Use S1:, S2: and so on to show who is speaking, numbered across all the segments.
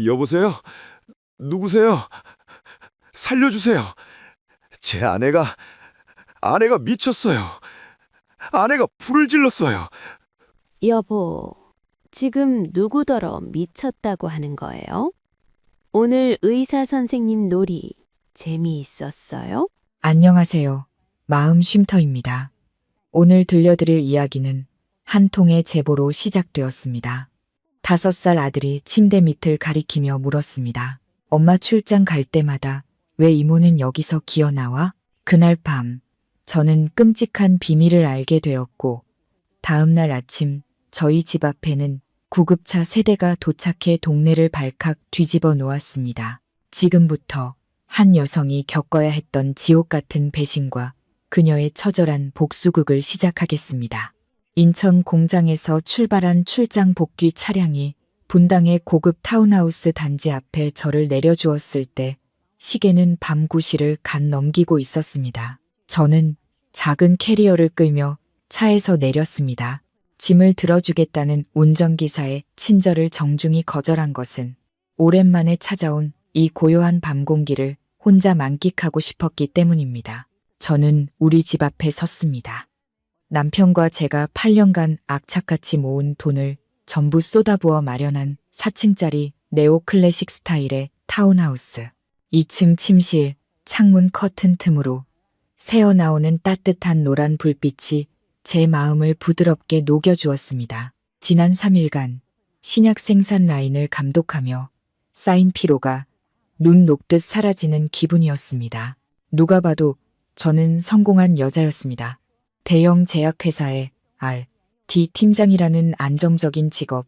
S1: 여보세요? 누구세요? 살려주세요. 제 아내가 미쳤어요. 아내가 불을 질렀어요.
S2: 여보, 지금 누구더러 미쳤다고 하는 거예요? 오늘 의사 선생님 놀이 재미있었어요?
S3: 안녕하세요. 마음 쉼터입니다. 오늘 들려드릴 이야기는 한 통의 제보로 시작되었습니다. 5살 아들이 침대 밑을 가리키며 물었습니다. 엄마 출장 갈 때마다 왜 이모는 여기서 기어 나와? 그날 밤, 저는 끔찍한 비밀을 알게 되었고, 다음날 아침 저희 집 앞에는 구급차 3대가 도착해 동네를 발칵 뒤집어 놓았습니다. 지금부터 한 여성이 겪어야 했던 지옥 같은 배신과 그녀의 처절한 복수극을 시작하겠습니다. 인천 공장에서 출발한 출장 복귀 차량이 분당의 고급 타운하우스 단지 앞에 저를 내려주었을 때 시계는 밤 9시를 간 넘기고 있었습니다. 저는 작은 캐리어를 끌며 차에서 내렸습니다. 짐을 들어주겠다는 운전기사의 친절을 정중히 거절한 것은 오랜만에 찾아온 이 고요한 밤 공기를 혼자 만끽하고 싶었기 때문입니다. 저는 우리 집 앞에 섰습니다. 남편과 제가 8년간 악착같이 모은 돈을 전부 쏟아부어 마련한 4층짜리 네오클래식 스타일의 타운하우스. 2층 침실, 창문 커튼 틈으로 새어나오는 따뜻한 노란 불빛이 제 마음을 부드럽게 녹여주었습니다. 지난 3일간 신약 생산 라인을 감독하며 쌓인 피로가 눈 녹듯 사라지는 기분이었습니다. 누가 봐도 저는 성공한 여자였습니다. 대형 제약회사의 R&D 팀장이라는 안정적인 직업,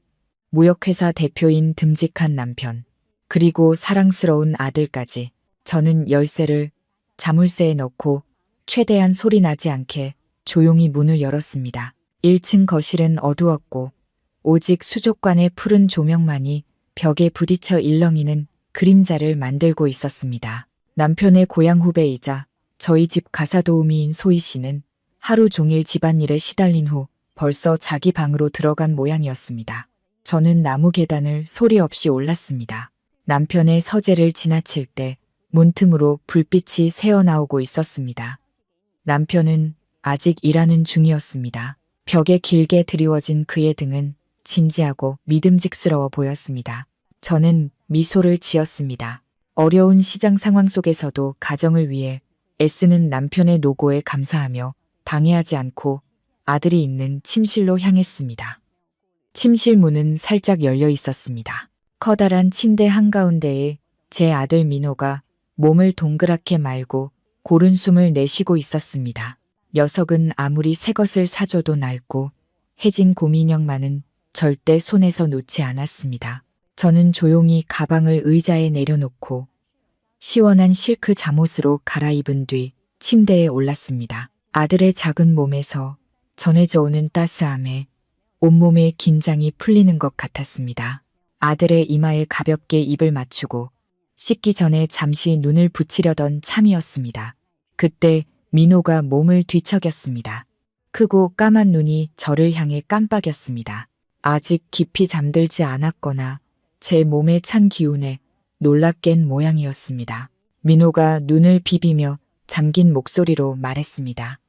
S3: 무역회사 대표인 듬직한 남편, 그리고 사랑스러운 아들까지. 저는 열쇠를 자물쇠에 넣고 최대한 소리 나지 않게 조용히 문을 열었습니다. 1층 거실은 어두웠고 오직 수족관의 푸른 조명만이 벽에 부딪혀 일렁이는 그림자를 만들고 있었습니다. 남편의 고향 후배이자 저희 집 가사 도우미인 소희 씨는 하루 종일 집안일에 시달린 후 벌써 자기 방으로 들어간 모양이었습니다. 저는 나무 계단을 소리 없이 올랐습니다. 남편의 서재를 지나칠 때 문틈으로 불빛이 새어나오고 있었습니다. 남편은 아직 일하는 중이었습니다. 벽에 길게 드리워진 그의 등은 진지하고 믿음직스러워 보였습니다. 저는 미소를 지었습니다. 어려운 시장 상황 속에서도 가정을 위해 애쓰는 남편의 노고에 감사하며 방해하지 않고 아들이 있는 침실로 향했습니다. 침실 문은 살짝 열려 있었습니다. 커다란 침대 한가운데에 제 아들 민호가 몸을 동그랗게 말고 고른 숨을 내쉬고 있었습니다. 녀석은 아무리 새 것을 사줘도 낡고 해진 곰인형만은 절대 손에서 놓지 않았습니다. 저는 조용히 가방을 의자에 내려놓고 시원한 실크 잠옷으로 갈아입은 뒤 침대에 올랐습니다. 아들의 작은 몸에서 전해져 오는 따스함에 온몸의 긴장이 풀리는 것 같았습니다. 아들의 이마에 가볍게 입을 맞추고 씻기 전에 잠시 눈을 붙이려던 참이었습니다. 그때 민호가 몸을 뒤척였습니다. 크고 까만 눈이 저를 향해 깜빡였습니다. 아직 깊이 잠들지 않았거나 제 몸의 찬 기운에 놀라 깬 모양이었습니다. 민호가 눈을 비비며 잠긴 목소리로 말했습니다.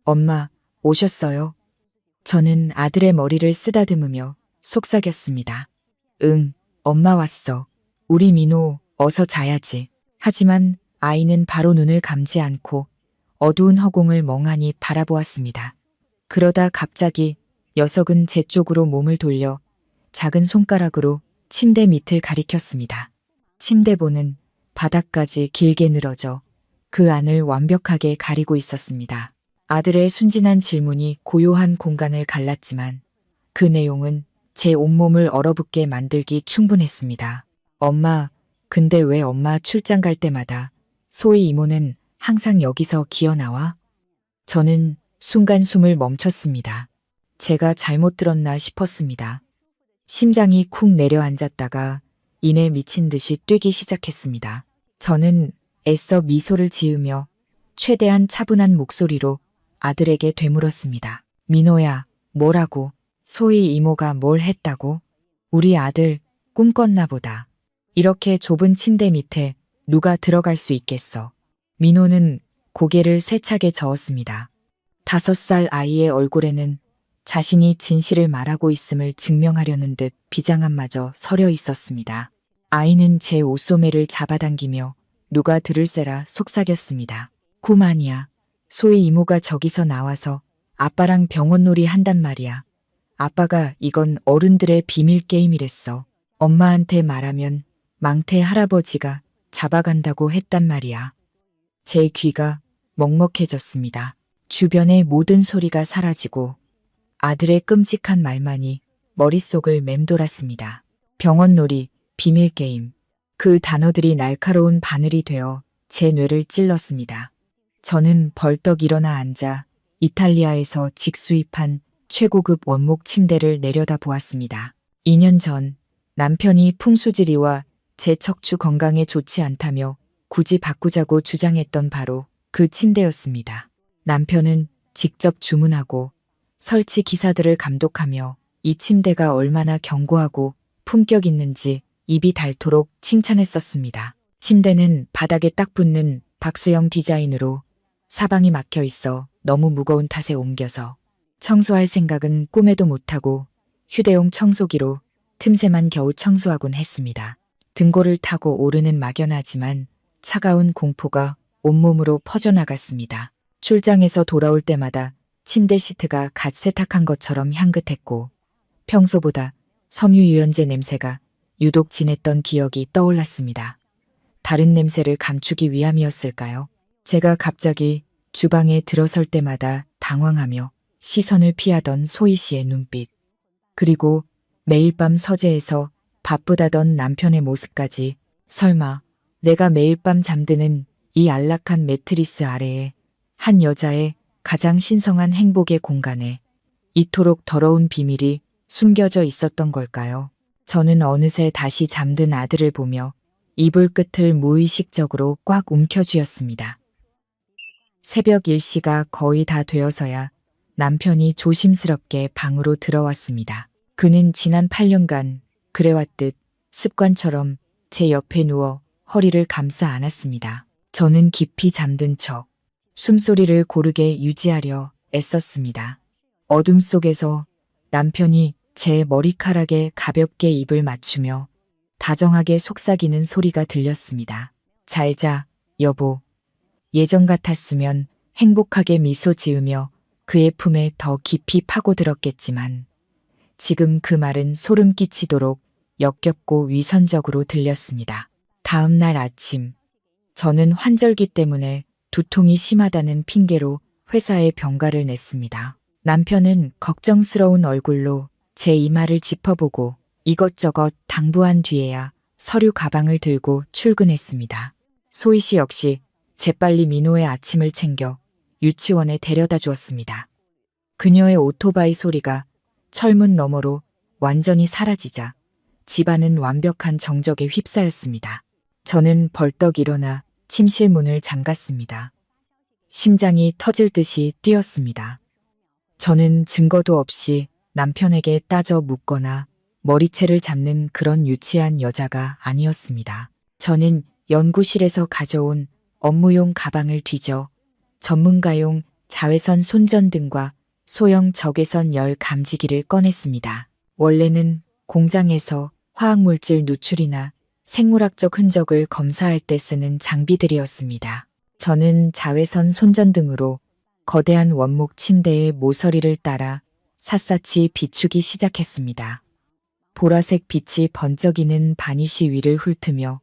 S3: 엄마, 오셨어요? 저는 아들의 머리를 쓰다듬으며 속삭였습니다. 응, 엄마 왔어. 우리 민호, 어서 자야지. 하지만 아이는 바로 눈을 감지 않고 어두운 허공을 멍하니 바라보았습니다. 그러다 갑자기 녀석은 제 쪽으로 몸을 돌려 작은 손가락으로 침대 밑을 가리켰습니다. 침대보는 바닥까지 길게 늘어져 그 안을 완벽하게 가리고 있었습니다. 아들의 순진한 질문이 고요한 공간을 갈랐지만 그 내용은 제 온몸을 얼어붙게 만들기 충분했습니다. 엄마, 근데 왜 엄마 출장 갈 때마다 소희 이모는 항상 여기서 기어 나와? 저는 순간 숨을 멈췄습니다. 제가 잘못 들었나 싶었습니다. 심장이 쿵 내려앉았다가 이내 미친 듯이 뛰기 시작했습니다. 저는 애써 미소를 지으며 최대한 차분한 목소리로 아들에게 되물었습니다. 민호야, 뭐라고? 소희 이모가 뭘 했다고? 우리 아들 꿈꿨나 보다. 이렇게 좁은 침대 밑에 누가 들어갈 수 있겠어. 민호는 고개를 세차게 저었습니다. 5살 아이의 얼굴에는 자신이 진실을 말하고 있음을 증명하려는 듯 비장함마저 서려 있었습니다. 아이는 제 옷소매를 잡아당기며 누가 들을세라 속삭였습니다. 구만이야. 소희 이모가 저기서 나와서 아빠랑 병원놀이 한단 말이야. 아빠가 이건 어른들의 비밀 게임이랬어. 엄마한테 말하면 망태 할아버지가 잡아간다고 했단 말이야. 제 귀가 먹먹해졌습니다. 주변의 모든 소리가 사라지고 아들의 끔찍한 말만이 머릿속을 맴돌았습니다. 병원놀이, 비밀게임. 그 단어들이 날카로운 바늘이 되어 제 뇌를 찔렀습니다. 저는 벌떡 일어나 앉아 이탈리아에서 직수입한 최고급 원목 침대를 내려다 보았습니다. 2년 전 남편이 풍수지리와 제 척추 건강에 좋지 않다며 굳이 바꾸자고 주장했던 바로 그 침대였습니다. 남편은 직접 주문하고 설치 기사들을 감독하며 이 침대가 얼마나 견고하고 품격 있는지 입이 닳도록 칭찬했었습니다. 침대는 바닥에 딱 붙는 박스형 디자인으로 사방이 막혀 있어 너무 무거운 탓에 옮겨서 청소할 생각은 꿈에도 못하고 휴대용 청소기로 틈새만 겨우 청소하곤 했습니다. 등골을 타고 오르는 막연하지만 차가운 공포가 온몸으로 퍼져나갔습니다. 출장에서 돌아올 때마다 침대 시트가 갓 세탁한 것처럼 향긋했고 평소보다 섬유유연제 냄새가 유독 진했던 기억이 떠올랐습니다. 다른 냄새를 감추기 위함이었을까요? 제가 갑자기 주방에 들어설 때마다 당황하며 시선을 피하던 소희 씨의 눈빛, 그리고 매일 밤 서재에서 바쁘다던 남편의 모습까지, 설마 내가 매일 밤 잠드는 이 안락한 매트리스 아래에 한 여자의 가장 신성한 행복의 공간에 이토록 더러운 비밀이 숨겨져 있었던 걸까요? 저는 어느새 다시 잠든 아들을 보며 이불 끝을 무의식적으로 꽉 움켜쥐었습니다. 새벽 1시가 거의 다 되어서야 남편이 조심스럽게 방으로 들어왔습니다. 그는 지난 8년간 그래왔듯 습관처럼 제 옆에 누워 허리를 감싸 안았습니다. 저는 깊이 잠든 척 숨소리를 고르게 유지하려 애썼습니다. 어둠 속에서 남편이 제 머리카락에 가볍게 입을 맞추며 다정하게 속삭이는 소리가 들렸습니다. 잘 자, 여보. 예전 같았으면 행복하게 미소 지으며 그의 품에 더 깊이 파고들었겠지만 지금 그 말은 소름 끼치도록 역겹고 위선적으로 들렸습니다. 다음 날 아침, 저는 환절기 때문에 두통이 심하다는 핑계로 회사에 병가를 냈습니다. 남편은 걱정스러운 얼굴로 제 이마를 짚어보고 이것저것 당부한 뒤에야 서류 가방을 들고 출근했습니다. 소희 씨 역시 재빨리 민호의 아침을 챙겨 유치원에 데려다 주었습니다. 그녀의 오토바이 소리가 철문 너머로 완전히 사라지자 집안은 완벽한 정적에 휩싸였습니다. 저는 벌떡 일어나 침실 문을 잠갔습니다. 심장이 터질 듯이 뛰었습니다. 저는 증거도 없이 남편에게 따져 묻거나 머리채를 잡는 그런 유치한 여자가 아니었습니다. 저는 연구실에서 가져온 업무용 가방을 뒤져 전문가용 자외선 손전등과 소형 적외선 열 감지기를 꺼냈습니다. 원래는 공장에서 화학물질 누출이나 생물학적 흔적을 검사할 때 쓰는 장비들이었습니다. 저는 자외선 손전등으로 거대한 원목 침대의 모서리를 따라 샅샅이 비추기 시작했습니다. 보라색 빛이 번쩍이는 바니시 위를 훑으며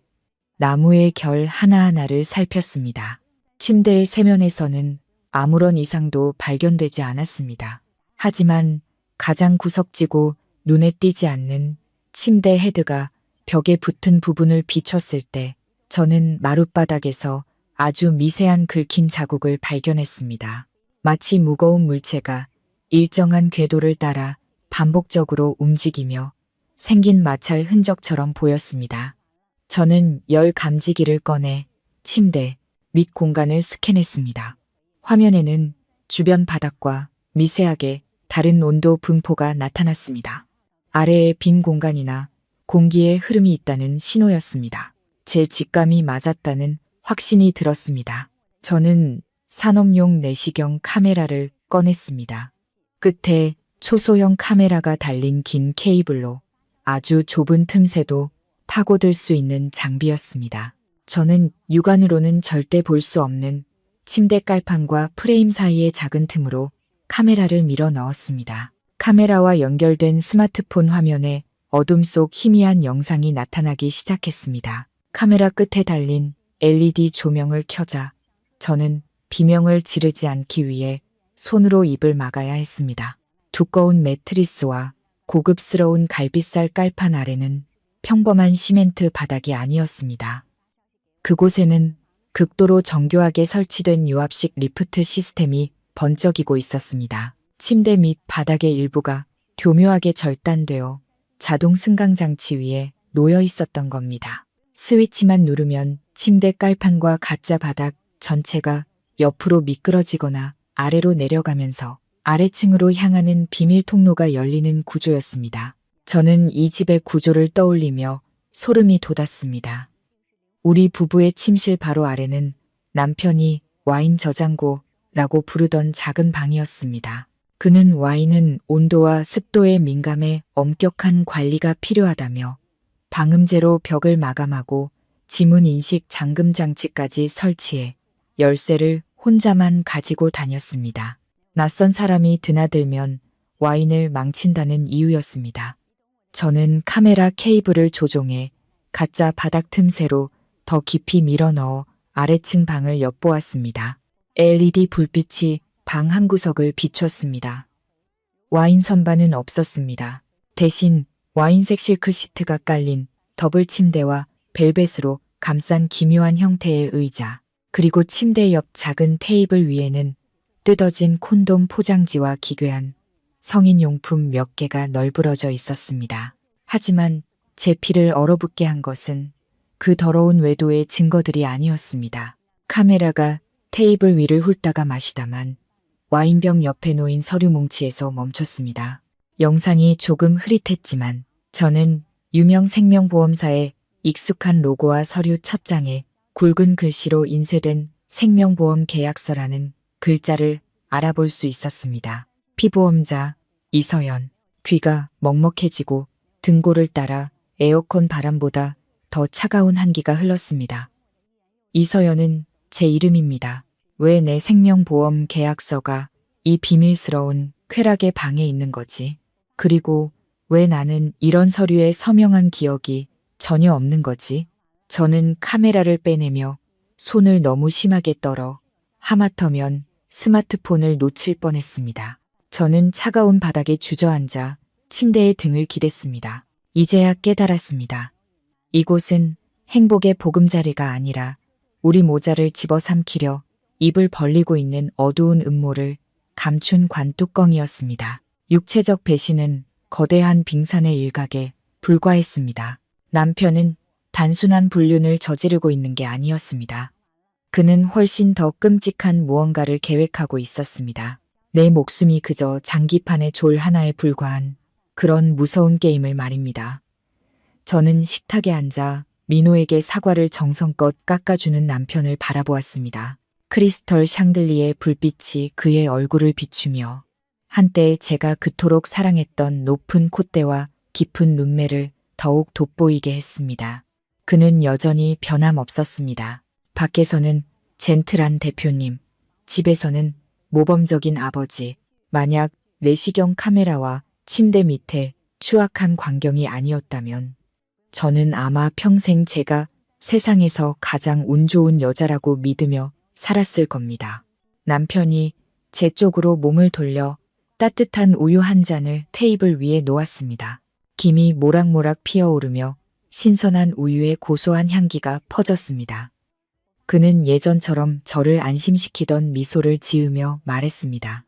S3: 나무의 결 하나하나를 살폈습니다. 침대의 세면에서는 아무런 이상도 발견되지 않았습니다. 하지만 가장 구석지고 눈에 띄지 않는 침대 헤드가 벽에 붙은 부분을 비췄을 때 저는 마룻바닥에서 아주 미세한 긁힌 자국을 발견했습니다. 마치 무거운 물체가 일정한 궤도를 따라 반복적으로 움직이며 생긴 마찰 흔적처럼 보였습니다. 저는 열 감지기를 꺼내 침대 밑 공간을 스캔했습니다. 화면에는 주변 바닥과 미세하게 다른 온도 분포가 나타났습니다. 아래의 빈 공간이나 공기에 흐름이 있다는 신호였습니다. 제 직감이 맞았다는 확신이 들었습니다. 저는 산업용 내시경 카메라를 꺼냈습니다. 끝에 초소형 카메라가 달린 긴 케이블로 아주 좁은 틈새도 파고들 수 있는 장비였습니다. 저는 육안으로는 절대 볼 수 없는 침대 깔판과 프레임 사이의 작은 틈으로 카메라를 밀어 넣었습니다. 카메라와 연결된 스마트폰 화면에 어둠 속 희미한 영상이 나타나기 시작했습니다. 카메라 끝에 달린 LED 조명을 켜자 저는 비명을 지르지 않기 위해 손으로 입을 막아야 했습니다. 두꺼운 매트리스와 고급스러운 갈비살 깔판 아래는 평범한 시멘트 바닥이 아니었습니다. 그곳에는 극도로 정교하게 설치된 유압식 리프트 시스템이 번쩍이고 있었습니다. 침대 및 바닥의 일부가 교묘하게 절단되어 자동 승강 장치 위에 놓여 있었던 겁니다. 스위치만 누르면 침대 깔판과 가짜 바닥 전체가 옆으로 미끄러지거나 아래로 내려가면서 아래층으로 향하는 비밀 통로가 열리는 구조였습니다. 저는 이 집의 구조를 떠올리며 소름이 돋았습니다. 우리 부부의 침실 바로 아래는 남편이 와인 저장고라고 부르던 작은 방이었습니다. 그는 와인은 온도와 습도에 민감해 엄격한 관리가 필요하다며 방음제로 벽을 마감하고 지문 인식 잠금 장치까지 설치해 열쇠를 혼자만 가지고 다녔습니다. 낯선 사람이 드나들면 와인을 망친다는 이유였습니다. 저는 카메라 케이블을 조종해 가짜 바닥 틈새로 더 깊이 밀어넣어 아래층 방을 엿보았습니다. LED 불빛이 방 한 구석을 비췄습니다. 와인 선반은 없었습니다. 대신 와인색 실크 시트가 깔린 더블 침대와 벨벳으로 감싼 기묘한 형태의 의자, 그리고 침대 옆 작은 테이블 위에는 뜯어진 콘돔 포장지와 기괴한 성인용품 몇 개가 널브러져 있었습니다. 하지만 제 피를 얼어붙게 한 것은 그 더러운 외도의 증거들이 아니었습니다. 카메라가 테이블 위를 훑다가 마시다만 와인병 옆에 놓인 서류 뭉치에서 멈췄습니다. 영상이 조금 흐릿했지만 저는 유명 생명보험사의 익숙한 로고와 서류 첫 장에 굵은 글씨로 인쇄된 생명보험 계약서라는 글자를 알아볼 수 있었습니다. 피보험자 이서연. 귀가 먹먹해지고 등골을 따라 에어컨 바람보다 더 차가운 한기가 흘렀습니다. 이서연은 제 이름입니다. 왜 내 생명보험 계약서가 이 비밀스러운 쾌락의 방에 있는 거지? 그리고 왜 나는 이런 서류에 서명한 기억이 전혀 없는 거지? 저는 카메라를 빼내며 손을 너무 심하게 떨어 하마터면 스마트폰을 놓칠 뻔했습니다. 저는 차가운 바닥에 주저앉아 침대에 등을 기댔습니다. 이제야 깨달았습니다. 이곳은 행복의 보금자리가 아니라 우리 모자를 집어삼키려 입을 벌리고 있는 어두운 음모를 감춘 관뚜껑이었습니다. 육체적 배신은 거대한 빙산의 일각에 불과했습니다. 남편은 단순한 불륜을 저지르고 있는 게 아니었습니다. 그는 훨씬 더 끔찍한 무언가를 계획하고 있었습니다. 내 목숨이 그저 장기판의 졸 하나에 불과한 그런 무서운 게임을 말입니다. 저는 식탁에 앉아 민호에게 사과를 정성껏 깎아주는 남편을 바라보았습니다. 크리스털 샹들리의 불빛이 그의 얼굴을 비추며 한때 제가 그토록 사랑했던 높은 콧대와 깊은 눈매를 더욱 돋보이게 했습니다. 그는 여전히 변함없었습니다. 밖에서는 젠틀한 대표님, 집에서는 모범적인 아버지. 만약 내시경 카메라와 침대 밑에 추악한 광경이 아니었다면 저는 아마 평생 제가 세상에서 가장 운 좋은 여자라고 믿으며 살았을 겁니다. 남편이 제 쪽으로 몸을 돌려 따뜻한 우유 한 잔을 테이블 위에 놓았습니다. 김이 모락모락 피어오르며 신선한 우유의 고소한 향기가 퍼졌습니다. 그는 예전처럼 저를 안심시키던 미소를 지으며 말했습니다.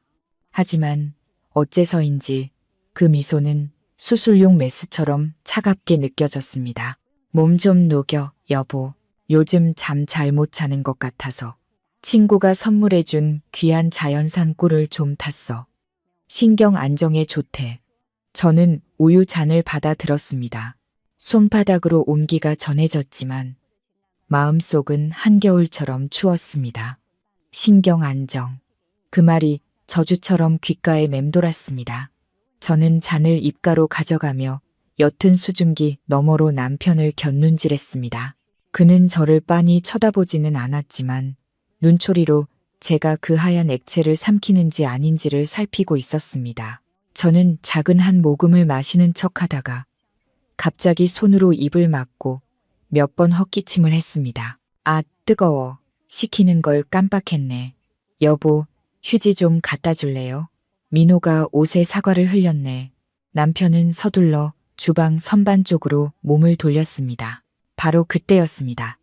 S3: 하지만 어째서인지 그 미소는 수술용 메스처럼 차갑게 느껴졌습니다. 몸 좀 녹여, 여보. 요즘 잠 잘 못 자는 것 같아서. 친구가 선물해준 귀한 자연산 꿀을 좀 탔어. 신경 안정에 좋대. 저는 우유 잔을 받아 들었습니다. 손바닥으로 온기가 전해졌지만 마음속은 한겨울처럼 추웠습니다. 신경 안정. 그 말이 저주처럼 귓가에 맴돌았습니다. 저는 잔을 입가로 가져가며 옅은 수증기 너머로 남편을 곁눈질했습니다. 그는 저를 빤히 쳐다보지는 않았지만 눈초리로 제가 그 하얀 액체를 삼키는지 아닌지를 살피고 있었습니다. 저는 작은 한 모금을 마시는 척하다가 갑자기 손으로 입을 막고 몇 번 헛기침을 했습니다. 아, 뜨거워. 시키는 걸 깜빡했네. 여보, 휴지 좀 갖다 줄래요? 민호가 옷에 사과를 흘렸네. 남편은 서둘러 주방 선반 쪽으로 몸을 돌렸습니다. 바로 그때였습니다.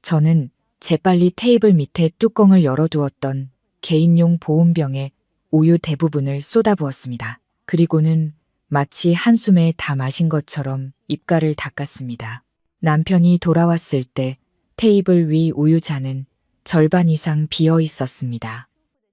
S3: 저는 재빨리 테이블 밑에 뚜껑을 열어두었던 개인용 보온병에 우유 대부분을 쏟아부었습니다. 그리고는 마치 한숨에 다 마신 것처럼 입가를 닦았습니다. 남편이 돌아왔을 때 테이블 위 우유잔은 절반 이상 비어 있었습니다.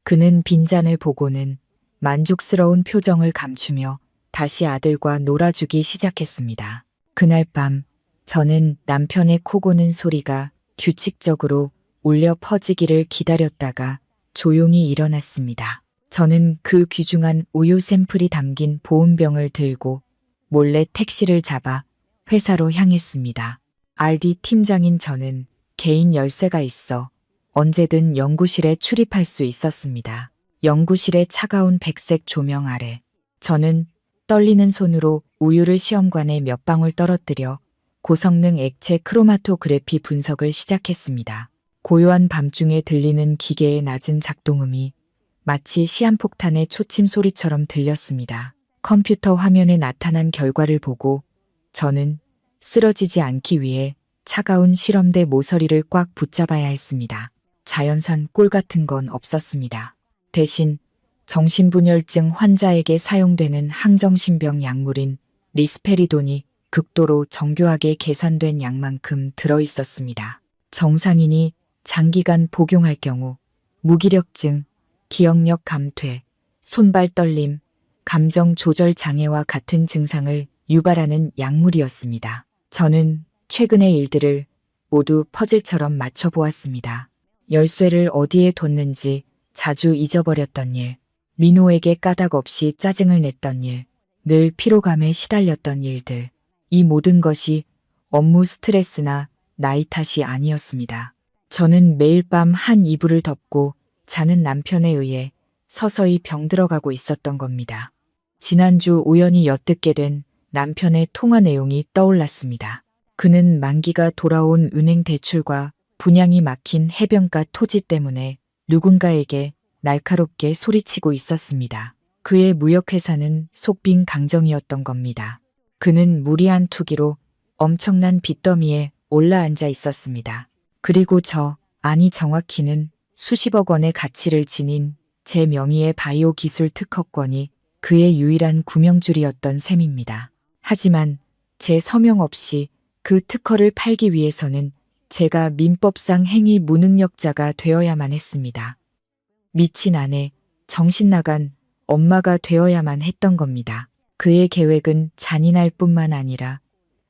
S3: 그는 빈잔을 보고는 만족스러운 표정을 감추며 다시 아들과 놀아주기 시작했습니다. 그날 밤 저는 남편의 코 고는 소리가 규칙적으로 울려 퍼지기를 기다렸다가 조용히 일어났습니다. 저는 그 귀중한 우유 샘플이 담긴 보온병을 들고 몰래 택시를 잡아 회사로 향했습니다. RD 팀장인 저는 개인 열쇠가 있어 언제든 연구실에 출입할 수 있었습니다. 연구실의 차가운 백색 조명 아래 저는 떨리는 손으로 우유를 시험관에 몇 방울 떨어뜨려 고성능 액체 크로마토그래피 분석을 시작했습니다. 고요한 밤중에 들리는 기계의 낮은 작동음이 마치 시한폭탄의 초침 소리처럼 들렸습니다. 컴퓨터 화면에 나타난 결과를 보고 저는 쓰러지지 않기 위해 차가운 실험대 모서리를 꽉 붙잡아야 했습니다. 자연산 꿀 같은 건 없었습니다. 대신 정신분열증 환자에게 사용되는 항정신병 약물인 리스페리돈이 극도로 정교하게 계산된 양만큼 들어있었습니다. 정상인이 장기간 복용할 경우 무기력증, 기억력 감퇴, 손발 떨림, 감정 조절 장애와 같은 증상을 유발하는 약물이었습니다. 저는 최근의 일들을 모두 퍼즐처럼 맞춰보았습니다. 열쇠를 어디에 뒀는지 자주 잊어버렸던 일, 민호에게 까닭 없이 짜증을 냈던 일, 늘 피로감에 시달렸던 일들. 이 모든 것이 업무 스트레스나 나이 탓이 아니었습니다. 저는 매일 밤 한 이불을 덮고 자는 남편에 의해 서서히 병들어가고 있었던 겁니다. 지난주 우연히 엿듣게 된 남편의 통화 내용이 떠올랐습니다. 그는 만기가 돌아온 은행 대출과 분양이 막힌 해변가 토지 때문에 누군가에게 날카롭게 소리치고 있었습니다. 그의 무역회사는 속빈 강정이었던 겁니다. 그는 무리한 투기로 엄청난 빚더미에 올라앉아 있었습니다. 그리고 아니 정확히는 수십억 원의 가치를 지닌 제 명의의 바이오 기술 특허권이 그의 유일한 구명줄이었던 셈입니다. 하지만 제 서명 없이 그 특허를 팔기 위해서는 제가 민법상 행위 무능력자가 되어야만 했습니다. 미친 아내, 정신 나간 엄마가 되어야만 했던 겁니다. 그의 계획은 잔인할 뿐만 아니라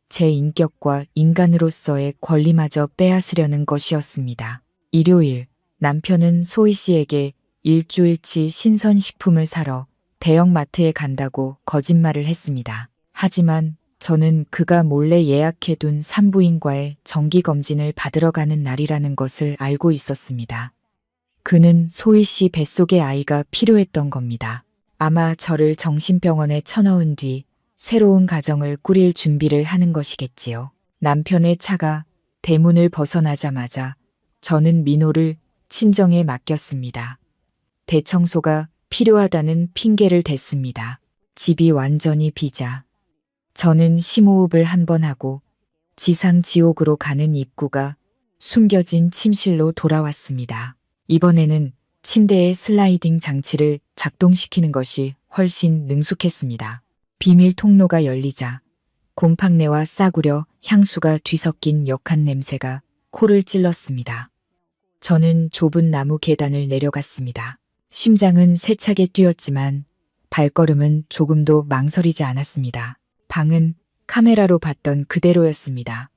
S3: 제 인격과 인간으로서의 권리마저 빼앗으려는 것이었습니다. 일요일, 남편은 소희 씨에게 일주일치 신선식품을 사러 대형마트에 간다고 거짓말을 했습니다. 하지만 저는 그가 몰래 예약해둔 산부인과의 정기검진을 받으러 가는 날이라는 것을 알고 있었습니다. 그는 소희 씨 뱃속의 아이가 필요했던 겁니다. 아마 저를 정신병원에 쳐넣은 뒤 새로운 가정을 꾸릴 준비를 하는 것이겠지요. 남편의 차가 대문을 벗어나자마자 저는 민호를 친정에 맡겼습니다. 대청소가 필요하다는 핑계를 댔습니다. 집이 완전히 비자. 저는 심호흡을 한번 하고 지상지옥으로 가는 입구가 숨겨진 침실로 돌아왔습니다. 이번에는 침대의 슬라이딩 장치를 작동시키는 것이 훨씬 능숙했습니다. 비밀 통로가 열리자 곰팡내와 싸구려 향수가 뒤섞인 역한 냄새가 코를 찔렀습니다. 저는 좁은 나무 계단을 내려갔습니다. 심장은 세차게 뛰었지만 발걸음은 조금도 망설이지 않았습니다. 방은 카메라로 봤던 그대로였습니다.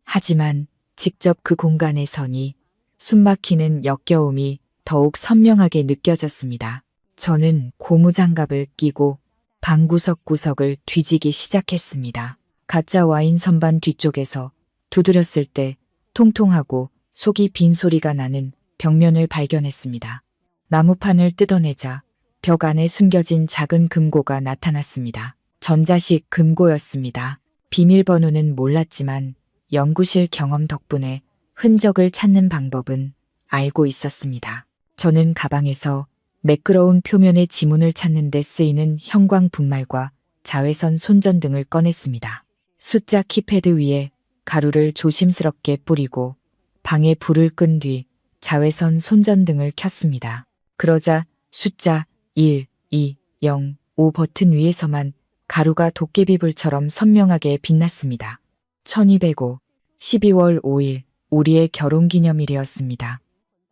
S3: 하지만 직접 그 공간에 서니 숨막히는 역겨움이 더욱 선명하게 느껴졌습니다. 저는 고무장갑을 끼고 방 구석구석을 뒤지기 시작했습니다. 가짜 와인 선반 뒤쪽에서 두드렸을 때 통통하고 속이 빈 소리가 나는 벽면을 발견했습니다. 나무판을 뜯어내자 벽 안에 숨겨진 작은 금고가 나타났습니다. 전자식 금고였습니다. 비밀번호는 몰랐지만 연구실 경험 덕분에 흔적을 찾는 방법은 알고 있었습니다. 저는 가방에서 매끄러운 표면의 지문을 찾는 데 쓰이는 형광 분말과 자외선 손전등을 꺼냈습니다. 숫자 키패드 위에 가루를 조심스럽게 뿌리고 방에 불을 끈 뒤 자외선 손전등을 켰습니다. 그러자 숫자 1, 2, 0, 5 버튼 위에서만 가루가 도깨비불처럼 선명하게 빛났습니다. 1205, 12월 5일, 우리의 결혼기념일이었습니다.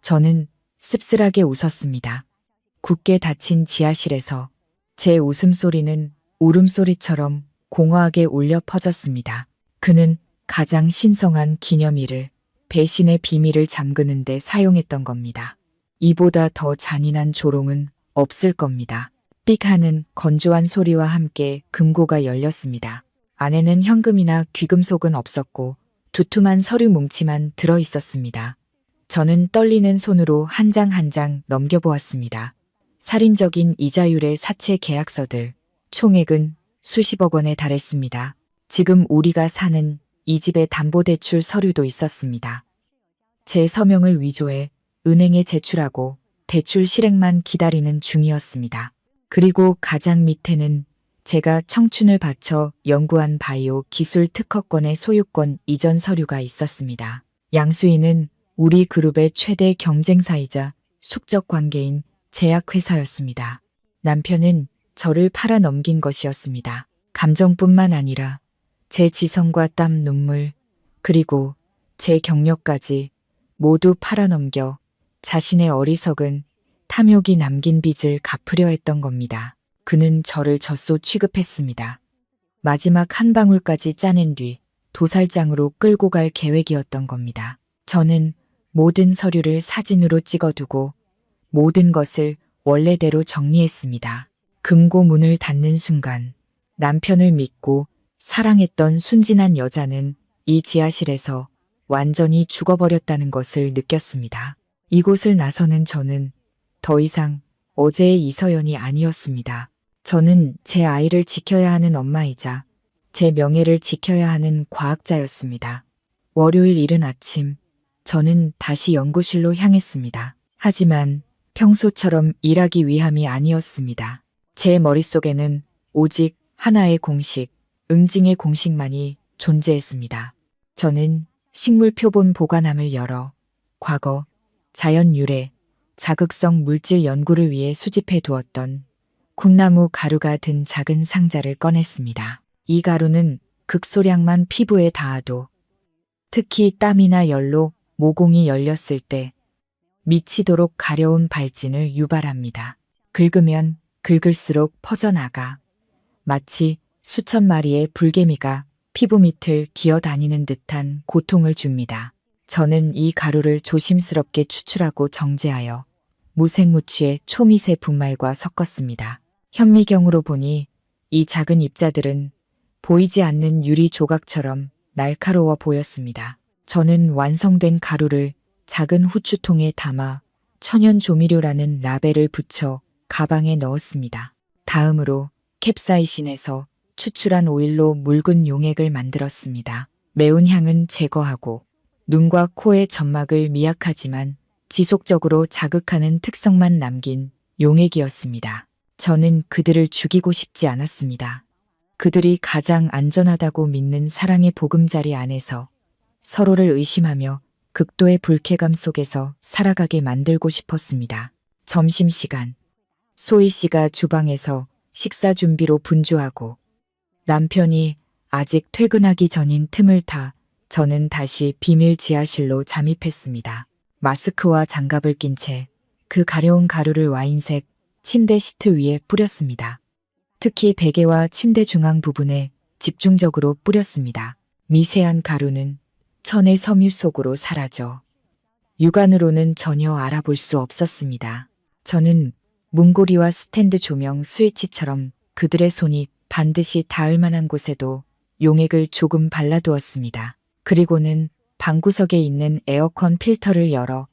S3: 저는 씁쓸하게 웃었습니다. 굳게 닫힌 지하실에서 제 웃음소리는 울음소리처럼 공허하게 울려 퍼졌습니다. 그는 가장 신성한 기념일을 배신의 비밀을 잠그는 데 사용했던 겁니다. 이보다 더 잔인한 조롱은 없을 겁니다. 삑 하는 건조한 소리와 함께 금고가 열렸습니다. 안에는 현금이나 귀금속은 없었고 두툼한 서류 뭉치만 들어 있었습니다. 저는 떨리는 손으로 한 장 한 장 넘겨보았습니다. 살인적인 이자율의 사채 계약서들, 총액은 수십억 원에 달했습니다. 지금 우리가 사는 이 집의 담보대출 서류도 있었습니다. 제 서명을 위조해 은행에 제출하고 대출 실행만 기다리는 중이었습니다. 그리고 가장 밑에는 제가 청춘을 바쳐 연구한 바이오 기술 특허권의 소유권 이전 서류가 있었습니다. 양수인은 우리 그룹의 최대 경쟁사이자 숙적 관계인 제약회사였습니다. 남편은 저를 팔아넘긴 것이었습니다. 감정뿐만 아니라 제 지성과 땀, 눈물, 그리고 제 경력까지 모두 팔아넘겨 자신의 어리석은 탐욕이 남긴 빚을 갚으려 했던 겁니다. 그는 저를 젖소 취급했습니다. 마지막 한 방울까지 짜낸 뒤 도살장으로 끌고 갈 계획이었던 겁니다. 저는 모든 서류를 사진으로 찍어두고 모든 것을 원래대로 정리했습니다. 금고 문을 닫는 순간 남편을 믿고 사랑했던 순진한 여자는 이 지하실에서 완전히 죽어버렸다는 것을 느꼈습니다. 이곳을 나서는 저는 더 이상 어제의 이서연이 아니었습니다. 저는 제 아이를 지켜야 하는 엄마이자 제 명예를 지켜야 하는 과학자였습니다. 월요일 이른 아침, 저는 다시 연구실로 향했습니다. 하지만 평소처럼 일하기 위함이 아니었습니다. 제 머릿속에는 오직 하나의 공식, 응징의 공식만이 존재했습니다. 저는 식물 표본 보관함을 열어 과거 자연 유래, 자극성 물질 연구를 위해 수집해 두었던 콩나무 가루가 든 작은 상자를 꺼냈습니다. 이 가루는 극소량만 피부에 닿아도, 특히 땀이나 열로 모공이 열렸을 때 미치도록 가려운 발진을 유발합니다. 긁으면 긁을수록 퍼져나가 마치 수천 마리의 불개미가 피부 밑을 기어다니는 듯한 고통을 줍니다. 저는 이 가루를 조심스럽게 추출하고 정제하여 무색무취의 초미세 분말과 섞었습니다. 현미경으로 보니 이 작은 입자들은 보이지 않는 유리 조각처럼 날카로워 보였습니다. 저는 완성된 가루를 작은 후추통에 담아 천연 조미료라는 라벨을 붙여 가방에 넣었습니다. 다음으로 캡사이신에서 추출한 오일로 묽은 용액을 만들었습니다. 매운 향은 제거하고 눈과 코의 점막을 미약하지만 지속적으로 자극하는 특성만 남긴 용액이었습니다. 저는 그들을 죽이고 싶지 않았습니다. 그들이 가장 안전하다고 믿는 사랑의 보금자리 안에서 서로를 의심하며 극도의 불쾌감 속에서 살아가게 만들고 싶었습니다. 점심시간, 소희 씨가 주방에서 식사 준비로 분주하고 남편이 아직 퇴근하기 전인 틈을 타 저는 다시 비밀 지하실로 잠입했습니다. 마스크와 장갑을 낀 채 그 가려운 가루를 와인색 침대 시트 위에 뿌렸습니다. 특히 베개와 침대 중앙 부분에 집중적으로 뿌렸습니다. 미세한 가루는 천의 섬유 속으로 사라져 육안으로는 전혀 알아볼 수 없었습니다. 저는 문고리와 스탠드 조명 스위치처럼 그들의 손이 반드시 닿을 만한 곳에도 용액을 조금 발라두었습니다. 그리고는 방구석에 있는 에어컨 필터를 열어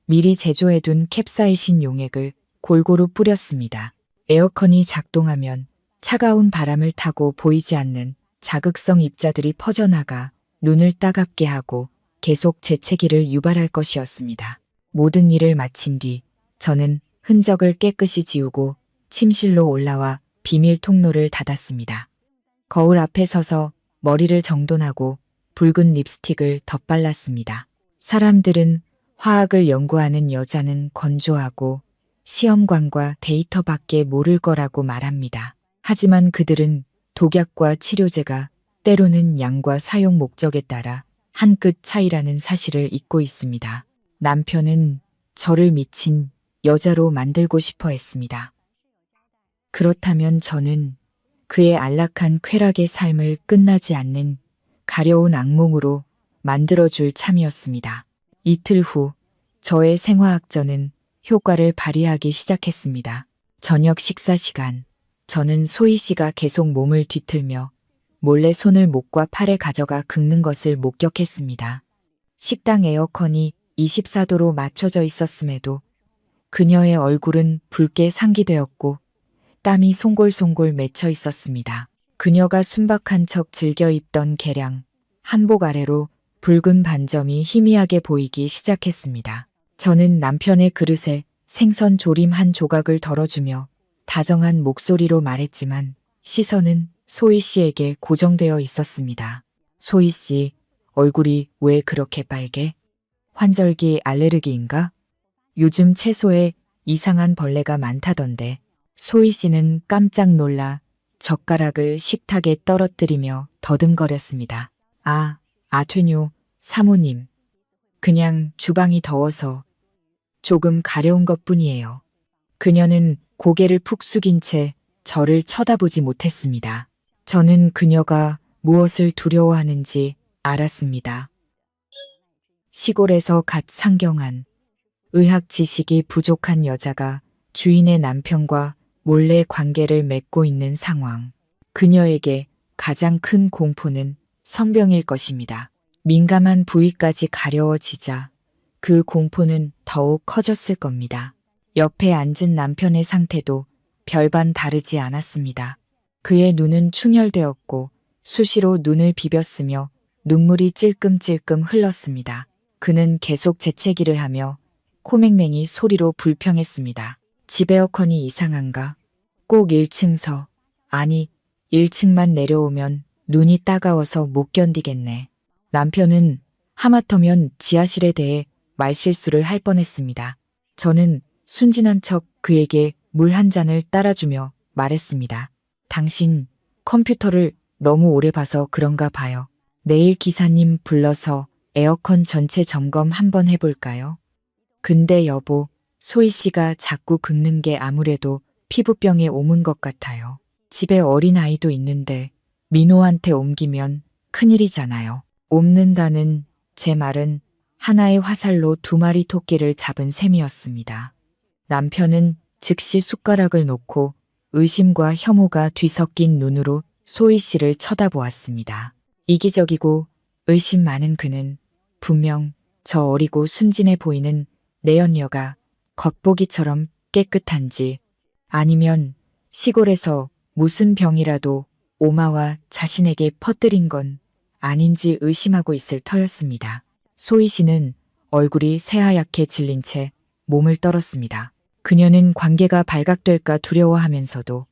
S3: 미리 제조해둔 캡사이신 용액을 골고루 뿌렸습니다. 에어컨이 작동하면 차가운 바람을 타고 보이지 않는 자극성 입자들이 퍼져나가 눈을 따갑게 하고 계속 재채기를 유발할 것이었습니다. 모든 일을 마친 뒤 저는 흔적을 깨끗이 지우고 침실로 올라와 비밀 통로를 닫았습니다. 거울 앞에 서서 머리를 정돈하고 붉은 립스틱을 덧발랐습니다. 사람들은 화학을 연구하는 여자는 건조하고 시험관과 데이터밖에 모를 거라고 말합니다. 하지만 그들은 독약과 치료제가 때로는 양과 사용 목적에 따라 한 끗 차이라는 사실을 잊고 있습니다. 남편은 저를 미친 여자로 만들고 싶어 했습니다. 그렇다면 저는 그의 안락한 쾌락의 삶을 끝나지 않는 가려운 악몽으로 만들어줄 참이었습니다. 이틀 후 저의 생화학전은 효과를 발휘하기 시작했습니다. 저녁 식사 시간, 저는 소희 씨가 계속 몸을 뒤틀며 몰래 손을 목과 팔에 가져가 긁는 것을 목격했습니다. 식당 에어컨이 24도로 맞춰져 있었음에도 그녀의 얼굴은 붉게 상기되었고 땀이 송골송골 맺혀 있었습니다. 그녀가 순박한 척 즐겨 입던 개량, 한복 아래로 붉은 반점이 희미하게 보이기 시작했습니다. 저는 남편의 그릇에 생선 조림 한 조각을 덜어주며 다정한 목소리로 말했지만 시선은 소희 씨에게 고정되어 있었습니다. 소희 씨, 얼굴이 왜 그렇게 빨개? 환절기 알레르기인가? 요즘 채소에 이상한 벌레가 많다던데. 소희 씨는 깜짝 놀라 젓가락을 식탁에 떨어뜨리며 더듬거렸습니다. 아퇴뇨, 사모님. 그냥 주방이 더워서 조금 가려운 것뿐이에요. 그녀는 고개를 푹 숙인 채 저를 쳐다보지 못했습니다. 저는 그녀가 무엇을 두려워하는지 알았습니다. 시골에서 갓 상경한 의학 지식이 부족한 여자가 주인의 남편과 몰래 관계를 맺고 있는 상황. 그녀에게 가장 큰 공포는 성병일 것입니다. 민감한 부위까지 가려워지자 그 공포는 더욱 커졌을 겁니다. 옆에 앉은 남편의 상태도 별반 다르지 않았습니다. 그의 눈은 충혈되었고 수시로 눈을 비볐으며 눈물이 찔끔찔끔 흘렀습니다. 그는 계속 재채기를 하며 코맹맹이 소리로 불평했습니다. 집 에어컨이 이상한가? 꼭 1층서, 아니 1층만 내려오면 눈이 따가워서 못 견디겠네. 남편은 하마터면 지하실에 대해 말실수를 할 뻔했습니다. 저는 순진한 척 그에게 물 한 잔을 따라주며 말했습니다. 당신 컴퓨터를 너무 오래 봐서 그런가 봐요. 내일 기사님 불러서 에어컨 전체 점검 한번 해볼까요? 근데 여보, 소희 씨가 자꾸 긁는 게 아무래도 피부병에 옮은 것 같아요. 집에 어린아이도 있는데 민호한테 옮기면 큰일이잖아요. 옮는다는 제 말은 하나의 화살로 2마리 토끼를 잡은 셈이었습니다. 남편은 즉시 숟가락을 놓고 의심과 혐오가 뒤섞인 눈으로 소희 씨를 쳐다보았습니다. 이기적이고 의심 많은 그는 분명 저 어리고 순진해 보이는 내연녀가 겉보기처럼 깨끗한지 아니면 시골에서 무슨 병이라도 오마와 자신에게 퍼뜨린 건 아닌지 의심하고 있을 터였습니다. 소희 씨는 얼굴이 새하얗게 질린 채 몸을 떨었습니다. 그녀는 관계가 발각될까 두려워하면서도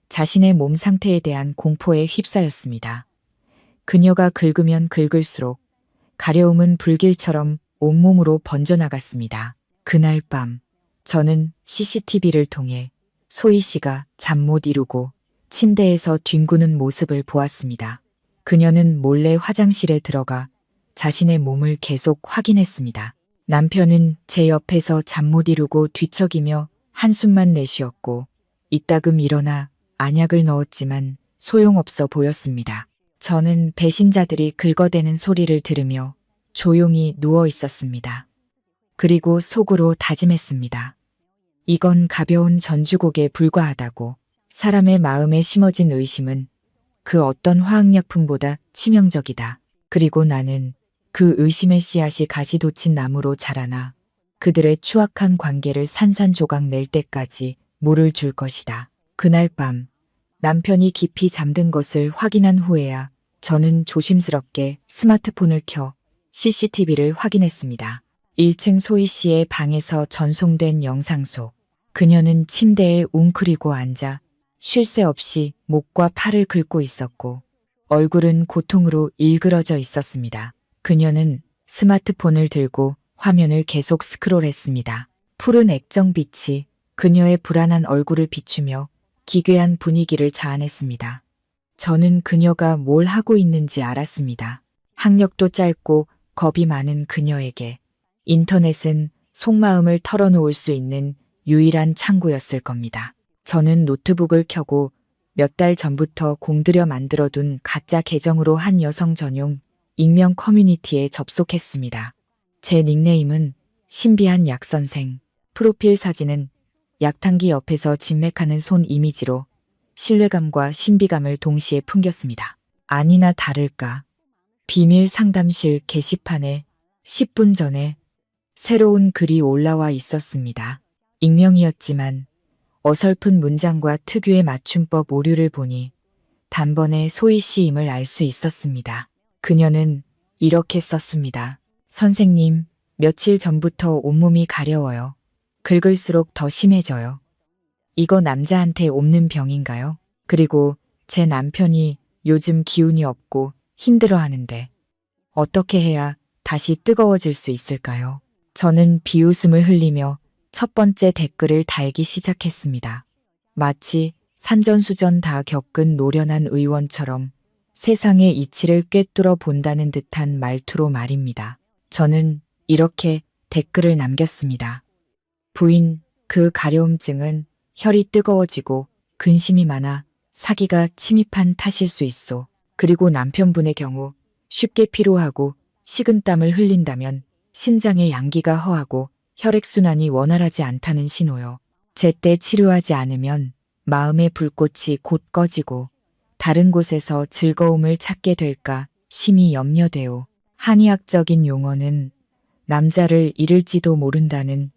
S3: 자신의 몸 상태에 대한 공포에 휩싸였습니다. 그녀가 긁으면 긁을수록 가려움은 불길처럼 온몸으로 번져나갔습니다. 그날 밤 저는 CCTV를 통해 소희 씨가 잠 못 이루고 침대에서 뒹구는 모습을 보았습니다. 그녀는 몰래 화장실에 들어가 자신의 몸을 계속 확인했습니다. 남편은 제 옆에서 잠 못 이루고 뒤척이며 한숨만 내쉬었고 이따금 일어나 안약을 넣었지만 소용없어 보였습니다. 저는 배신자들이 긁어대는 소리를 들으며 조용히 누워 있었습니다. 그리고 속으로 다짐했습니다. 이건 가벼운 전주곡에 불과하다고. 사람의 마음에 심어진 의심은 그 어떤 화학약품보다 치명적이다. 그리고 나는 그 의심의 씨앗이 가시돋친 나무로 자라나 그들의 추악한 관계를 산산조각 낼 때까지 물을 줄 것이다. 그날 밤 남편이 깊이 잠든 것을 확인한 후에야 저는 조심스럽게 스마트폰을 켜 CCTV를 확인했습니다. 1층 소희 씨의 방에서 전송된 영상 속 그녀는 침대에 웅크리고 앉아 쉴 새 없이 목과 팔을 긁고 있었고 얼굴은 고통으로 일그러져 있었습니다. 그녀는 스마트폰을 들고 화면을 계속 스크롤했습니다. 푸른 액정빛이 그녀의 불안한 얼굴을 비추며 기괴한 분위기를 자아냈습니다. 저는 그녀가 뭘 하고 있는지 알았습니다. 학력도 짧고 겁이 많은 그녀에게 인터넷은 속마음을 털어놓을 수 있는 유일한 창구였을 겁니다. 저는 노트북을 켜고 몇 달 전부터 공들여 만들어둔 가짜 계정으로 한 여성 전용 익명 커뮤니티에 접속했습니다. 제 닉네임은 신비한 약선생, 프로필 사진은 약탕기 옆에서 진맥하는 손 이미지로 신뢰감과 신비감을 동시에 풍겼습니다. 아니나 다를까 비밀 상담실 게시판에 10분 전에 새로운 글이 올라와 있었습니다. 익명이었지만 어설픈 문장과 특유의 맞춤법 오류를 보니 단번에 소희 씨임을 알 수 있었습니다. 그녀는 이렇게 썼습니다. 선생님, 며칠 전부터 온몸이 가려워요. 긁을수록 더 심해져요. 이거 남자한테 옮는 병인가요? 그리고 제 남편이 요즘 기운이 없고 힘들어하는데 어떻게 해야 다시 뜨거워질 수 있을까요? 저는 비웃음을 흘리며 첫 번째 댓글을 달기 시작했습니다. 마치 산전수전 다 겪은 노련한 의원처럼 세상의 이치를 꿰뚫어 본다는 듯한 말투로 말입니다. 저는 이렇게 댓글을 남겼습니다. 부인, 그 가려움증은 혈이 뜨거워지고 근심이 많아 사기가 침입한 탓일 수 있어. 그리고 남편분의 경우 쉽게 피로하고 식은땀을 흘린다면 신장의 양기가 허하고 혈액순환이 원활하지 않다는 신호요. 제때 치료하지 않으면 마음의 불꽃이 곧 꺼지고 다른 곳에서 즐거움을 찾게 될까 심히 염려돼요. 한의학적인 용어는 남자를 잃을지도 모른다는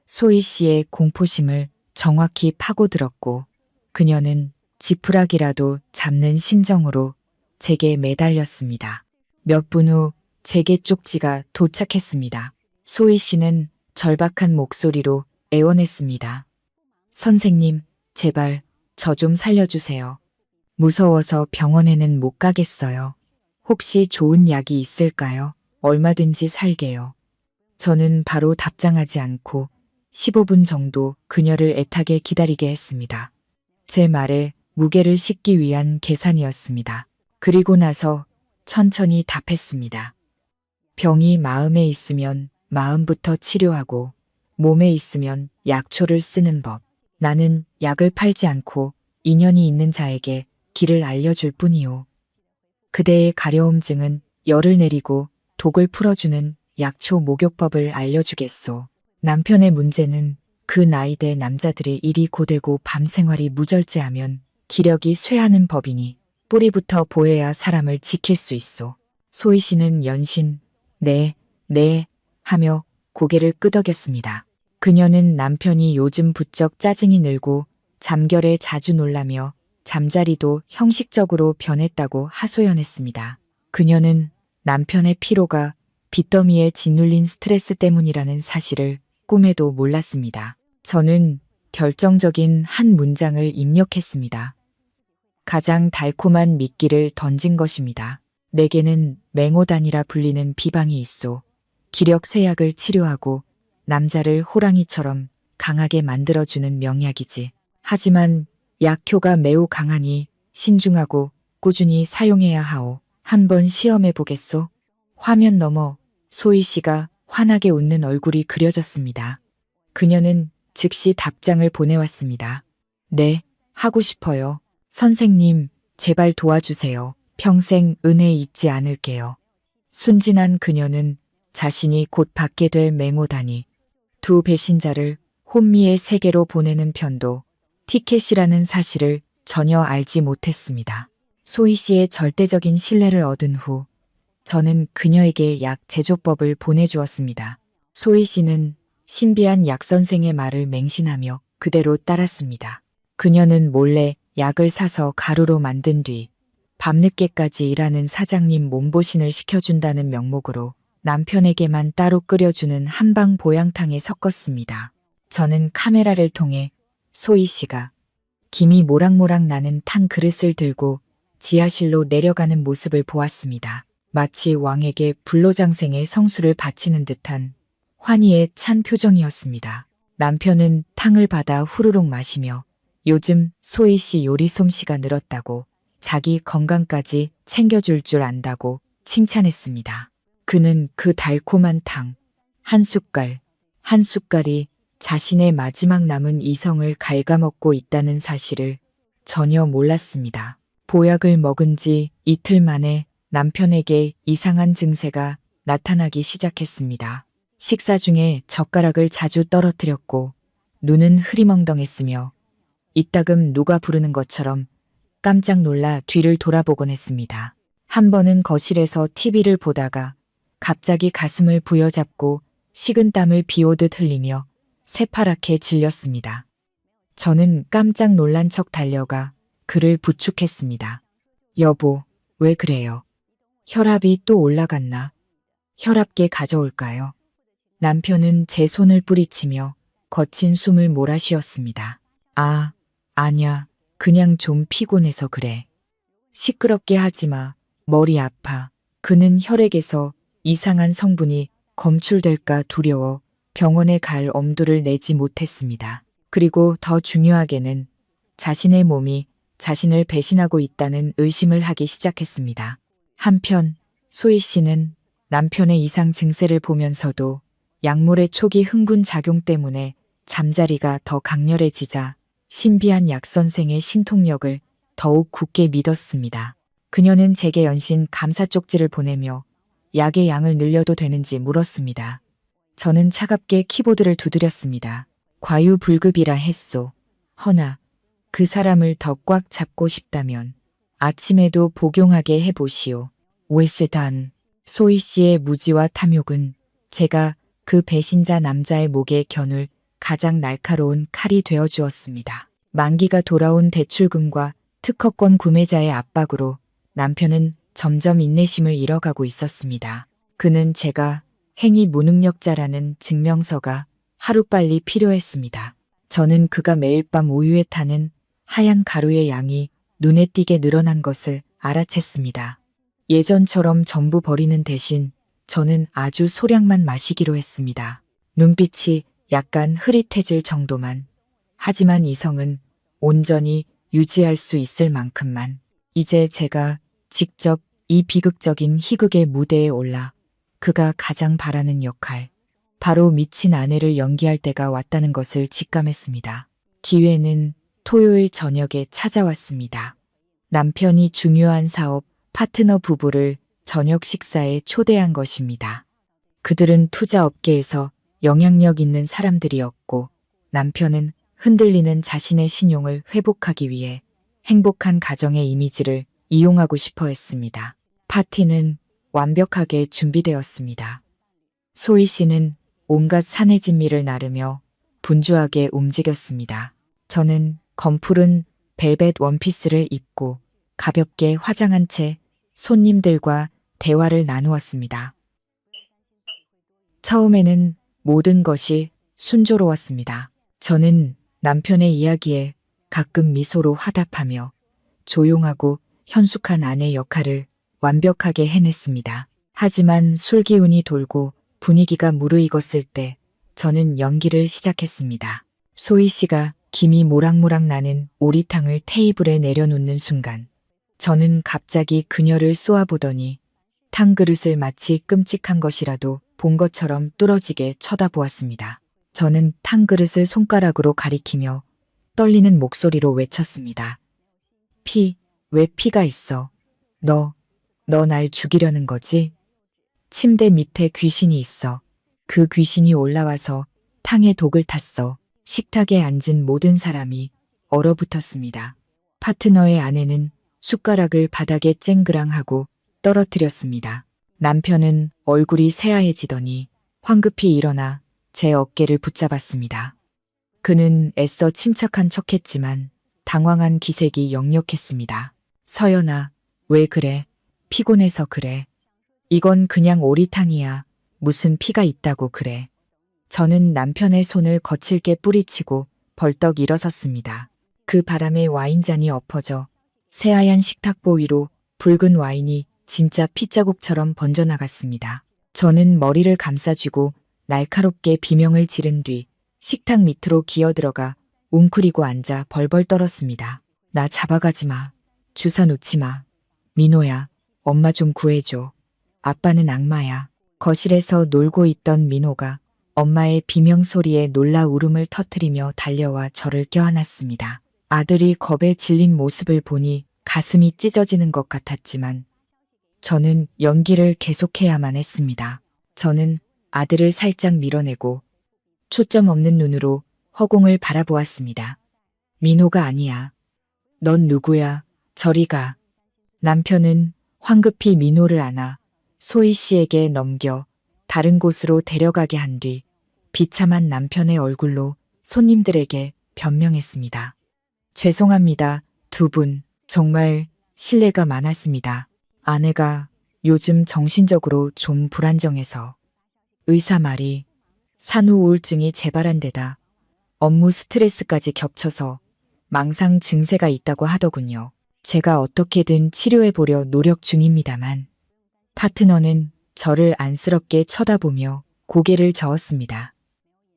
S3: 소희 씨의 공포심을 정확히 파고들었고 그녀는 지푸라기라도 잡는 심정으로 제게 매달렸습니다. 몇 분 후 제게 쪽지가 도착했습니다. 소희 씨는 절박한 목소리로 애원했습니다. 선생님, 제발 저 좀 살려주세요. 무서워서 병원에는 못 가겠어요. 혹시 좋은 약이 있을까요? 얼마든지 살게요. 저는 바로 답장하지 않고 15분 정도 그녀를 애타게 기다리게 했습니다. 제 말에 무게를 싣기 위한 계산이었습니다. 그리고 나서 천천히 답했습니다. 병이 마음에 있으면 마음부터 치료하고 몸에 있으면 약초를 쓰는 법. 나는 약을 팔지 않고 인연이 있는 자에게 길을 알려줄 뿐이요. 그대의 가려움증은 열을 내리고 독을 풀어주는 약초 목욕법을 알려주겠소. 남편의 문제는 그 나이대 남자들이 일이 고되고 밤 생활이 무절제하면 기력이 쇠하는 법이니 뿌리부터 보해야 사람을 지킬 수 있소. 소희 씨는 연신 네 하며 고개를 끄덕였습니다. 그녀는 남편이 요즘 부쩍 짜증이 늘고 잠결에 자주 놀라며 잠자리도 형식적으로 변했다고 하소연했습니다. 그녀는 남편의 피로가 빚더미에 짓눌린 스트레스 때문이라는 사실을 꿈에도 몰랐습니다. 저는 결정적인 한 문장을 입력했습니다. 가장 달콤한 미끼를 던진 것입니다. 내게는 맹호단이라 불리는 비방이 있소. 기력 쇠약을 치료하고 남자를 호랑이처럼 강하게 만들어주는 명약이지. 하지만 약효가 매우 강하니 신중하고 꾸준히 사용해야 하오. 한번 시험해 보겠소? 화면 너머 소희 씨가 환하게 웃는 얼굴이 그려졌습니다. 그녀는 즉시 답장을 보내왔습니다. 네, 하고 싶어요. 선생님, 제발 도와주세요. 평생 은혜 잊지 않을게요. 순진한 그녀는 자신이 곧 받게 될 맹호다니 두 배신자를 혼미의 세계로 보내는 편도 티켓이라는 사실을 전혀 알지 못했습니다. 소희 씨의 절대적인 신뢰를 얻은 후 저는 그녀에게 약 제조법을 보내주었습니다. 소희 씨는 신비한 약 선생의 말을 맹신하며 그대로 따랐습니다. 그녀는 몰래 약을 사서 가루로 만든 뒤 밤늦게까지 일하는 사장님 몸보신을 시켜준다는 명목으로 남편에게만 따로 끓여주는 한방 보양탕에 섞었습니다. 저는 카메라를 통해 소희 씨가 김이 모락모락 나는 탕 그릇을 들고 지하실로 내려가는 모습을 보았습니다. 마치 왕에게 불로장생의 성수를 바치는 듯한 환희에 찬 표정이었습니다. 남편은 탕을 받아 후루룩 마시며 요즘 소희 씨 요리 솜씨가 늘었다고 자기 건강까지 챙겨줄 줄 안다고 칭찬했습니다. 그는 그 달콤한 탕, 한 숟갈, 한 숟갈이 자신의 마지막 남은 이성을 갉아먹고 있다는 사실을 전혀 몰랐습니다. 보약을 먹은 지 이틀 만에 남편에게 이상한 증세가 나타나기 시작했습니다. 식사 중에 젓가락을 자주 떨어뜨렸고 눈은 흐리멍덩했으며 이따금 누가 부르는 것처럼 깜짝 놀라 뒤를 돌아보곤 했습니다. 한 번은 거실에서 TV를 보다가 갑자기 가슴을 부여잡고 식은땀을 비오듯 흘리며 새파랗게 질렸습니다. 저는 깜짝 놀란 척 달려가 그를 부축했습니다. 여보, 왜 그래요? 혈압이 또 올라갔나? 혈압계 가져올까요? 남편은 제 손을 뿌리치며 거친 숨을 몰아쉬었습니다. 아, 아냐, 그냥 좀 피곤해서 그래. 시끄럽게 하지 마. 머리 아파. 그는 혈액에서 이상한 성분이 검출될까 두려워 병원에 갈 엄두를 내지 못했습니다. 그리고 더 중요하게는 자신의 몸이 자신을 배신하고 있다는 의심을 하기 시작했습니다. 한편 소희 씨는 남편의 이상 증세를 보면서도 약물의 초기 흥분 작용 때문에 잠자리가 더 강렬해지자 신비한 약 선생의 신통력을 더욱 굳게 믿었습니다. 그녀는 제게 연신 감사 쪽지를 보내며 약의 양을 늘려도 되는지 물었습니다. 저는 차갑게 키보드를 두드렸습니다. 과유불급이라 했소. 허나 그 사람을 더 꽉 잡고 싶다면 아침에도 복용하게 해보시오. 웨세단. 소희 씨의 무지와 탐욕은 제가 그 배신자 남자의 목에 겨눌 가장 날카로운 칼이 되어 주었습니다. 만기가 돌아온 대출금과 특허권 구매자의 압박으로 남편은 점점 인내심을 잃어가고 있었습니다. 그는 제가 행위 무능력자라는 증명서가 하루빨리 필요했습니다. 저는 그가 매일 밤 우유에 타는 하얀 가루의 양이 눈에 띄게 늘어난 것을 알아챘습니다. 예전처럼 전부 버리는 대신 저는 아주 소량만 마시기로 했습니다. 눈빛이 약간 흐릿해질 정도만. 하지만 이성은 온전히 유지할 수 있을 만큼만. 이제 제가 직접 이 비극적인 희극의 무대에 올라 그가 가장 바라는 역할, 바로 미친 아내를 연기할 때가 왔다는 것을 직감했습니다. 기회는 토요일 저녁에 찾아왔습니다. 남편이 중요한 사업 파트너 부부를 저녁 식사에 초대한 것입니다. 그들은 투자 업계에서 영향력 있는 사람들이었고 남편은 흔들리는 자신의 신용을 회복하기 위해 행복한 가정의 이미지를 이용하고 싶어 했습니다. 파티는 완벽하게 준비되었습니다. 소희 씨는 온갖 산의 진미를 나르며 분주하게 움직였습니다. 저는 검푸른 벨벳 원피스를 입고 가볍게 화장한 채 손님들과 대화를 나누었습니다. 처음에는 모든 것이 순조로웠습니다. 저는 남편의 이야기에 가끔 미소로 화답하며 조용하고 현숙한 아내 역할을 완벽하게 해냈습니다. 하지만 술 기운이 돌고 분위기가 무르익었을 때 저는 연기를 시작했습니다. 소희 씨가 김이 모락모락 나는 오리탕을 테이블에 내려놓는 순간 저는 갑자기 그녀를 쏘아보더니 탕 그릇을 마치 끔찍한 것이라도 본 것처럼 뚫어지게 쳐다보았습니다. 저는 탕 그릇을 손가락으로 가리키며 떨리는 목소리로 외쳤습니다. 왜 피가 있어? 너 날 죽이려는 거지? 침대 밑에 귀신이 있어. 그 귀신이 올라와서 탕에 독을 탔어. 식탁에 앉은 모든 사람이 얼어붙었습니다. 파트너의 아내는 숟가락을 바닥에 쨍그랑하고 떨어뜨렸습니다. 남편은 얼굴이 새하얘지더니 황급히 일어나 제 어깨를 붙잡았습니다. 그는 애써 침착한 척했지만 당황한 기색이 역력했습니다. 서연아, 왜 그래? 피곤해서 그래. 이건 그냥 오리탕이야. 무슨 피가 있다고 그래. 저는 남편의 손을 거칠게 뿌리치고 벌떡 일어섰습니다. 그 바람에 와인잔이 엎어져 새하얀 식탁보 위로 붉은 와인이 진짜 핏자국처럼 번져나갔습니다. 저는 머리를 감싸쥐고 날카롭게 비명을 지른 뒤 식탁 밑으로 기어들어가 웅크리고 앉아 벌벌 떨었습니다. 나 잡아가지 마. 주사 놓지 마. 민호야, 엄마 좀 구해줘. 아빠는 악마야. 거실에서 놀고 있던 민호가 엄마의 비명 소리에 놀라 울음을 터뜨리며 달려와 저를 껴안았습니다. 아들이 겁에 질린 모습을 보니 가슴이 찢어지는 것 같았지만 저는 연기를 계속해야만 했습니다. 저는 아들을 살짝 밀어내고 초점 없는 눈으로 허공을 바라보았습니다. 민호가 아니야. 넌 누구야? 저리 가. 남편은 황급히 민호를 안아 소희 씨에게 넘겨 다른 곳으로 데려가게 한 뒤 비참한 남편의 얼굴로 손님들에게 변명했습니다. 죄송합니다. 두 분 정말 실례가 많았습니다. 아내가 요즘 정신적으로 좀 불안정해서 의사 말이 산후 우울증이 재발한 데다 업무 스트레스까지 겹쳐서 망상 증세가 있다고 하더군요. 제가 어떻게든 치료해보려 노력 중입니다만 파트너는 저를 안쓰럽게 쳐다보며 고개를 저었습니다.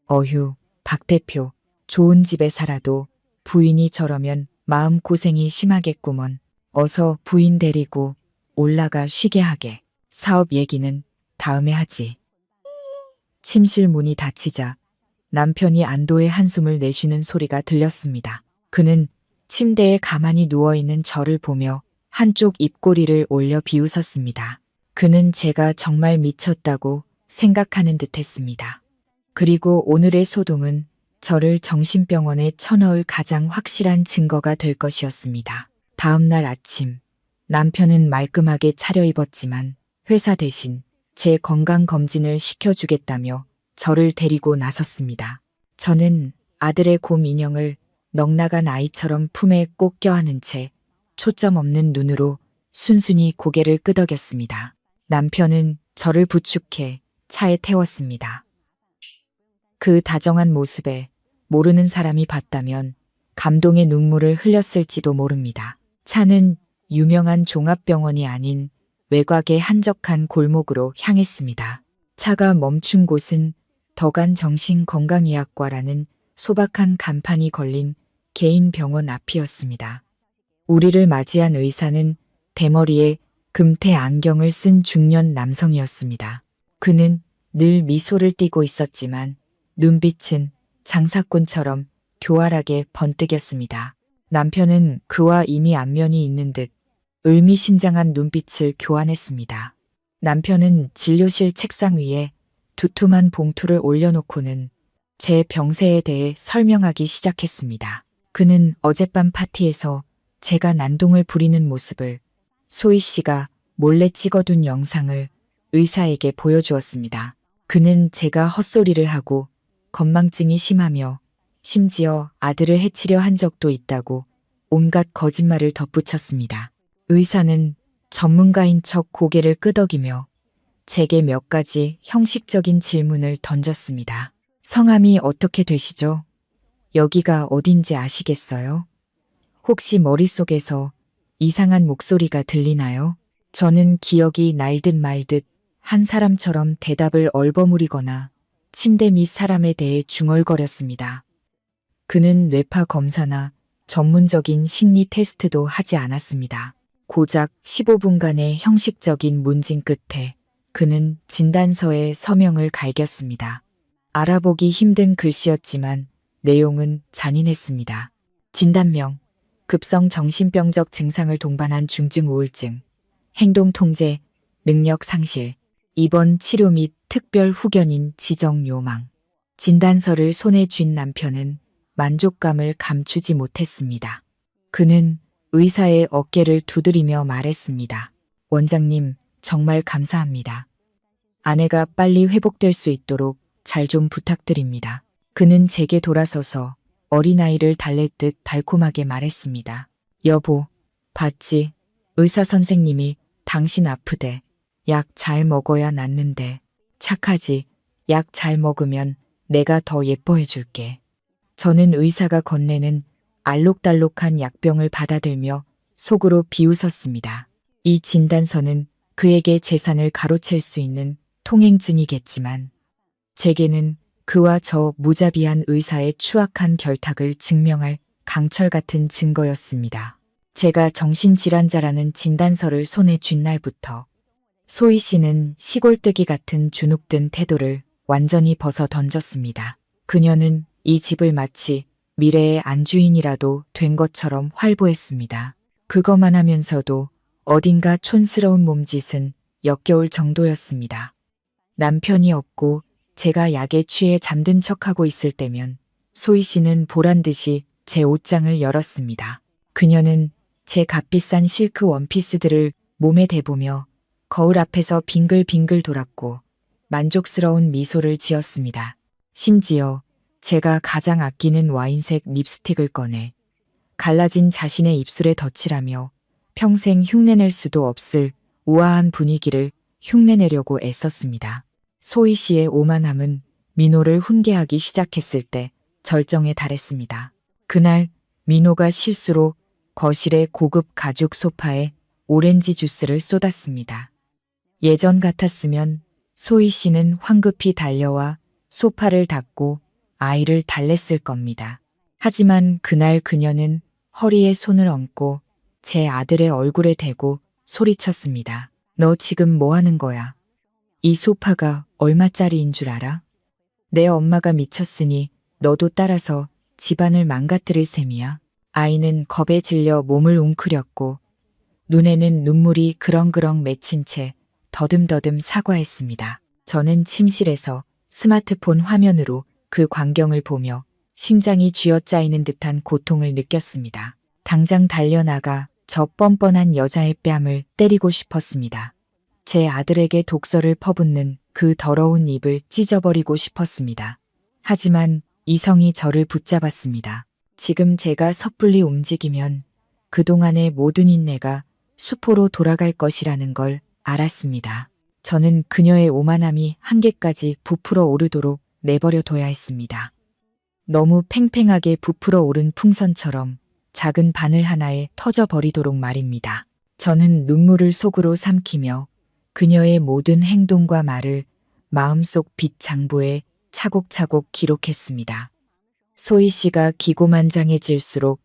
S3: 어휴, 박 대표, 좋은 집에 살아도 부인이 저러면 마음고생이 심하겠구먼. 어서 부인 데리고 올라가 쉬게 하게. 사업 얘기는 다음에 하지. 침실 문이 닫히자 남편이 안도의 한숨을 내쉬는 소리가 들렸습니다. 그는 침대에 가만히 누워있는 저를 보며 한쪽 입꼬리를 올려 비웃었습니다. 그는 제가 정말 미쳤다고 생각하는 듯 했습니다. 그리고 오늘의 소동은 저를 정신병원에 쳐넣을 가장 확실한 증거가 될 것이었습니다. 다음 날 아침, 남편은 말끔하게 차려입었지만 회사 대신 제 건강검진을 시켜주겠다며 저를 데리고 나섰습니다. 저는 아들의 곰 인형을 넉나간 아이처럼 품에 꼭 껴안은 채 초점 없는 눈으로 순순히 고개를 끄덕였습니다. 남편은 저를 부축해 차에 태웠습니다. 그 다정한 모습에 모르는 사람이 봤다면 감동의 눈물을 흘렸을지도 모릅니다. 차는 유명한 종합병원이 아닌 외곽의 한적한 골목으로 향했습니다. 차가 멈춘 곳은 덕안 정신건강의학과라는 소박한 간판이 걸린 개인 병원 앞이었습니다. 우리를 맞이한 의사는 대머리에 금태 안경을 쓴 중년 남성이었습니다. 그는 늘 미소를 띠고 있었지만 눈빛은 장사꾼처럼 교활하게 번뜩였습니다. 남편은 그와 이미 안면이 있는 듯 의미심장한 눈빛을 교환했습니다. 남편은 진료실 책상 위에 두툼한 봉투를 올려놓고는 제 병세에 대해 설명하기 시작했습니다. 그는 어젯밤 파티에서 제가 난동을 부리는 모습을 소희 씨가 몰래 찍어둔 영상을 의사에게 보여주었습니다. 그는 제가 헛소리를 하고 건망증이 심하며 심지어 아들을 해치려 한 적도 있다고 온갖 거짓말을 덧붙였습니다. 의사는 전문가인 척 고개를 끄덕이며 제게 몇 가지 형식적인 질문을 던졌습니다. 성함이 어떻게 되시죠? 여기가 어딘지 아시겠어요? 혹시 머릿속에서 이상한 목소리가 들리나요? 저는 기억이 날듯 말듯 한 사람처럼 대답을 얼버무리거나 침대 밑 사람에 대해 중얼거렸습니다. 그는 뇌파 검사나 전문적인 심리 테스트도 하지 않았습니다. 고작 15분간의 형식적인 문진 끝에 그는 진단서에 서명을 갈겼습니다. 알아보기 힘든 글씨였지만 내용은 잔인했습니다. 진단명, 급성 정신병적 증상을 동반한 중증 우울증, 행동 통제, 능력 상실, 입원 치료 및 특별 후견인 지정 요망. 진단서를 손에 쥔 남편은 만족감을 감추지 못했습니다. 그는 의사의 어깨를 두드리며 말했습니다. 원장님, 정말 감사합니다. 아내가 빨리 회복될 수 있도록 잘 좀 부탁드립니다. 그는 제게 돌아서서 어린아이를 달랠듯 달콤하게 말했습니다. 여보, 봤지? 의사 선생님이 당신 아프대. 약 잘 먹어야 낫는데. 착하지? 약 잘 먹으면 내가 더 예뻐해 줄게. 저는 의사가 건네는 알록달록한 약병을 받아들며 속으로 비웃었습니다. 이 진단서는 그에게 재산을 가로챌 수 있는 통행증이겠지만 제게는 그와 저 무자비한 의사의 추악한 결탁을 증명할 강철 같은 증거였습니다. 제가 정신질환자라는 진단서를 손에 쥔 날부터 소희 씨는 시골뜨기 같은 주눅든 태도를 완전히 벗어 던졌습니다. 그녀는 이 집을 마치 미래의 안주인이라도 된 것처럼 활보했습니다. 그것만 하면서도 어딘가 촌스러운 몸짓은 역겨울 정도였습니다. 남편이 없고 제가 약에 취해 잠든 척하고 있을 때면 소희 씨는 보란듯이 제 옷장을 열었습니다. 그녀는 제 값비싼 실크 원피스들을 몸에 대보며 거울 앞에서 빙글빙글 돌았고 만족스러운 미소를 지었습니다. 심지어 제가 가장 아끼는 와인색 립스틱을 꺼내 갈라진 자신의 입술에 덧칠하며 평생 흉내낼 수도 없을 우아한 분위기를 흉내내려고 애썼습니다. 소희 씨의 오만함은 민호를 훈계하기 시작했을 때 절정에 달했습니다. 그날 민호가 실수로 거실의 고급 가죽 소파에 오렌지 주스를 쏟았습니다. 예전 같았으면 소희 씨는 황급히 달려와 소파를 닦고 아이를 달랬을 겁니다. 하지만 그날 그녀는 허리에 손을 얹고 제 아들의 얼굴에 대고 소리쳤습니다. 너 지금 뭐 하는 거야? 이 소파가 얼마짜리인 줄 알아? 내 엄마가 미쳤으니 너도 따라서 집안을 망가뜨릴 셈이야. 아이는 겁에 질려 몸을 웅크렸고 눈에는 눈물이 그렁그렁 맺힌 채 더듬더듬 사과했습니다. 저는 침실에서 스마트폰 화면으로 그 광경을 보며 심장이 쥐어짜이는 듯한 고통을 느꼈습니다. 당장 달려나가 저 뻔뻔한 여자의 뺨을 때리고 싶었습니다. 제 아들에게 독서를 퍼붓는 그 더러운 입을 찢어버리고 싶었습니다. 하지만 이성이 저를 붙잡았습니다. 지금 제가 섣불리 움직이면 그동안의 모든 인내가 수포로 돌아갈 것이라는 걸 알았습니다. 저는 그녀의 오만함이 한계까지 부풀어 오르도록 내버려 둬야 했습니다. 너무 팽팽하게 부풀어 오른 풍선처럼 작은 바늘 하나에 터져버리도록 말입니다. 저는 눈물을 속으로 삼키며 그녀의 모든 행동과 말을 마음속 빛 장부에 차곡차곡 기록했습니다. 소희 씨가 기고만장해질수록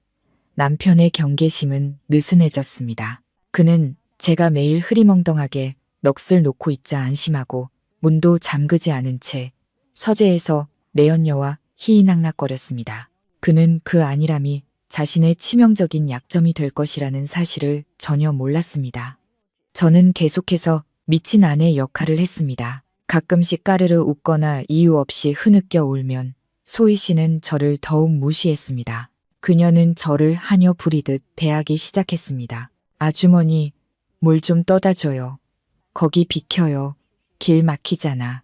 S3: 남편의 경계심은 느슨해졌습니다. 그는 제가 매일 흐리멍덩하게 넋을 놓고 있자 안심하고 문도 잠그지 않은 채 서재에서 내연녀와 희희낙낙거렸습니다. 그는 그 안일함이 자신의 치명적인 약점이 될 것이라는 사실을 전혀 몰랐습니다. 저는 계속해서 미친 아내 역할을 했습니다. 가끔씩 까르르 웃거나 이유 없이 흐느껴 울면 소희 씨는 저를 더욱 무시했습니다. 그녀는 저를 하녀 부리듯 대하기 시작했습니다. 아주머니, 물 좀 떠다 줘요. 거기 비켜요. 길 막히잖아.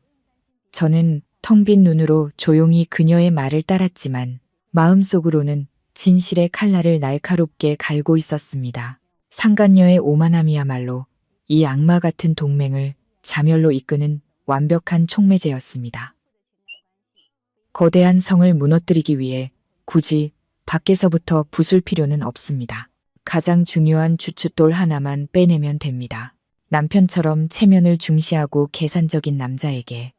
S3: 저는 텅 빈 눈으로 조용히 그녀의 말을 따랐지만 마음속으로는 진실의 칼날을 날카롭게 갈고 있었습니다. 상간녀의 오만함이야말로 이 악마 같은 동맹을 자멸로 이끄는 완벽한 촉매제였습니다. 거대한 성을 무너뜨리기 위해 굳이 밖에서부터 부술 필요는 없습니다. 가장 중요한 주춧돌 하나만 빼내면 됩니다. 남편처럼 체면을 중시하고 계산적인 남자에게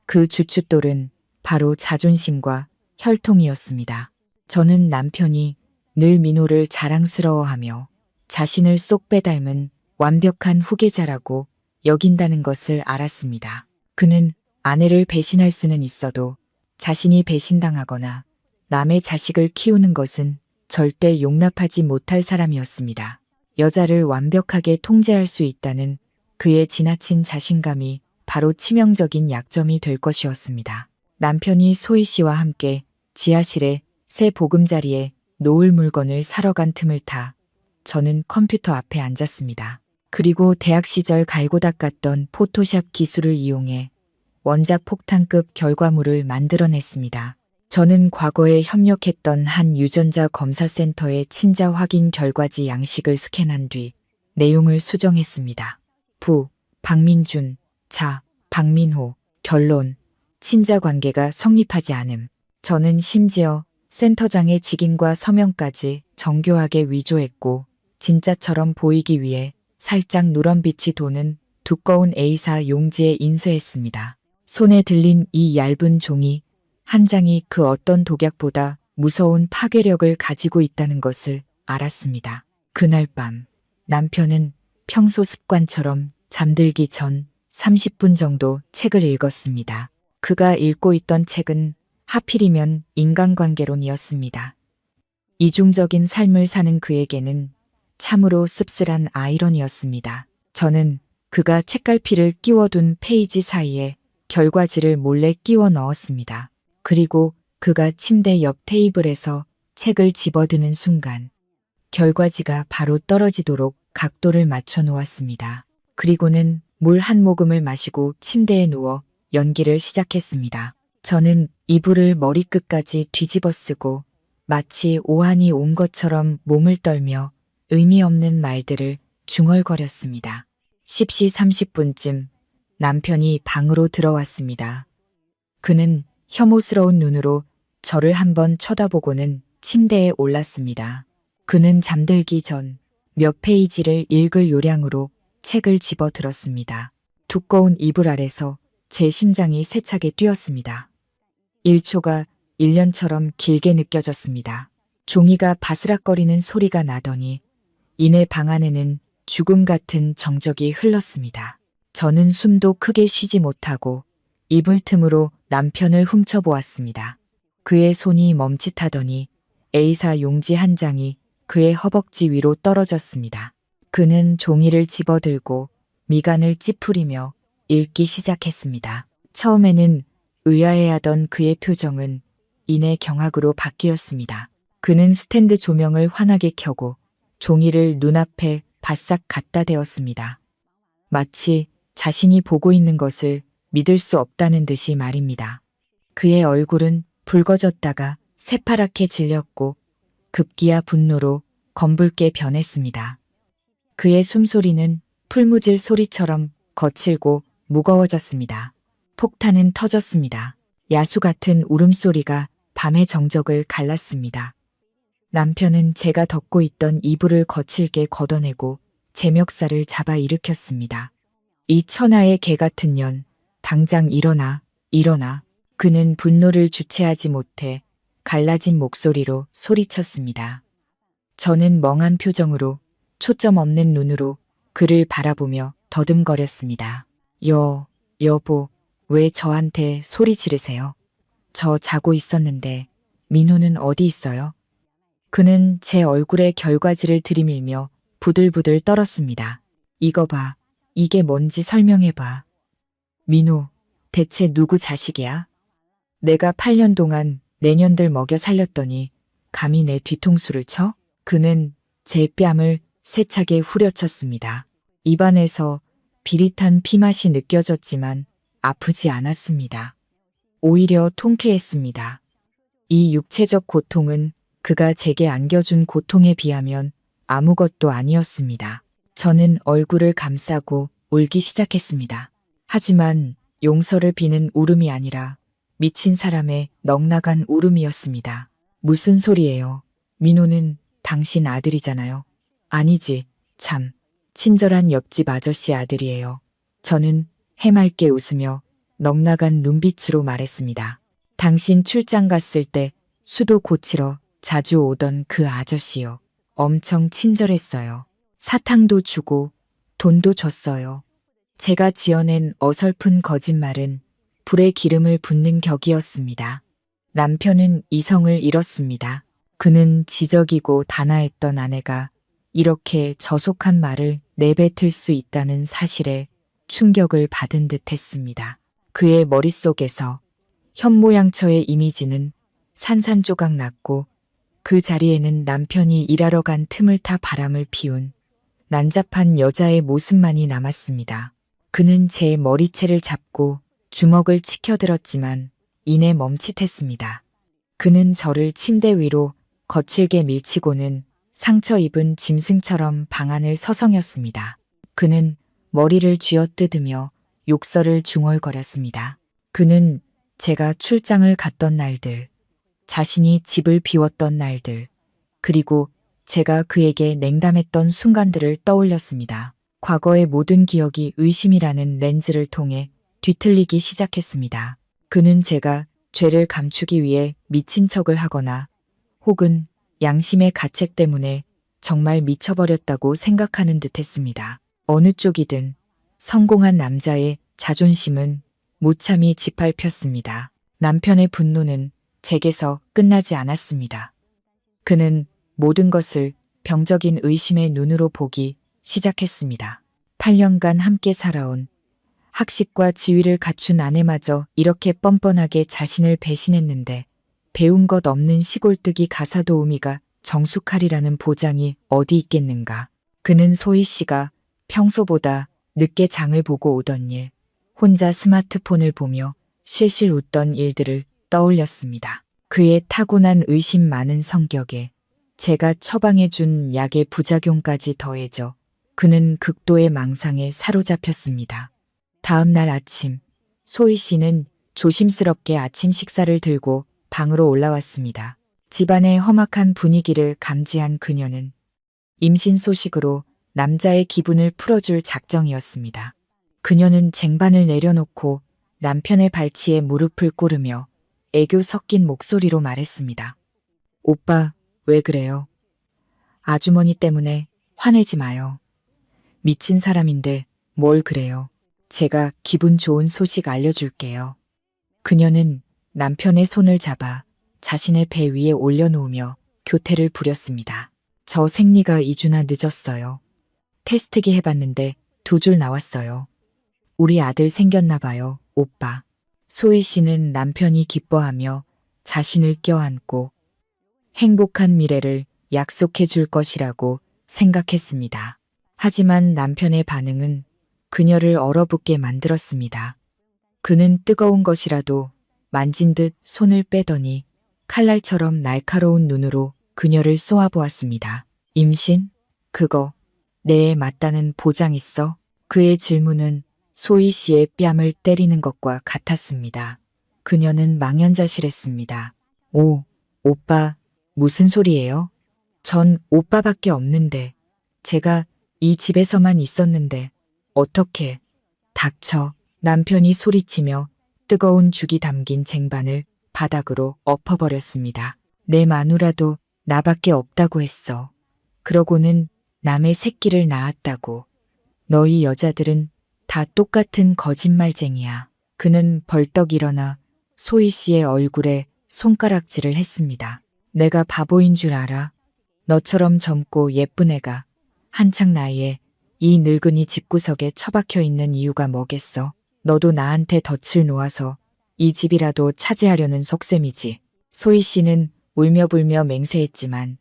S3: 그 주춧돌은 바로 자존심과 혈통이었습니다. 저는 남편이 늘 민호를 자랑스러워하며 자신을 쏙 빼닮은 완벽한 후계자라고 여긴다는 것을 알았습니다. 그는 아내를 배신할 수는 있어도 자신이 배신당하거나 남의 자식을 키우는 것은 절대 용납하지 못할 사람이었습니다. 여자를 완벽하게 통제할 수 있다는 그의 지나친 자신감이 바로 치명적인 약점이 될 것이었습니다. 남편이 소희 씨와 함께 지하실에 새 보금자리에 놓을 물건을 사러 간 틈을 타 저는 컴퓨터 앞에 앉았습니다. 그리고 대학 시절 갈고 닦았던 포토샵 기술을 이용해 원작 폭탄급 결과물을 만들어냈습니다. 저는 과거에 협력했던 한 유전자 검사센터의 친자 확인 결과지 양식을 스캔한 뒤 내용을 수정했습니다. 부, 박민준, 자, 박민호, 결론, 친자 관계가 성립하지 않음. 저는 심지어 센터장의 직인과 서명까지 정교하게 위조했고 진짜처럼 보이기 위해 살짝 누런빛이 도는 두꺼운 A사 용지에 인쇄했습니다. 손에 들린 이 얇은 종이 한 장이 그 어떤 독약보다 무서운 파괴력을 가지고 있다는 것을 알았습니다. 그날 밤 남편은 평소 습관처럼 잠들기 전 30분 정도 책을 읽었습니다. 그가 읽고 있던 책은 하필이면 인간관계론이었습니다. 이중적인 삶을 사는 그에게는 참으로 씁쓸한 아이러니였습니다. 저는 그가 책갈피를 끼워둔 페이지 사이에 결과지를 몰래 끼워 넣었습니다. 그리고 그가 침대 옆 테이블에서 책을 집어드는 순간 결과지가 바로 떨어지도록 각도를 맞춰 놓았습니다. 그리고는 물 한 모금을 마시고 침대에 누워 연기를 시작했습니다. 저는 이불을 머리끝까지 뒤집어 쓰고 마치 오한이 온 것처럼 몸을 떨며 의미 없는 말들을 중얼거렸습니다. 10시 30분쯤 남편이 방으로 들어왔습니다. 그는 혐오스러운 눈으로 저를 한번 쳐다보고는 침대에 올랐습니다. 그는 잠들기 전 몇 페이지를 읽을 요량으로 책을 집어 들었습니다. 두꺼운 이불 아래서 제 심장이 세차게 뛰었습니다. 1초가 1년처럼 길게 느껴졌습니다. 종이가 바스락거리는 소리가 나더니 이내 방 안에는 죽음 같은 정적이 흘렀습니다. 저는 숨도 크게 쉬지 못하고 이불 틈으로 남편을 훔쳐보았습니다. 그의 손이 멈칫하더니 A사 용지 한 장이 그의 허벅지 위로 떨어졌습니다. 그는 종이를 집어들고 미간을 찌푸리며 읽기 시작했습니다. 처음에는 의아해하던 그의 표정은 이내 경악으로 바뀌었습니다. 그는 스탠드 조명을 환하게 켜고 종이를 눈앞에 바싹 갖다 대었습니다. 마치 자신이 보고 있는 것을 믿을 수 없다는 듯이 말입니다. 그의 얼굴은 붉어졌다가 새파랗게 질렸고 급기야 분노로 검붉게 변했습니다. 그의 숨소리는 풀무질 소리처럼 거칠고 무거워졌습니다. 폭탄은 터졌습니다. 야수 같은 울음소리가 밤의 정적을 갈랐습니다. 남편은 제가 덮고 있던 이불을 거칠게 걷어내고 제 멱살을 잡아 일으켰습니다. 이 천하의 개 같은 년, 당장 일어나, 일어나. 그는 분노를 주체하지 못해 갈라진 목소리로 소리쳤습니다. 저는 멍한 표정으로 초점 없는 눈으로 그를 바라보며 더듬거렸습니다. 여보, 왜 저한테 소리 지르세요? 저 자고 있었는데 민호는 어디 있어요? 그는 제 얼굴에 결과지를 들이밀며 부들부들 떨었습니다. 이거 봐. 이게 뭔지 설명해봐. 민호, 대체 누구 자식이야? 내가 8년 동안 내년들 먹여 살렸더니 감히 내 뒤통수를 쳐? 그는 제 뺨을 세차게 후려쳤습니다. 입안에서 비릿한 피맛이 느껴졌지만 아프지 않았습니다. 오히려 통쾌했습니다. 이 육체적 고통은 그가 제게 안겨준 고통에 비하면 아무것도 아니었습니다. 저는 얼굴을 감싸고 울기 시작했습니다. 하지만 용서를 비는 울음이 아니라 미친 사람의 넉나간 울음이었습니다. 무슨 소리예요? 민호는 당신 아들이잖아요. 아니지, 참. 친절한 옆집 아저씨 아들이에요. 저는 해맑게 웃으며 넉나간 눈빛으로 말했습니다. 당신 출장 갔을 때 수도 고치러 자주 오던 그 아저씨요. 엄청 친절했어요. 사탕도 주고 돈도 줬어요. 제가 지어낸 어설픈 거짓말은 불에 기름을 붓는 격이었습니다. 남편은 이성을 잃었습니다. 그는 지적이고 단아했던 아내가 이렇게 저속한 말을 내뱉을 수 있다는 사실에 충격을 받은 듯 했습니다. 그의 머릿속에서 현모양처의 이미지는 산산조각 났고 그 자리에는 남편이 일하러 간 틈을 타 바람을 피운 난잡한 여자의 모습만이 남았습니다. 그는 제 머리채를 잡고 주먹을 치켜들었지만 이내 멈칫했습니다. 그는 저를 침대 위로 거칠게 밀치고는 상처 입은 짐승처럼 방 안을 서성였습니다. 그는 머리를 쥐어뜯으며 욕설을 중얼거렸습니다. 그는 제가 출장을 갔던 날들, 자신이 집을 비웠던 날들, 그리고 제가 그에게 냉담했던 순간들을 떠올렸습니다. 과거의 모든 기억이 의심이라는 렌즈를 통해 뒤틀리기 시작했습니다. 그는 제가 죄를 감추기 위해 미친 척을 하거나 혹은 양심의 가책 때문에 정말 미쳐버렸다고 생각하는 듯 했습니다. 어느 쪽이든 성공한 남자의 자존심은 무참히 짓밟혔습니다. 남편의 분노는 제게서 끝나지 않았습니다. 그는 모든 것을 병적인 의심의 눈으로 보기 시작했습니다. 8년간 함께 살아온 학식과 지위를 갖춘 아내마저 이렇게 뻔뻔하게 자신을 배신했는데 배운 것 없는 시골뜨기 가사도우미가 정숙하리라는 보장이 어디 있겠는가. 그는 소희 씨가 평소보다 늦게 장을 보고 오던 일, 혼자 스마트폰을 보며 실실 웃던 일들을 떠올렸습니다. 그의 타고난 의심 많은 성격에 제가 처방해준 약의 부작용까지 더해져 그는 극도의 망상에 사로잡혔습니다. 다음 날 아침, 소희 씨는 조심스럽게 아침 식사를 들고 방으로 올라왔습니다. 집안의 험악한 분위기를 감지한 그녀는 임신 소식으로 남자의 기분을 풀어줄 작정이었습니다. 그녀는 쟁반을 내려놓고 남편의 발치에 무릎을 꿇으며 애교 섞인 목소리로 말했습니다. 오빠, 왜 그래요? 아주머니 때문에 화내지 마요. 미친 사람인데 뭘 그래요? 제가 기분 좋은 소식 알려줄게요. 그녀는 남편의 손을 잡아 자신의 배 위에 올려놓으며 교태를 부렸습니다. 저 생리가 2주나 늦었어요. 테스트기 해봤는데 2줄 나왔어요. 우리 아들 생겼나 봐요, 오빠. 소희 씨는 남편이 기뻐하며 자신을 껴안고 행복한 미래를 약속해 줄 것이라고 생각했습니다. 하지만 남편의 반응은 그녀를 얼어붙게 만들었습니다. 그는 뜨거운 것이라도 만진 듯 손을 빼더니 칼날처럼 날카로운 눈으로 그녀를 쏘아보았습니다. 임신? 그거 네, 맞다는 보장 있어? 그의 질문은 소희 씨의 뺨을 때리는 것과 같았습니다. 그녀는 망연자실했습니다. 오, 오빠, 무슨 소리예요? 전 오빠밖에 없는데, 제가 이 집에서만 있었는데, 어떻게, 닥쳐, 남편이 소리치며 뜨거운 죽이 담긴 쟁반을 바닥으로 엎어버렸습니다. 내 마누라도 나밖에 없다고 했어. 그러고는 남의 새끼를 낳았다고. 너희 여자들은 다 똑같은 거짓말쟁이야. 그는 벌떡 일어나 소희 씨의 얼굴에 손가락질을 했습니다. 내가 바보인 줄 알아? 너처럼 젊고 예쁜 애가 한창 나이에 이 늙은이 집구석에 처박혀 있는 이유가 뭐겠어? 너도 나한테 덫을 놓아서 이 집이라도 차지하려는 속셈이지. 소희 씨는 울며불며 맹세했지만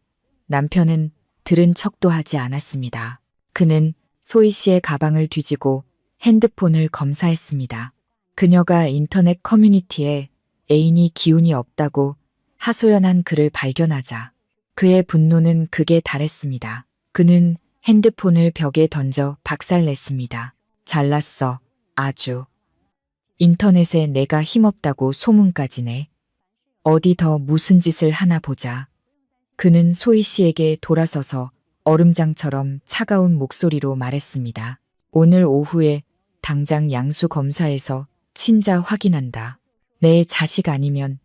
S3: 남편은 들은 척도 하지 않았습니다. 그는 소희 씨의 가방을 뒤지고 핸드폰을 검사했습니다. 그녀가 인터넷 커뮤니티에 애인이 기운이 없다고 하소연한 글을 발견하자 그의 분노는 극에 달했습니다. 그는 핸드폰을 벽에 던져 박살냈습니다. 잘났어, 아주. 인터넷에 내가 힘없다고 소문까지네. 어디 더 무슨 짓을 하나 보자. 그는 소희 씨에게 돌아서서 얼음장처럼 차가운 목소리로 말했습니다. 오늘 오후에 당장 양수 검사에서 친자 확인한다. 내 자식 아니면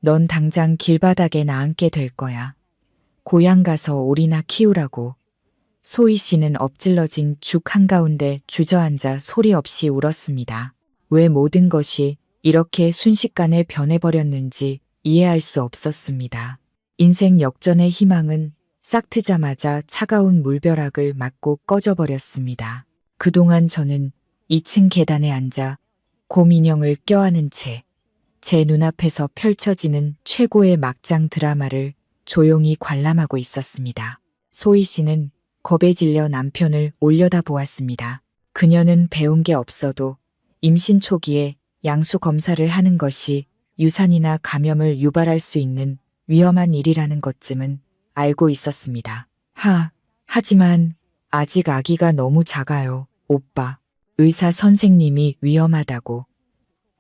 S3: 넌 당장 길바닥에 나앉게 될 거야. 고향 가서 오리나 키우라고. 소희 씨는 엎질러진 죽 한가운데 주저앉아 소리 없이 울었습니다. 왜 모든 것이 이렇게 순식간에 변해버렸는지 이해할 수 없었습니다. 인생 역전의 희망은 싹 트자마자 차가운 물벼락을 맞고 꺼져버렸습니다. 그동안 저는 2층 계단에 앉아 곰인형을 껴안은 채 제 눈앞에서 펼쳐지는 최고의 막장 드라마를 조용히 관람하고 있었습니다. 소희 씨는 겁에 질려 남편을 올려다보았습니다. 그녀는 배운 게 없어도 임신 초기에 양수 검사를 하는 것이 유산이나 감염을 유발할 수 있는 위험한 일이라는 것쯤은 알고 있었습니다. 하지만 아직 아기가 너무 작아요, 오빠. 의사 선생님이 위험하다고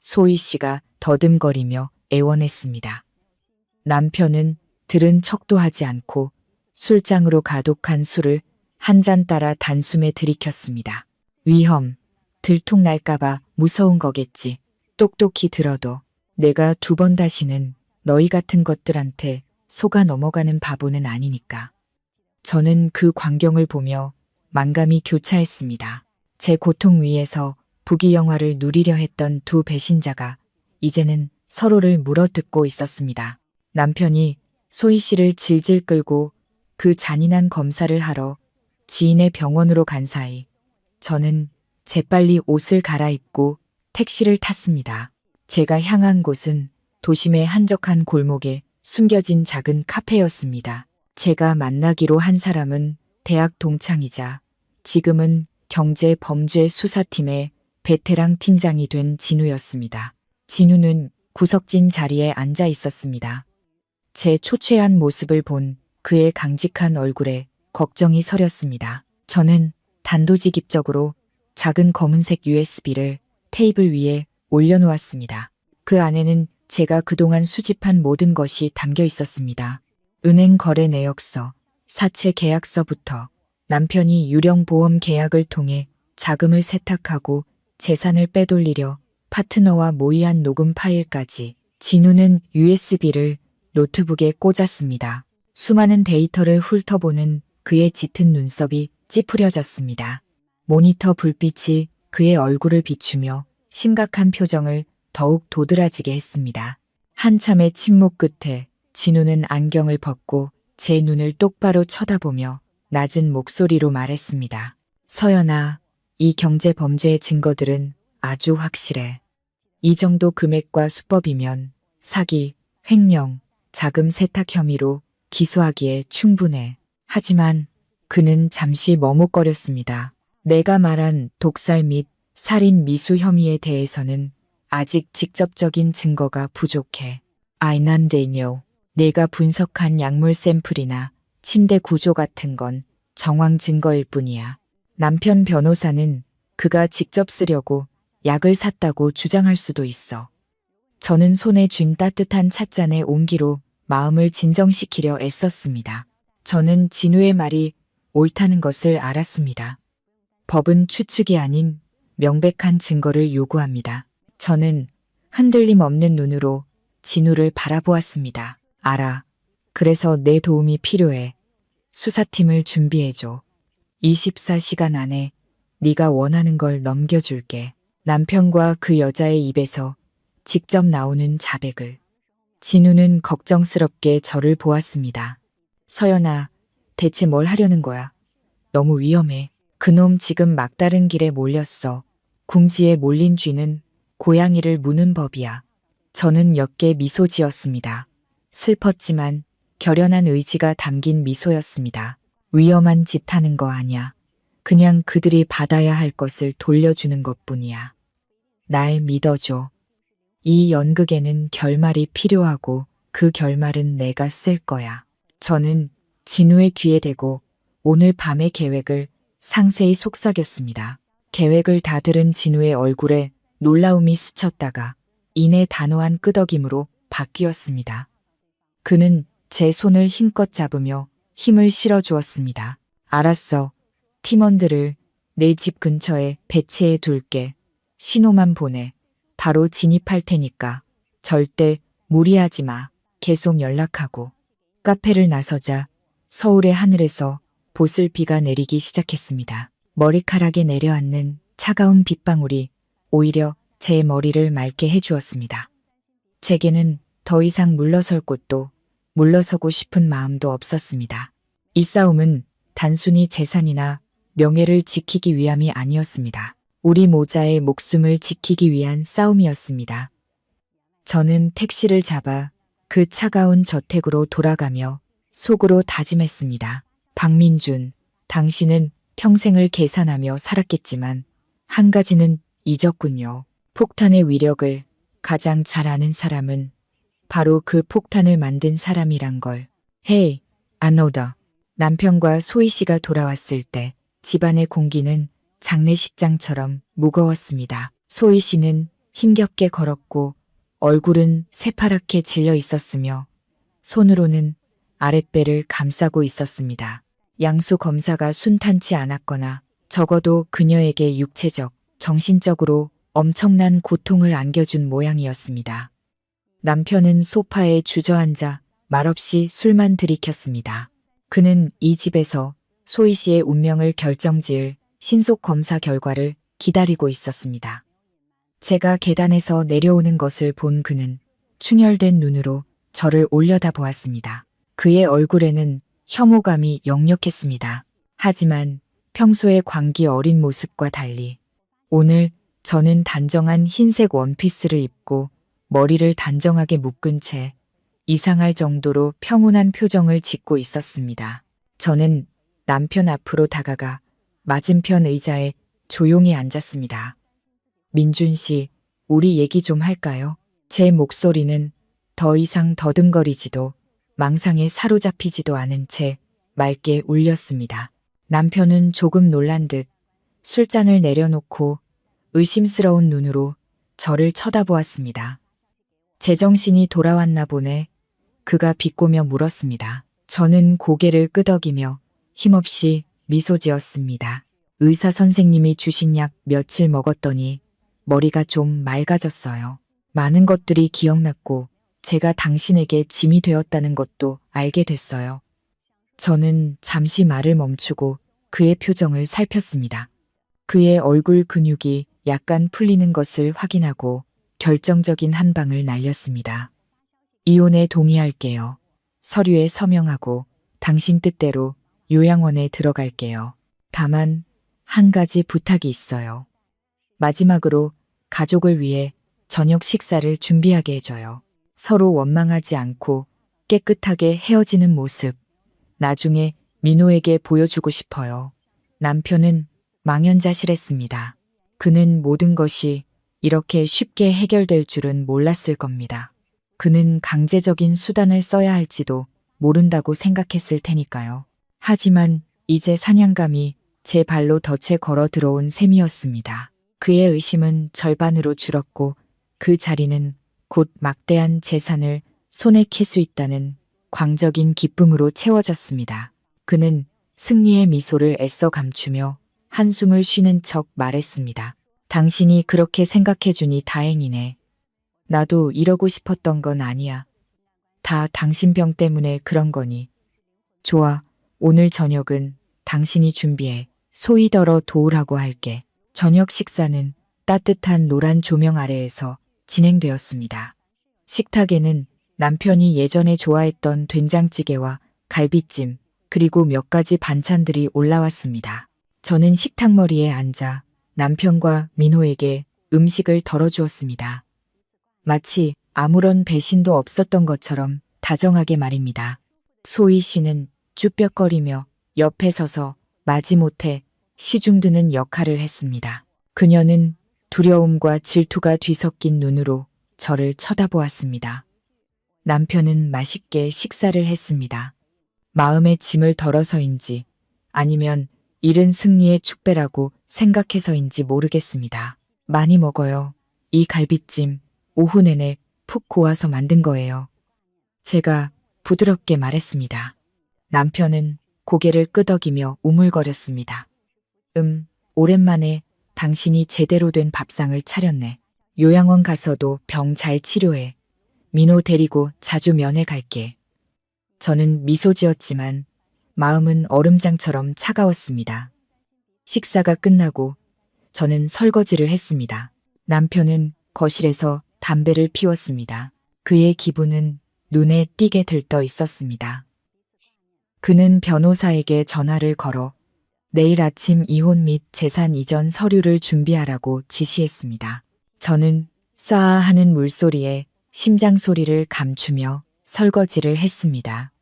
S3: 소희 씨가 더듬거리며 애원했습니다. 남편은 들은 척도 하지 않고 술장으로 가독한 술을 한 잔 따라 단숨에 들이켰습니다. 위험, 들통날까봐 무서운 거겠지. 똑똑히 들어도 내가 2번 다시는 너희 같은 것들한테 속아 넘어가는 바보는 아니니까. 저는 그 광경을 보며 만감이 교차했습니다. 제 고통 위에서 부귀영화를 누리려 했던 두 배신자가 이제는 서로를 물어뜯고 있었습니다. 남편이 소희 씨를 질질 끌고 그 잔인한 검사를 하러 지인의 병원으로 간 사이 저는 재빨리 옷을 갈아입고 택시를 탔습니다. 제가 향한 곳은 도심의 한적한 골목에 숨겨진 작은 카페였습니다. 제가 만나기로 한 사람은 대학 동창이자 지금은 경제범죄 수사팀의 베테랑 팀장이 된 진우였습니다. 진우는 구석진 자리에 앉아 있었습니다. 제 초췌한 모습을 본 그의 강직한 얼굴에 걱정이 서렸습니다. 저는 단도직입적으로 작은 검은색 USB를 테이블 위에 올려놓았습니다. 그 안에는 제가 그동안 수집한 모든 것이 담겨 있었습니다. 은행 거래 내역서, 사채 계약서부터 남편이 유령 보험 계약을 통해 자금을 세탁하고 재산을 빼돌리려 파트너와 모의한 녹음 파일까지. 진우는 USB를 노트북에 꽂았습니다. 수많은 데이터를 훑어보는 그의 짙은 눈썹이 찌푸려졌습니다. 모니터 불빛이 그의 얼굴을 비추며 심각한 표정을 더욱 도드라지게 했습니다. 한참의 침묵 끝에 진우는 안경을 벗고 제 눈을 똑바로 쳐다보며 낮은 목소리로 말했습니다. 서연아, 이 경제 범죄의 증거들은 아주 확실해. 이 정도 금액과 수법이면 사기, 횡령, 자금 세탁 혐의로 기소하기에 충분해. 하지만 그는 잠시 머뭇거렸습니다. 내가 말한 독살 및 살인 미수 혐의에 대해서는 아직 직접적인 증거가 부족해. 아이난데이뇨. 내가 분석한 약물 샘플이나 침대 구조 같은 건 정황 증거일 뿐이야. 남편 변호사는 그가 직접 쓰려고 약을 샀다고 주장할 수도 있어. 저는 손에 쥔 따뜻한 찻잔의 온기로 마음을 진정시키려 애썼습니다. 저는 진우의 말이 옳다는 것을 알았습니다. 법은 추측이 아닌 명백한 증거를 요구합니다. 저는 흔들림 없는 눈으로 진우를 바라보았습니다. 알아. 그래서 내 도움이 필요해. 수사팀을 준비해줘. 24시간 안에 네가 원하는 걸 넘겨줄게. 남편과 그 여자의 입에서 직접 나오는 자백을. 진우는 걱정스럽게 저를 보았습니다. 서연아, 대체 뭘 하려는 거야? 너무 위험해. 그놈 지금 막다른 길에 몰렸어. 궁지에 몰린 쥐는 고양이를 무는 법이야. 저는 옅게 미소 지었습니다. 슬펐지만 결연한 의지가 담긴 미소였습니다. 위험한 짓 하는 거 아냐. 그냥 그들이 받아야 할 것을 돌려주는 것뿐이야. 날 믿어줘. 이 연극에는 결말이 필요하고 그 결말은 내가 쓸 거야. 저는 진우의 귀에 대고 오늘 밤의 계획을 상세히 속삭였습니다. 계획을 다 들은 진우의 얼굴에 놀라움이 스쳤다가 이내 단호한 끄덕임으로 바뀌었습니다. 그는 제 손을 힘껏 잡으며 힘을 실어주었습니다. 알았어. 팀원들을 내 집 근처에 배치해 둘게. 신호만 보내. 바로 진입할 테니까. 절대 무리하지 마. 계속 연락하고. 카페를 나서자 서울의 하늘에서 보슬비가 내리기 시작했습니다. 머리카락에 내려앉는 차가운 빗방울이 오히려 제 머리를 맑게 해주었습니다. 제게는 더 이상 물러설 곳도 물러서고 싶은 마음도 없었습니다. 이 싸움은 단순히 재산이나 명예를 지키기 위함이 아니었습니다. 우리 모자의 목숨을 지키기 위한 싸움이었습니다. 저는 택시를 잡아 그 차가운 저택으로 돌아가며 속으로 다짐했습니다. 박민준, 당신은 평생을 계산하며 살았겠지만 한 가지는 잊었군요. 폭탄의 위력을 가장 잘 아는 사람은 바로 그 폭탄을 만든 사람이란 걸. 헤이, 안오더. 남편과 소희 씨가 돌아왔을 때 집안의 공기는 장례식장처럼 무거웠습니다. 소희 씨는 힘겹게 걸었고 얼굴은 새파랗게 질려 있었으며 손으로는 아랫배를 감싸고 있었습니다. 양수 검사가 순탄치 않았거나 적어도 그녀에게 육체적, 정신적으로 엄청난 고통을 안겨준 모양이었습니다. 남편은 소파에 주저앉아 말없이 술만 들이켰습니다. 그는 이 집에서 소희 씨의 운명을 결정지을 신속 검사 결과를 기다리고 있었습니다. 제가 계단에서 내려오는 것을 본 그는 충혈된 눈으로 저를 올려다보았습니다. 그의 얼굴에는 혐오감이 역력했습니다. 하지만 평소의 광기 어린 모습과 달리 오늘 저는 단정한 흰색 원피스를 입고 머리를 단정하게 묶은 채 이상할 정도로 평온한 표정을 짓고 있었습니다. 저는 남편 앞으로 다가가 맞은편 의자에 조용히 앉았습니다. 민준 씨, 우리 얘기 좀 할까요? 제 목소리는 더 이상 더듬거리지도 망상에 사로잡히지도 않은 채 맑게 울렸습니다. 남편은 조금 놀란 듯 술잔을 내려놓고 의심스러운 눈으로 저를 쳐다보았습니다. 제정신이 돌아왔나 보네. 그가 비꼬며 물었습니다. 저는 고개를 끄덕이며 힘없이 미소 지었습니다. 의사 선생님이 주신 약 며칠 먹었더니 머리가 좀 맑아졌어요. 많은 것들이 기억났고 제가 당신에게 짐이 되었다는 것도 알게 됐어요. 저는 잠시 말을 멈추고 그의 표정을 살폈습니다. 그의 얼굴 근육이 약간 풀리는 것을 확인하고 결정적인 한 방을 날렸습니다. 이혼에 동의할게요. 서류에 서명하고 당신 뜻대로 요양원에 들어갈게요. 다만 한 가지 부탁이 있어요. 마지막으로 가족을 위해 저녁 식사를 준비하게 해줘요. 서로 원망하지 않고 깨끗하게 헤어지는 모습. 나중에 민호에게 보여주고 싶어요. 남편은 망연자실했습니다. 그는 모든 것이 이렇게 쉽게 해결될 줄은 몰랐을 겁니다. 그는 강제적인 수단을 써야 할지도 모른다고 생각했을 테니까요. 하지만 이제 사냥감이 제 발로 덫에 걸어 들어온 셈이었습니다. 그의 의심은 절반으로 줄었고 그 자리는 곧 막대한 재산을 손에 켭 수 있다는 광적인 기쁨으로 채워졌습니다. 그는 승리의 미소를 애써 감추며 한숨을 쉬는 척 말했습니다. 당신이 그렇게 생각해주니 다행이네. 나도 이러고 싶었던 건 아니야. 다 당신 병 때문에 그런 거니. 좋아, 오늘 저녁은 당신이 준비해 소이더러 도우라고 할게. 저녁 식사는 따뜻한 노란 조명 아래에서 진행되었습니다. 식탁에는 남편이 예전에 좋아했던 된장찌개와 갈비찜, 그리고 몇 가지 반찬들이 올라왔습니다. 저는 식탁머리에 앉아 남편과 민호에게 음식을 덜어주었습니다. 마치 아무런 배신도 없었던 것처럼 다정하게 말입니다. 소희 씨는 쭈뼛거리며 옆에 서서 마지못해 시중드는 역할을 했습니다. 그녀는 두려움과 질투가 뒤섞인 눈으로 저를 쳐다보았습니다. 남편은 맛있게 식사를 했습니다. 마음의 짐을 덜어서인지 아니면 이른 승리의 축배라고 생각해서인지 모르겠습니다. 많이 먹어요. 이 갈비찜 오후 내내 푹 고아서 만든 거예요. 제가 부드럽게 말했습니다. 남편은 고개를 끄덕이며 우물거렸습니다. 오랜만에 당신이 제대로 된 밥상을 차렸네. 요양원 가서도 병 잘 치료해. 민호 데리고 자주 면회 갈게. 저는 미소 지었지만 마음은 얼음장처럼 차가웠습니다. 식사가 끝나고 저는 설거지를 했습니다. 남편은 거실에서 담배를 피웠습니다. 그의 기분은 눈에 띄게 들떠 있었습니다. 그는 변호사에게 전화를 걸어 내일 아침 이혼 및 재산 이전 서류를 준비하라고 지시했습니다. 저는 쏴 하는 물소리에 심장 소리를 감추며 설거지를 했습니다.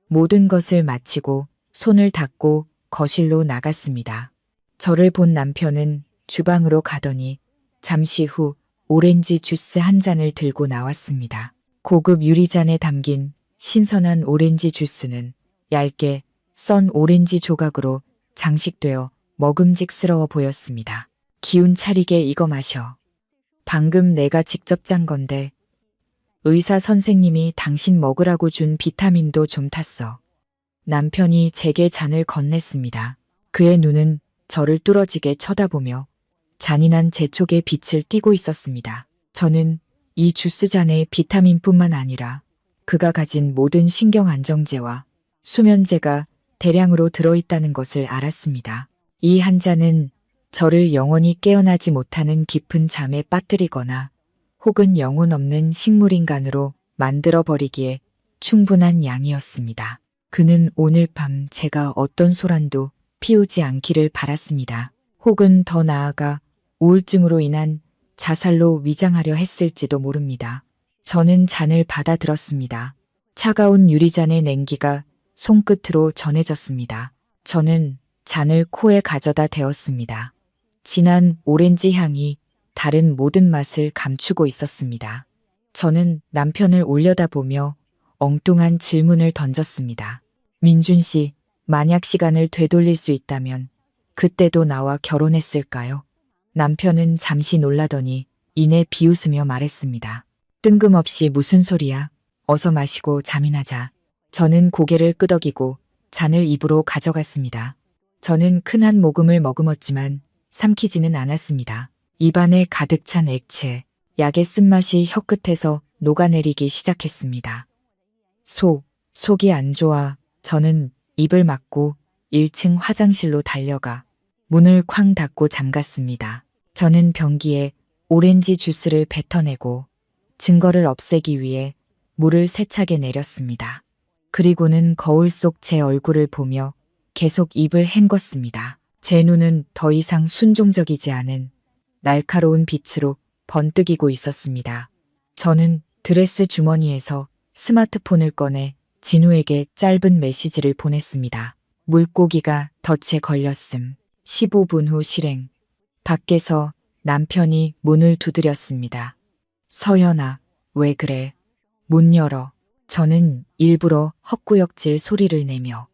S3: 모든 것을 마치고 손을 닦고 거실로 나갔습니다. 저를 본 남편은 주방으로 가더니 잠시 후 오렌지 주스 한 잔을 들고 나왔습니다. 고급 유리잔에 담긴 신선한 오렌지 주스는 얇게 썬 오렌지 조각으로 장식되어 먹음직스러워 보였습니다. 기운 차리게 이거 마셔. 방금 내가 직접 짠 건데 의사 선생님이 당신 먹으라고 준 비타민도 좀 탔어. 남편이 제게 잔을 건넸습니다. 그의 눈은 저를 뚫어지게 쳐다보며 잔인한 재촉의 빛을 띠고 있었습니다. 저는 이 주스 잔에 비타민뿐만 아니라 그가 가진 모든 신경 안정제와 수면제가 대량으로 들어있다는 것을 알았습니다. 이 한 잔은 저를 영원히 깨어나지 못하는 깊은 잠에 빠뜨리거나 혹은 영혼 없는 식물인간으로 만들어버리기에 충분한 양이었습니다. 그는 오늘 밤 제가 어떤 소란도 피우지 않기를 바랐습니다. 혹은 더 나아가 우울증으로 인한 자살로 위장하려 했을지도 모릅니다. 저는 잔을 받아들었습니다. 차가운 유리잔의 냉기가 손끝으로 전해졌습니다. 저는 잔을 코에 가져다 대었습니다. 진한 오렌지 향이 다른 모든 맛을 감추고 있었습니다. 저는 남편을 올려다보며 엉뚱한 질문을 던졌습니다. 민준 씨, 만약 시간을 되돌릴 수 있다면 그때도 나와 결혼했을까요? 남편은 잠시 놀라더니 이내 비웃으며 말했습니다. 뜬금없이 무슨 소리야? 어서 마시고 잠이나 자. 저는 고개를 끄덕이고 잔을 입으로 가져갔습니다. 저는 큰 한 모금을 머금었지만 삼키지는 않았습니다. 입안에 가득 찬 액체, 약의 쓴맛이 혀끝에서 녹아내리기 시작했습니다. 속이 안 좋아. 저는 입을 막고 1층 화장실로 달려가 문을 쾅 닫고 잠갔습니다. 저는 변기에 오렌지 주스를 뱉어내고 증거를 없애기 위해 물을 세차게 내렸습니다. 그리고는 거울 속 제 얼굴을 보며 계속 입을 헹궜습니다. 제 눈은 더 이상 순종적이지 않은 날카로운 빛으로 번뜩이고 있었습니다. 저는 드레스 주머니에서 스마트폰을 꺼내 진우에게 짧은 메시지를 보냈습니다. 물고기가 덫에 걸렸음. 15분 후 실행. 밖에서 남편이 문을 두드렸습니다. 서연아, 왜 그래? 문 열어. 저는 일부러 헛구역질 소리를 내며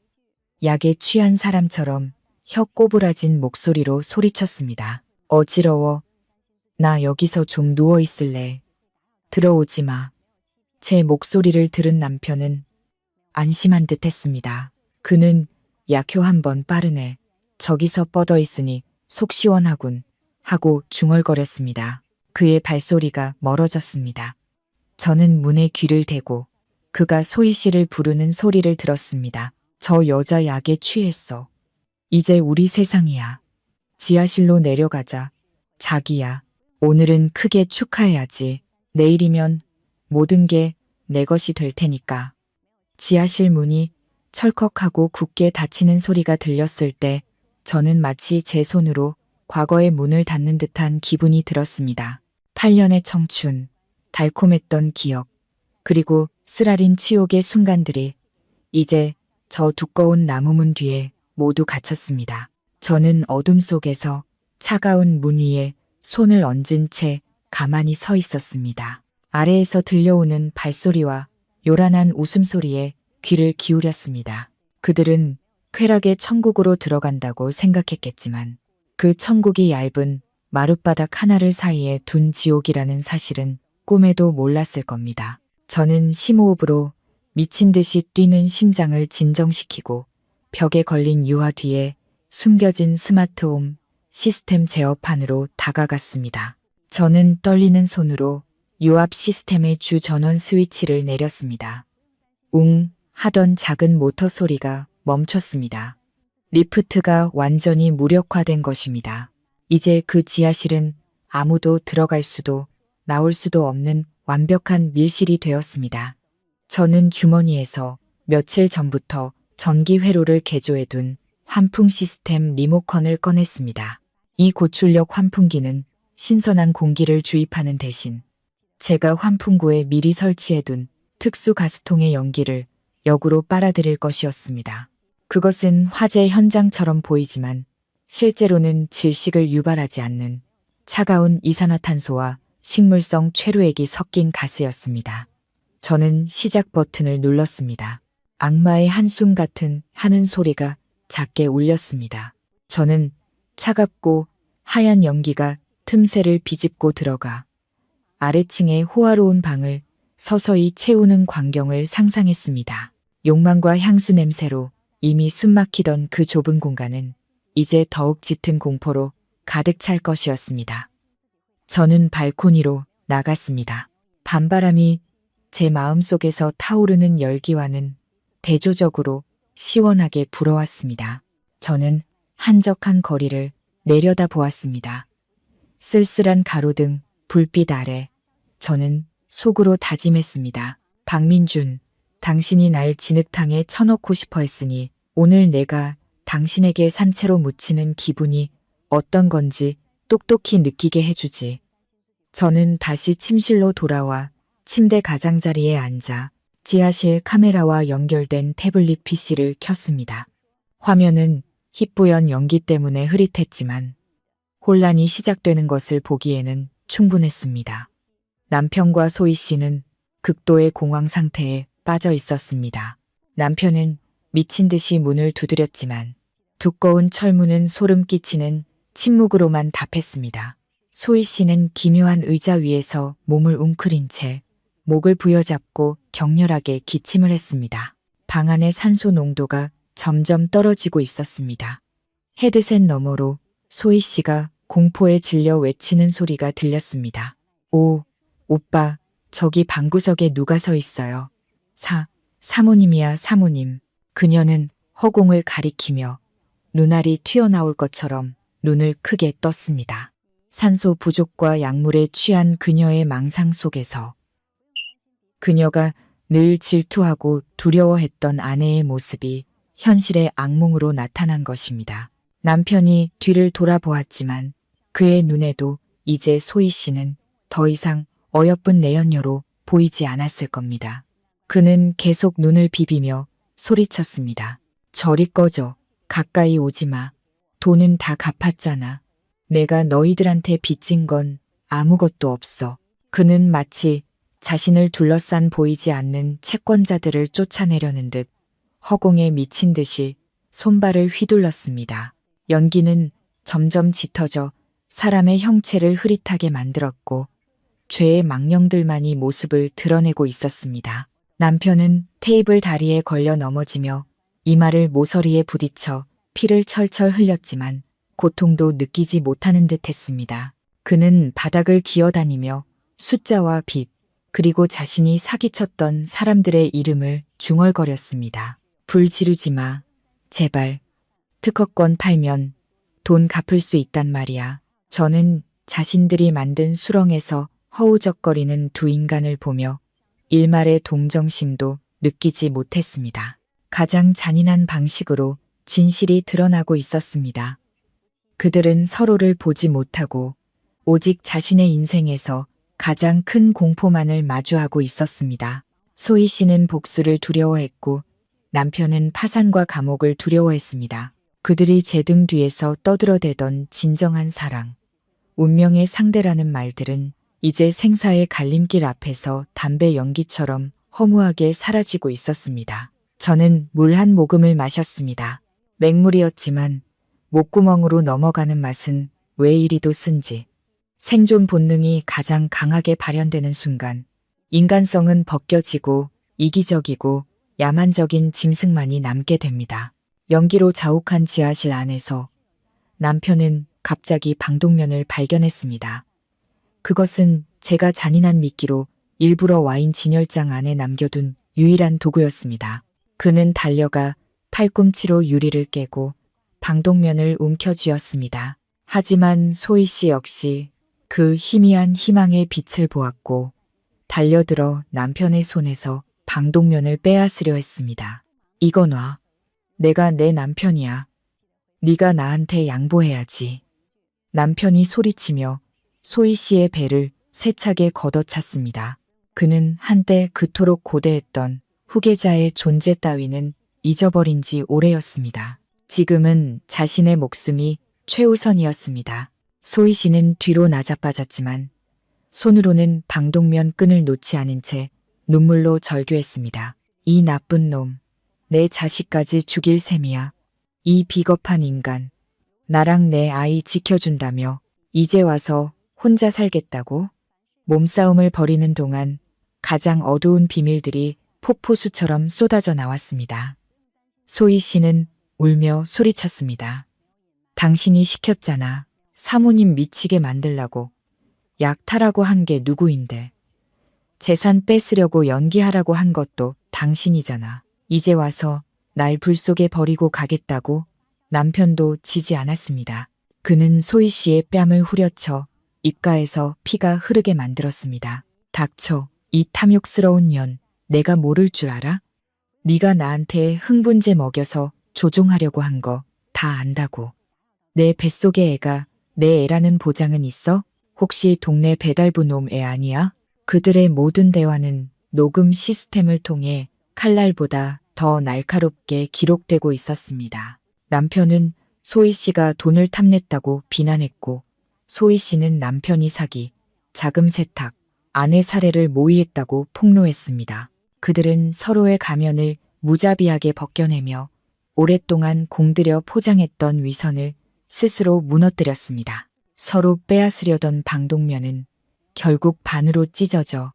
S3: 약에 취한 사람처럼 혀 꼬부라진 목소리로 소리쳤습니다. 어지러워. 나 여기서 좀 누워 있을래. 들어오지 마. 제 목소리를 들은 남편은 안심한 듯 했습니다. 그는 약효 한 번 빠르네. 저기서 뻗어 있으니 속 시원하군. 하고 중얼거렸습니다. 그의 발소리가 멀어졌습니다. 저는 문에 귀를 대고 그가 소희 씨를 부르는 소리를 들었습니다. 저 여자 약에 취했어. 이제 우리 세상이야. 지하실로 내려가자. 자기야, 오늘은 크게 축하해야지. 내일이면 모든 게 내 것이 될 테니까. 지하실 문이 철컥하고 굳게 닫히는 소리가 들렸을 때 저는 마치 제 손으로 과거의 문을 닫는 듯한 기분이 들었습니다. 8년의 청춘, 달콤했던 기억, 그리고 쓰라린 치욕의 순간들이 이제 저 두꺼운 나무문 뒤에 모두 갇혔습니다. 저는 어둠 속에서 차가운 문 위에 손을 얹은 채 가만히 서 있었습니다. 아래에서 들려오는 발소리와 요란한 웃음소리에 귀를 기울였습니다. 그들은 쾌락의 천국으로 들어간다고 생각했겠지만 그 천국이 얇은 마룻바닥 하나를 사이에 둔 지옥이라는 사실은 꿈에도 몰랐을 겁니다. 저는 심호흡으로 미친 듯이 뛰는 심장을 진정시키고 벽에 걸린 유화 뒤에 숨겨진 스마트홈 시스템 제어판으로 다가갔습니다. 저는 떨리는 손으로 유압 시스템의 주 전원 스위치를 내렸습니다. 웅 하던 작은 모터 소리가 멈췄습니다. 리프트가 완전히 무력화된 것입니다. 이제 그 지하실은 아무도 들어갈 수도 나올 수도 없는 완벽한 밀실이 되었습니다. 저는 주머니에서 며칠 전부터 전기 회로를 개조해둔 환풍 시스템 리모컨을 꺼냈습니다. 이 고출력 환풍기는 신선한 공기를 주입하는 대신 제가 환풍구에 미리 설치해둔 특수 가스통의 연기를 역으로 빨아들일 것이었습니다. 그것은 화재 현장처럼 보이지만 실제로는 질식을 유발하지 않는 차가운 이산화탄소와 식물성 최루액이 섞인 가스였습니다. 저는 시작 버튼을 눌렀습니다. 악마의 한숨 같은 하는 소리가 작게 울렸습니다. 저는 차갑고 하얀 연기가 틈새를 비집고 들어가 아래층의 호화로운 방을 서서히 채우는 광경을 상상했습니다. 욕망과 향수 냄새로 이미 숨막히던 그 좁은 공간은 이제 더욱 짙은 공포로 가득 찰 것이었습니다. 저는 발코니로 나갔습니다. 밤바람이 제 마음속에서 타오르는 열기와는 대조적으로 시원하게 불어왔습니다. 저는 한적한 거리를 내려다 보았습니다. 쓸쓸한 가로등 불빛 아래 저는 속으로 다짐했습니다. 박민준, 당신이 날 진흙탕에 쳐넣고 싶어 했으니 오늘 내가 당신에게 산채로 묻히는 기분이 어떤 건지 똑똑히 느끼게 해주지. 저는 다시 침실로 돌아와 침대 가장자리에 앉아 지하실 카메라와 연결된 태블릿 PC를 켰습니다. 화면은 희뿌연 연기 때문에 흐릿했지만 혼란이 시작되는 것을 보기에는 충분했습니다. 남편과 소희 씨는 극도의 공황 상태에 빠져 있었습니다. 남편은 미친 듯이 문을 두드렸지만 두꺼운 철문은 소름 끼치는 침묵으로만 답했습니다. 소희 씨는 기묘한 의자 위에서 몸을 웅크린 채 목을 부여잡고 격렬하게 기침을 했습니다. 방 안의 산소 농도가 점점 떨어지고 있었습니다. 헤드셋 너머로 소희 씨가 공포에 질려 외치는 소리가 들렸습니다. 오, 오빠, 저기 방구석에 누가 서 있어요. 사모님이야, 사모님. 그녀는 허공을 가리키며 눈알이 튀어나올 것처럼 눈을 크게 떴습니다. 산소 부족과 약물에 취한 그녀의 망상 속에서 그녀가 늘 질투하고 두려워했던 아내의 모습이 현실의 악몽으로 나타난 것입니다. 남편이 뒤를 돌아보았지만 그의 눈에도 이제 소희 씨는 더 이상 어여쁜 내연녀로 보이지 않았을 겁니다. 그는 계속 눈을 비비며 소리쳤습니다. 저리 꺼져. 가까이 오지 마. 돈은 다 갚았잖아. 내가 너희들한테 빚진 건 아무것도 없어. 그는 마치 자신을 둘러싼 보이지 않는 채권자들을 쫓아내려는 듯 허공에 미친 듯이 손발을 휘둘렀습니다. 연기는 점점 짙어져 사람의 형체를 흐릿하게 만들었고 죄의 망령들만이 모습을 드러내고 있었습니다. 남편은 테이블 다리에 걸려 넘어지며 이마를 모서리에 부딪혀 피를 철철 흘렸지만 고통도 느끼지 못하는 듯 했습니다. 그는 바닥을 기어다니며 숫자와 빚, 그리고 자신이 사기쳤던 사람들의 이름을 중얼거렸습니다. 불 지르지 마. 제발. 특허권 팔면 돈 갚을 수 있단 말이야. 저는 자신들이 만든 수렁에서 허우적거리는 두 인간을 보며 일말의 동정심도 느끼지 못했습니다. 가장 잔인한 방식으로 진실이 드러나고 있었습니다. 그들은 서로를 보지 못하고 오직 자신의 인생에서 가장 큰 공포만을 마주하고 있었습니다. 소희 씨는 복수를 두려워했고 남편은 파산과 감옥을 두려워했습니다. 그들이 제 등 뒤에서 떠들어대던 진정한 사랑, 운명의 상대라는 말들은 이제 생사의 갈림길 앞에서 담배 연기처럼 허무하게 사라지고 있었습니다. 저는 물 한 모금을 마셨습니다. 맹물이었지만 목구멍으로 넘어가는 맛은 왜 이리도 쓴지. 생존 본능이 가장 강하게 발현되는 순간 인간성은 벗겨지고 이기적이고 야만적인 짐승만이 남게 됩니다. 연기로 자욱한 지하실 안에서 남편은 갑자기 방독면을 발견했습니다. 그것은 제가 잔인한 미끼로 일부러 와인 진열장 안에 남겨둔 유일한 도구였습니다. 그는 달려가 팔꿈치로 유리를 깨고 방독면을 움켜쥐었습니다. 하지만 소희 씨 역시 그 희미한 희망의 빛을 보았고 달려들어 남편의 손에서 방독면을 빼앗으려 했습니다. 이거 놔. 내가 내 남편이야. 네가 나한테 양보해야지. 남편이 소리치며 소희 씨의 배를 세차게 걷어찼습니다. 그는 한때 그토록 고대했던 후계자의 존재 따위는 잊어버린 지 오래였습니다. 지금은 자신의 목숨이 최우선이었습니다. 소희 씨는 뒤로 나자빠졌지만 손으로는 방독면 끈을 놓지 않은 채 눈물로 절규했습니다. 이 나쁜 놈, 내 자식까지 죽일 셈이야. 이 비겁한 인간, 나랑 내 아이 지켜준다며 이제 와서 혼자 살겠다고? 몸싸움을 벌이는 동안 가장 어두운 비밀들이 폭포수처럼 쏟아져 나왔습니다. 소희 씨는 울며 소리쳤습니다. 당신이 시켰잖아. 사모님 미치게 만들라고. 약탈하고 한 게 누구인데. 재산 뺏으려고 연기하라고 한 것도 당신이잖아. 이제 와서 날 불 속에 버리고 가겠다고? 남편도 지지 않았습니다. 그는 소희 씨의 뺨을 후려쳐 입가에서 피가 흐르게 만들었습니다. 닥쳐, 이 탐욕스러운 년, 내가 모를 줄 알아? 네가 나한테 흥분제 먹여서 조종하려고 한 거 다 안다고. 내 뱃속의 애가 내 애라는 보장은 있어? 혹시 동네 배달부 놈 애 아니야? 그들의 모든 대화는 녹음 시스템을 통해 칼날보다 더 날카롭게 기록되고 있었습니다. 남편은 소희 씨가 돈을 탐냈다고 비난했고, 소희 씨는 남편이 사기, 자금 세탁, 아내 살해를 모의했다고 폭로했습니다. 그들은 서로의 가면을 무자비하게 벗겨내며 오랫동안 공들여 포장했던 위선을 스스로 무너뜨렸습니다. 서로 빼앗으려던 방독면은 결국 반으로 찢어져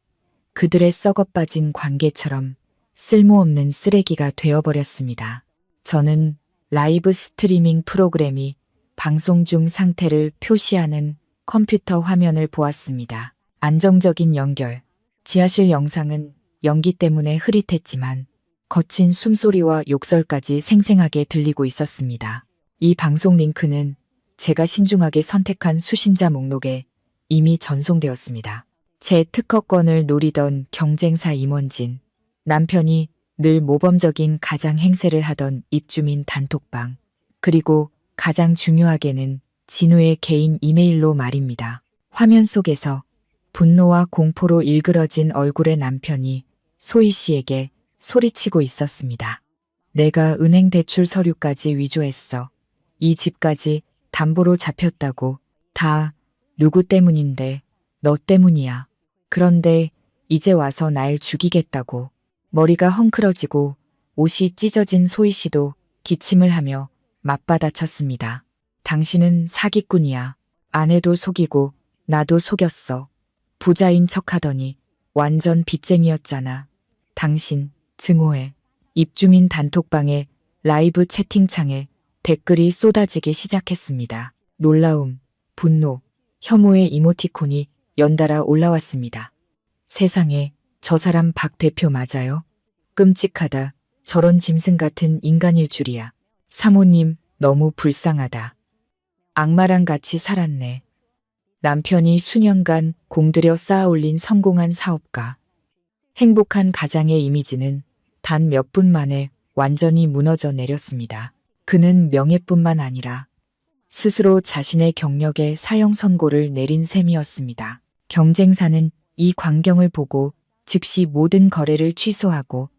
S3: 그들의 썩어빠진 관계처럼 쓸모없는 쓰레기가 되어버렸습니다. 저는 라이브 스트리밍 프로그램이 방송 중 상태를 표시하는 컴퓨터 화면을 보았습니다. 안정적인 연결. 지하실 영상은 연기 때문에 흐릿했지만 거친 숨소리와 욕설까지 생생하게 들리고 있었습니다. 이 방송 링크는 제가 신중하게 선택한 수신자 목록에 이미 전송되었습니다. 제 특허권을 노리던 경쟁사 임원진, 남편이 늘 모범적인 가장 행세를 하던 입주민 단톡방, 그리고 가장 중요하게는 진우의 개인 이메일로 말입니다. 화면 속에서 분노와 공포로 일그러진 얼굴의 남편이 소희 씨에게 소리치고 있었습니다. 내가 은행 대출 서류까지 위조했어. 이 집까지 담보로 잡혔다고. 다 누구 때문인데. 너 때문이야. 그런데 이제 와서 날 죽이겠다고. 머리가 헝클어지고 옷이 찢어진 소희 씨도 기침을 하며 맞받아쳤습니다. 당신은 사기꾼이야. 아내도 속이고 나도 속였어. 부자인 척하더니 완전 빚쟁이였잖아. 당신 증오해. 입주민 단톡방에 라이브 채팅창에 댓글이 쏟아지기 시작했습니다. 놀라움, 분노, 혐오의 이모티콘이 연달아 올라왔습니다. 세상에, 저 사람 박 대표 맞아요? 끔찍하다. 저런 짐승 같은 인간일 줄이야. 사모님, 너무 불쌍하다. 악마랑 같이 살았네. 남편이 수년간 공들여 쌓아올린 성공한 사업가. 행복한 가장의 이미지는 단 몇 분 만에 완전히 무너져 내렸습니다. 그는 명예뿐만 아니라 스스로 자신의 경력에 사형 선고를 내린 셈이었습니다. 경쟁사는 이 광경을 보고 즉시 모든 거래를 취소하고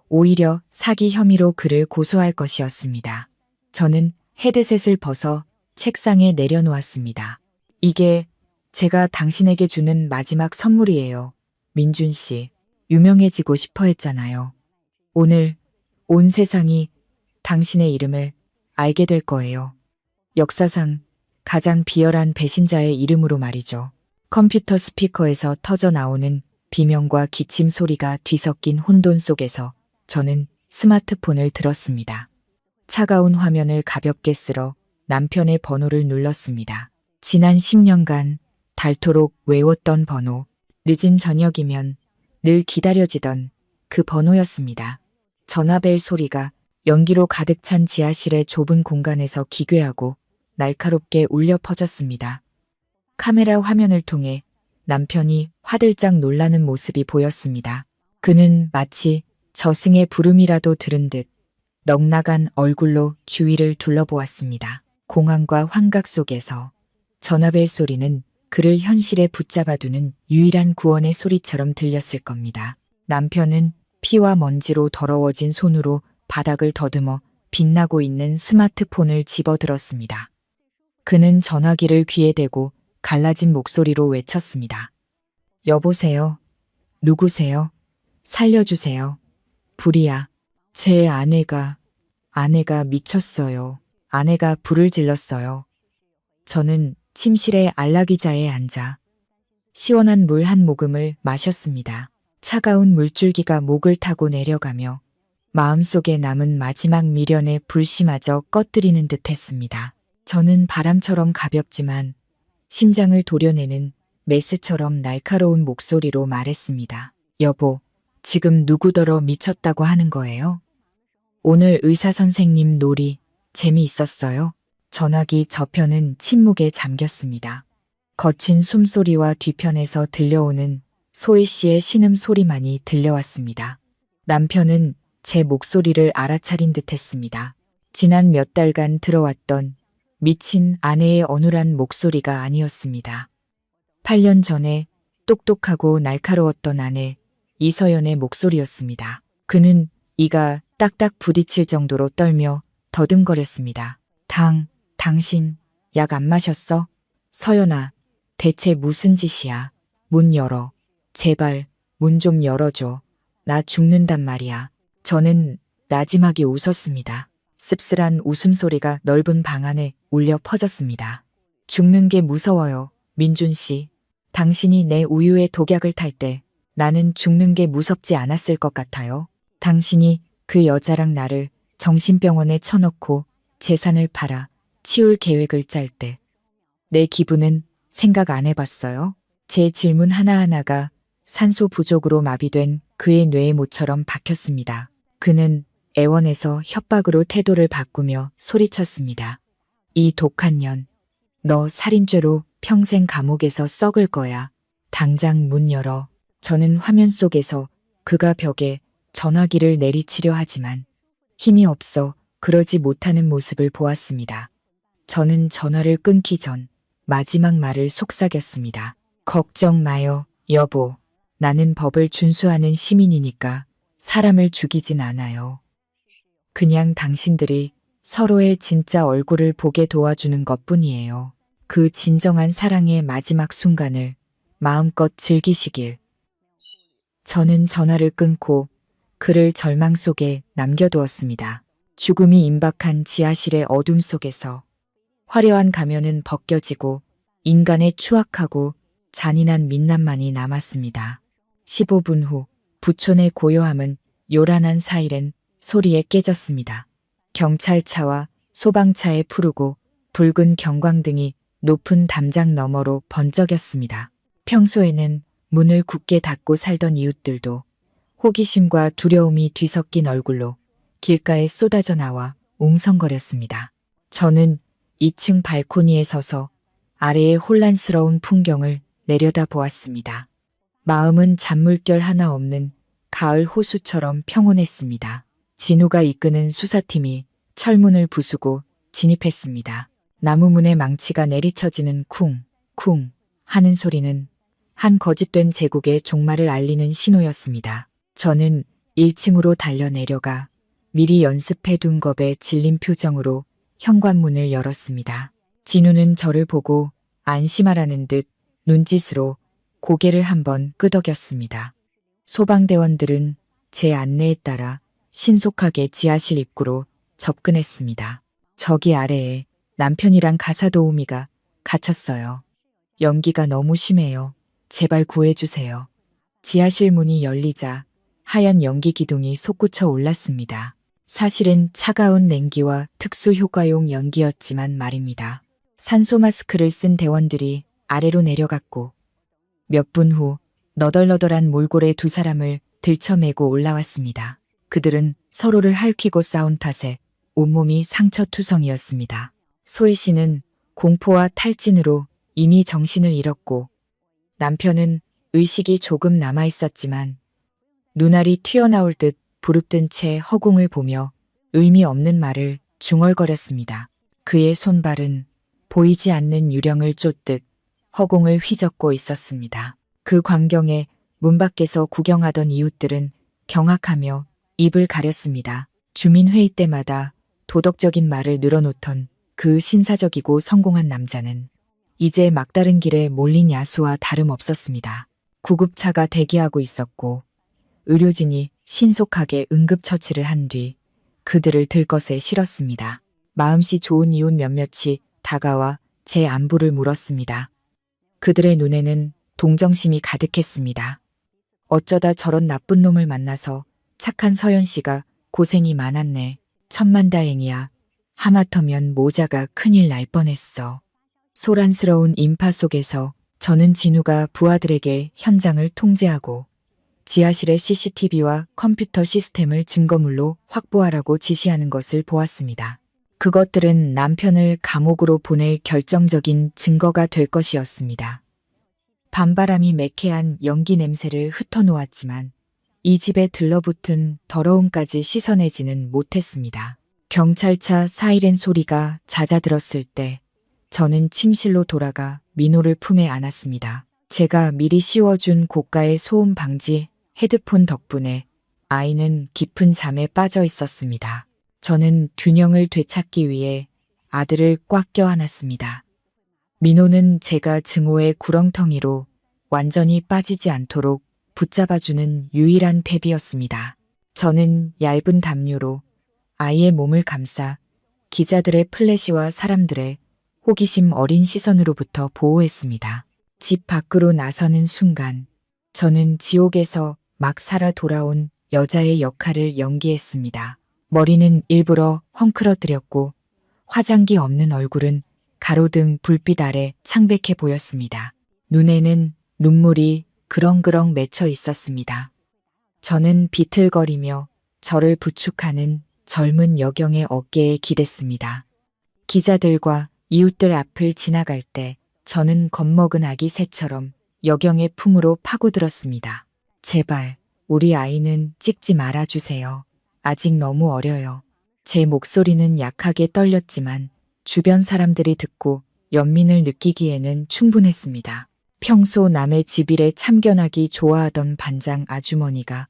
S3: 오히려 사기 혐의로 그를 고소할 것이었습니다. 저는 헤드셋을 벗어 책상에 내려놓았습니다. 이게 제가 당신에게 주는 마지막 선물이에요. 민준 씨, 유명해지고 싶어 했잖아요. 오늘 온 세상이 당신의 이름을 알게 될 거예요. 역사상 가장 비열한 배신자의 이름으로 말이죠. 컴퓨터 스피커에서 터져 나오는 비명과 기침 소리가 뒤섞인 혼돈 속에서 저는 스마트폰을 들었습니다. 차가운 화면을 가볍게 쓸어 남편의 번호를 눌렀습니다. 지난 10년간 닳도록 외웠던 번호, 늦은 저녁이면 늘 기다려지던 그 번호였습니다. 전화벨 소리가 연기로 가득 찬 지하실의 좁은 공간에서 기괴하고 날카롭게 울려 퍼졌습니다. 카메라 화면을 통해 남편이 화들짝 놀라는 모습이 보였습니다. 그는 마치 저승의 부름이라도 들은 듯 넉나간 얼굴로 주위를 둘러보았습니다. 공황과 환각 속에서 전화벨 소리는 그를 현실에 붙잡아두는 유일한 구원의 소리처럼 들렸을 겁니다. 남편은 피와 먼지로 더러워진 손으로 바닥을 더듬어 빛나고 있는 스마트폰을 집어들었습니다. 그는 전화기를 귀에 대고 갈라진 목소리로 외쳤습니다. 여보세요? 누구세요? 살려주세요. 불이야. 제 아내가 미쳤어요. 아내가 불을 질렀어요. 저는 침실에 안락의자에 앉아 시원한 물 한 모금을 마셨습니다. 차가운 물줄기가 목을 타고 내려가며 마음속에 남은 마지막 미련의 불씨마저 꺼뜨리는 듯 했습니다. 저는 바람처럼 가볍지만 심장을 도려내는 메스처럼 날카로운 목소리로 말했습니다. 여보, 지금 누구더러 미쳤다고 하는 거예요? 오늘 의사 선생님 놀이 재미있었어요? 전화기 저편은 침묵에 잠겼습니다. 거친 숨소리와 뒤편에서 들려오는 소희 씨의 신음소리만이 들려왔습니다. 남편은 제 목소리를 알아차린 듯 했습니다. 지난 몇 달간 들어왔던 미친 아내의 어눌한 목소리가 아니었습니다. 8년 전에 똑똑하고 날카로웠던 아내 이서연의 목소리였습니다. 그는 이가 딱딱 부딪힐 정도로 떨며 더듬거렸습니다. 당신 약 안 마셨어? 서연아, 대체 무슨 짓이야? 문 열어. 제발 문 좀 열어줘. 나 죽는단 말이야. 저는 나지막이 웃었습니다. 씁쓸한 웃음소리가 넓은 방 안에 울려 퍼졌습니다. 죽는 게 무서워요, 민준 씨. 당신이 내 우유에 독약을 탈 때 나는 죽는 게 무섭지 않았을 것 같아요. 당신이 그 여자랑 나를 정신병원에 쳐넣고 재산을 팔아 치울 계획을 짤 때 내 기분은 생각 안 해봤어요? 제 질문 하나하나가 산소 부족으로 마비된 그의 뇌의 모처럼 박혔습니다. 그는 애원해서 협박으로 태도를 바꾸며 소리쳤습니다. 이 독한 년, 너 살인죄로 평생 감옥에서 썩을 거야. 당장 문 열어. 저는 화면 속에서 그가 벽에 전화기를 내리치려 하지만 힘이 없어 그러지 못하는 모습을 보았습니다. 저는 전화를 끊기 전 마지막 말을 속삭였습니다. 걱정 마요, 여보. 나는 법을 준수하는 시민이니까 사람을 죽이진 않아요. 그냥 당신들이 서로의 진짜 얼굴을 보게 도와주는 것뿐이에요. 그 진정한 사랑의 마지막 순간을 마음껏 즐기시길. 저는 전화를 끊고 그를 절망 속에 남겨두었습니다. 죽음이 임박한 지하실의 어둠 속에서 화려한 가면은 벗겨지고 인간의 추악하고 잔인한 민낯만이 남았습니다. 15분 후 부촌의 고요함은 요란한 사이렌 소리에 깨졌습니다. 경찰차와 소방차에 푸르고 붉은 경광등이 높은 담장 너머로 번쩍였습니다. 평소에는 문을 굳게 닫고 살던 이웃들도 호기심과 두려움이 뒤섞인 얼굴로 길가에 쏟아져 나와 웅성거렸습니다. 저는 2층 발코니에 서서 아래의 혼란스러운 풍경을 내려다보았습니다. 마음은 잔물결 하나 없는 가을 호수처럼 평온했습니다. 진우가 이끄는 수사팀이 철문을 부수고 진입했습니다. 나무문의 망치가 내리쳐지는 쿵쿵 하는 소리는 한 거짓된 제국의 종말을 알리는 신호였습니다. 저는 1층으로 달려 내려가 미리 연습해둔 겁에 질린 표정으로 현관문을 열었습니다. 진우는 저를 보고 안심하라는 듯 눈짓으로 고개를 한번 끄덕였습니다. 소방대원들은 제 안내에 따라 신속하게 지하실 입구로 접근했습니다. 저기 아래에 남편이랑 가사도우미가 갇혔어요. 연기가 너무 심해요. 제발 구해주세요. 지하실 문이 열리자 하얀 연기 기둥이 솟구쳐 올랐습니다. 사실은 차가운 냉기와 특수 효과용 연기였지만 말입니다. 산소 마스크를 쓴 대원들이 아래로 내려갔고 몇 분 후 너덜너덜한 몰골의 두 사람을 들쳐매고 올라왔습니다. 그들은 서로를 핥히고 싸운 탓에 온몸이 상처투성이었습니다. 소희 씨는 공포와 탈진으로 이미 정신을 잃었고 남편은 의식이 조금 남아있었지만 눈알이 튀어나올 듯 부릅뜬 채 허공을 보며 의미 없는 말을 중얼거렸습니다. 그의 손발은 보이지 않는 유령을 쫓듯 허공을 휘젓고 있었습니다. 그 광경에 문 밖에서 구경하던 이웃들은 경악하며 입을 가렸습니다. 주민회의 때마다 도덕적인 말을 늘어놓던 그 신사적이고 성공한 남자는 이제 막다른 길에 몰린 야수와 다름없었습니다. 구급차가 대기하고 있었고 의료진이 신속하게 응급처치를 한 뒤 그들을 들것에 실었습니다. 마음씨 좋은 이웃 몇몇이 다가와 제 안부를 물었습니다. 그들의 눈에는 동정심이 가득했습니다. 어쩌다 저런 나쁜 놈을 만나서 착한 서연 씨가 고생이 많았네. 천만다행이야. 하마터면 모자가 큰일 날 뻔했어. 소란스러운 인파 속에서 저는 진우가 부하들에게 현장을 통제하고 지하실의 CCTV와 컴퓨터 시스템을 증거물로 확보하라고 지시하는 것을 보았습니다. 그것들은 남편을 감옥으로 보낼 결정적인 증거가 될 것이었습니다. 밤바람이 매캐한 연기 냄새를 흩어놓았지만 이 집에 들러붙은 더러움까지 씻어내지는 못했습니다. 경찰차 사이렌 소리가 잦아들었을 때 저는 침실로 돌아가 민호를 품에 안았습니다. 제가 미리 씌워준 고가의 소음 방지 헤드폰 덕분에 아이는 깊은 잠에 빠져 있었습니다. 저는 균형을 되찾기 위해 아들을 꽉 껴안았습니다. 민호는 제가 증오의 구렁텅이로 완전히 빠지지 않도록 붙잡아주는 유일한 탭이었습니다. 저는 얇은 담요로 아이의 몸을 감싸 기자들의 플래시와 사람들의 호기심 어린 시선으로부터 보호했습니다. 집 밖으로 나서는 순간 저는 지옥에서 막 살아 돌아온 여자의 역할을 연기했습니다. 머리는 일부러 헝클어뜨렸고 화장기 없는 얼굴은 가로등 불빛 아래 창백해 보였습니다. 눈에는 눈물이 그렁그렁 맺혀 있었습니다. 저는 비틀거리며 저를 부축하는 젊은 여경의 어깨에 기댔습니다. 기자들과 이웃들 앞을 지나갈 때 저는 겁먹은 아기 새처럼 여경의 품으로 파고들었습니다. 제발 우리 아이는 찍지 말아주세요. 아직 너무 어려요. 제 목소리는 약하게 떨렸지만 주변 사람들이 듣고 연민을 느끼기에는 충분했습니다. 평소 남의 집 일에 참견하기 좋아하던 반장 아주머니가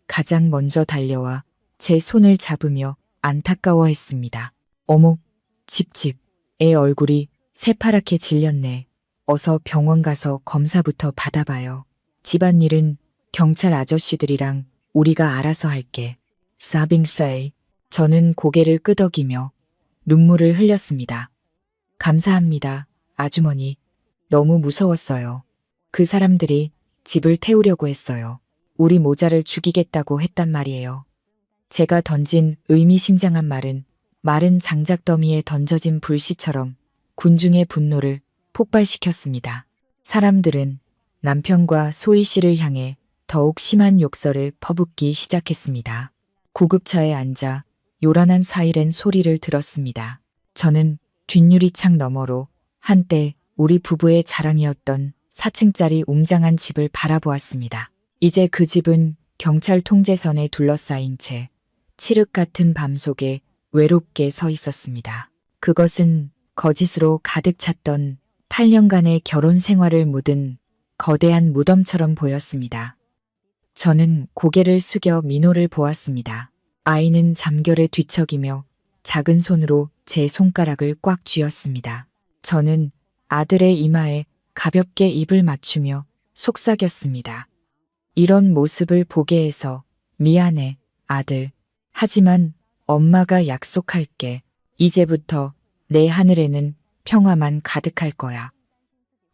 S3: 가장 먼저 달려와 제 손을 잡으며 안타까워했습니다. 어머, 집, 애 얼굴이 새파랗게 질렸네. 어서 병원 가서 검사부터 받아봐요. 집안일은 경찰 아저씨들이랑 우리가 알아서 할게. 사빙사이. 저는 고개를 끄덕이며 눈물을 흘렸습니다. 감사합니다, 아주머니. 너무 무서웠어요. 그 사람들이 집을 태우려고 했어요. 우리 모자를 죽이겠다고 했단 말이에요. 제가 던진 의미심장한 말은 마른 장작더미에 던져진 불씨처럼 군중의 분노를 폭발시켰습니다. 사람들은 남편과 소희 씨를 향해 더욱 심한 욕설을 퍼붓기 시작했습니다. 구급차에 앉아 요란한 사이렌 소리를 들었습니다. 저는 뒷유리창 너머로 한때 우리 부부의 자랑이었던 4층짜리 웅장한 집을 바라보았습니다. 이제 그 집은 경찰 통제선에 둘러싸인 채 칠흑 같은 밤 속에 외롭게 서 있었습니다. 그것은 거짓으로 가득 찼던 8년간의 결혼 생활을 묻은 거대한 무덤처럼 보였습니다. 저는 고개를 숙여 민호를 보았습니다. 아이는 잠결에 뒤척이며 작은 손으로 제 손가락을 꽉 쥐었습니다. 저는 아들의 이마에 가볍게 입을 맞추며 속삭였습니다. 이런 모습을 보게 해서 미안해, 아들. 하지만 엄마가 약속할게. 이제부터 내 하늘에는 평화만 가득할 거야.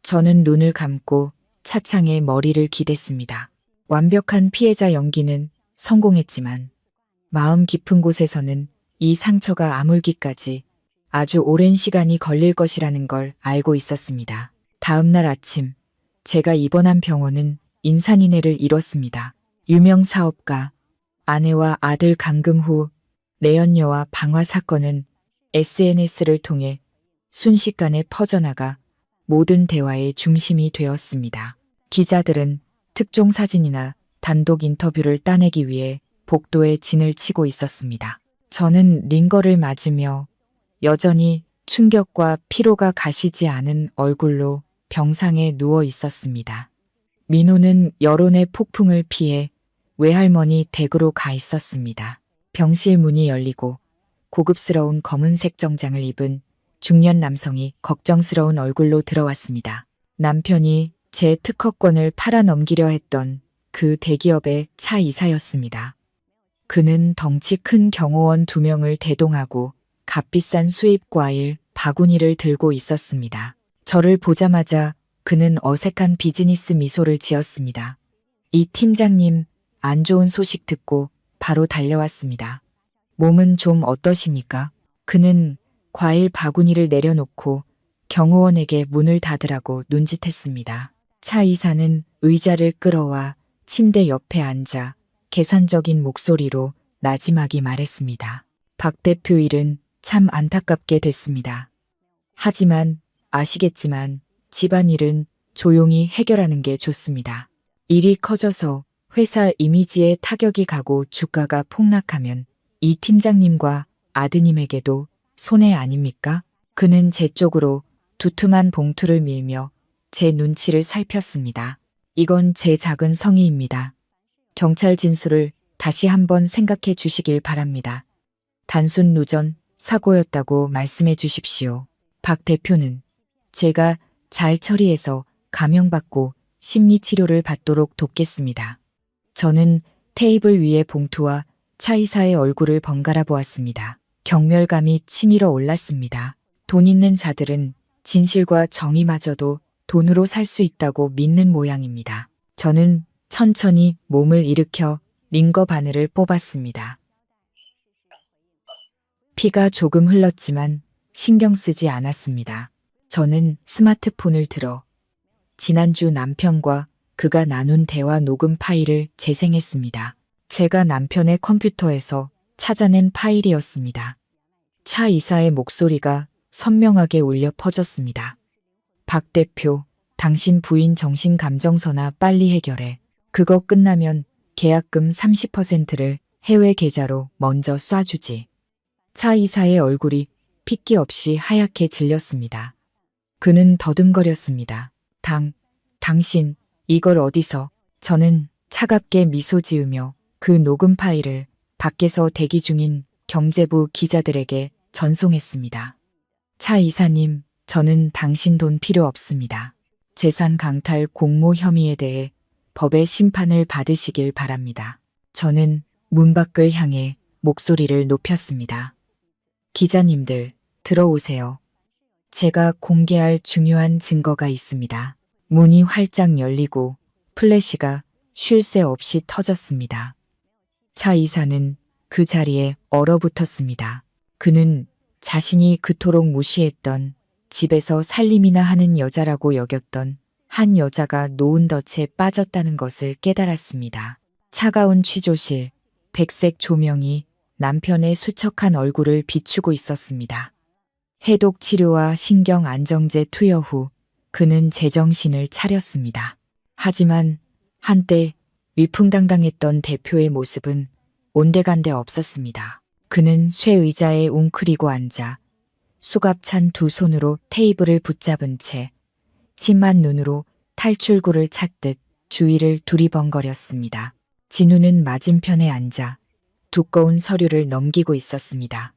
S3: 저는 눈을 감고 차창에 머리를 기댔습니다. 완벽한 피해자 연기는 성공했지만 마음 깊은 곳에서는 이 상처가 아물기까지 아주 오랜 시간이 걸릴 것이라는 걸 알고 있었습니다. 다음 날 아침 제가 입원한 병원은 인산인해를 이뤘습니다. 유명 사업가, 아내와 아들 감금 후 내연녀와 방화 사건은 SNS를 통해 순식간에 퍼져나가 모든 대화의 중심이 되었습니다. 기자들은 특종 사진이나 단독 인터뷰를 따내기 위해 복도에 진을 치고 있었습니다. 저는 링거를 맞으며 여전히 충격과 피로가 가시지 않은 얼굴로 병상에 누워 있었습니다. 민호는 여론의 폭풍을 피해 외할머니 댁으로 가 있었습니다. 병실 문이 열리고 고급스러운 검은색 정장을 입은 중년 남성이 걱정스러운 얼굴로 들어왔습니다. 남편이 제 특허권을 팔아넘기려 했던 그 대기업의 차 이사였습니다. 그는 덩치 큰 경호원 2명을 대동하고 값비싼 수입 과일 바구니를 들고 있었습니다. 저를 보자마자 그는 어색한 비즈니스 미소를 지었습니다. 이 팀장님, 안 좋은 소식 듣고 바로 달려왔습니다. 몸은 좀 어떠십니까? 그는 과일 바구니를 내려놓고 경호원에게 문을 닫으라고 눈짓했습니다. 차 이사는 의자를 끌어와 침대 옆에 앉아 계산적인 목소리로 나지막이 말했습니다. 박 대표 일은 참 안타깝게 됐습니다. 하지만 아시겠지만 집안일은 조용히 해결하는 게 좋습니다. 일이 커져서 회사 이미지에 타격이 가고 주가가 폭락하면 이 팀장님과 아드님에게도 손해 아닙니까? 그는 제 쪽으로 두툼한 봉투를 밀며 제 눈치를 살폈습니다. 이건 제 작은 성의입니다. 경찰 진술을 다시 한번 생각해 주시길 바랍니다. 단순 누전 사고였다고 말씀해 주십시오. 박 대표는 제가 잘 처리해서 감형받고 심리치료를 받도록 돕겠습니다. 저는 테이블 위의 봉투와 차 이사의 얼굴을 번갈아 보았습니다. 경멸감이 치밀어 올랐습니다. 돈 있는 자들은 진실과 정의마저도 돈으로 살 수 있다고 믿는 모양입니다. 저는 천천히 몸을 일으켜 링거 바늘을 뽑았습니다. 피가 조금 흘렀지만 신경 쓰지 않았습니다. 저는 스마트폰을 들어 지난주 남편과 그가 나눈 대화 녹음 파일을 재생했습니다. 제가 남편의 컴퓨터에서 찾아낸 파일이었습니다. 차 이사의 목소리가 선명하게 울려 퍼졌습니다. 박 대표, 당신 부인 정신감정서나 빨리 해결해. 그거 끝나면 계약금 30%를 해외 계좌로 먼저 쏴주지. 차 이사의 얼굴이 핏기 없이 하얗게 질렸습니다. 그는 더듬거렸습니다. 당신, 이걸 어디서? 저는 차갑게 미소 지으며 그 녹음 파일을 밖에서 대기 중인 경제부 기자들에게 전송했습니다. 차 이사님, 저는 당신 돈 필요 없습니다. 재산 강탈 공모 혐의에 대해 법의 심판을 받으시길 바랍니다. 저는 문 밖을 향해 목소리를 높였습니다. 기자님들, 들어오세요. 제가 공개할 중요한 증거가 있습니다. 문이 활짝 열리고 플래시가 쉴 새 없이 터졌습니다. 차 이사는 그 자리에 얼어붙었습니다. 그는 자신이 그토록 무시했던 집에서 살림이나 하는 여자라고 여겼던 한 여자가 노은 덫에 빠졌다는 것을 깨달았습니다. 차가운 취조실, 백색 조명이 남편의 수척한 얼굴을 비추고 있었습니다. 해독 치료와 신경 안정제 투여 후 그는 제정신을 차렸습니다. 하지만 한때 위풍당당했던 대표의 모습은 온데간데 없었습니다. 그는 쇠의자에 웅크리고 앉아 수갑찬 2손으로 테이블을 붙잡은 채 침만 눈으로 탈출구를 찾듯 주위를 두리번거렸습니다. 진우는 맞은편에 앉아 두꺼운 서류를 넘기고 있었습니다.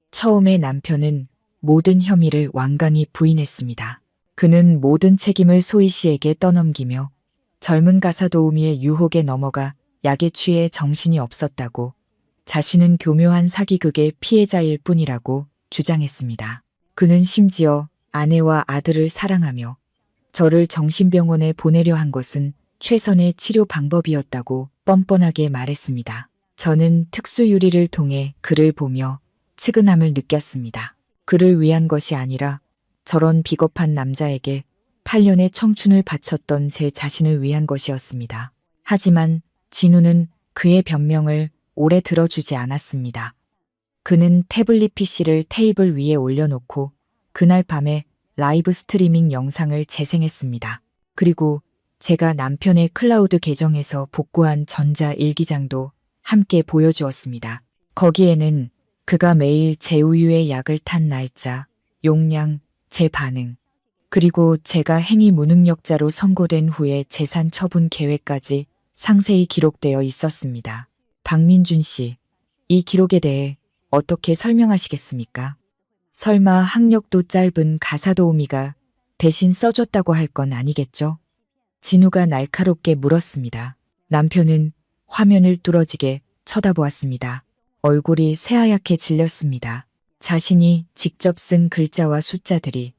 S3: 처음에 남편은 모든 혐의를 완강히 부인했습니다. 그는 모든 책임을 소희 씨에게 떠넘기며 젊은 가사 도우미의 유혹에 넘어가 약에 취해 정신이 없었다고, 자신은 교묘한 사기극의 피해자일 뿐이라고 주장했습니다. 그는 심지어 아내와 아들을 사랑하며 저를 정신병원에 보내려 한 것은 최선의 치료 방법이었다고 뻔뻔하게 말했습니다. 저는 특수유리를 통해 그를 보며 측은함을 느꼈습니다. 그를 위한 것이 아니라 저런 비겁한 남자에게 8년의 청춘을 바쳤던 제 자신을 위한 것이었습니다. 하지만 진우는 그의 변명을 오래 들어주지 않았습니다. 그는 태블릿 PC를 테이블 위에 올려놓고 그날 밤에 라이브 스트리밍 영상을 재생했습니다. 그리고 제가 남편의 클라우드 계정에서 복구한 전자 일기장도 함께 보여주었습니다. 거기에는 그가 매일 제 우유에 약을 탄 날짜, 용량, 제 반응, 그리고 제가 행위 무능력자로 선고된 후에 재산 처분 계획까지 상세히 기록되어 있었습니다. 박민준 씨, 이 기록에 대해 어떻게 설명하시겠습니까? 설마 학력도 짧은 가사도우미가 대신 써줬다고 할 건 아니겠죠? 진우가 날카롭게 물었습니다. 남편은 화면을 뚫어지게 쳐다보았습니다. 얼굴이 새하얗게 질렸습니다. 자신이 직접 쓴 글자와 숫자들이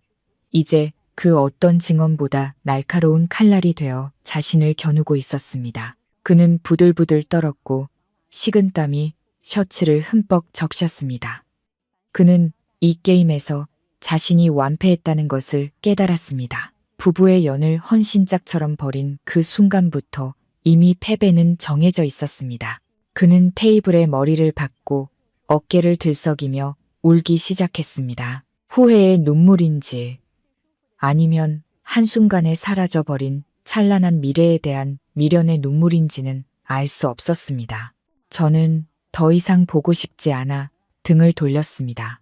S3: 이제 그 어떤 증언보다 날카로운 칼날이 되어 자신을 겨누고 있었습니다. 그는 부들부들 떨었고 식은땀이 셔츠를 흠뻑 적셨습니다. 그는 이 게임에서 자신이 완패했다는 것을 깨달았습니다. 부부의 연을 헌신짝처럼 벌인 그 순간부터 이미 패배는 정해져 있었습니다. 그는 테이블에 머리를 박고 어깨를 들썩이며 울기 시작했습니다. 후회의 눈물인지 아니면 한순간에 사라져버린 찬란한 미래에 대한 미련의 눈물인지는 알 수 없었습니다. 저는 더 이상 보고 싶지 않아 등을 돌렸습니다.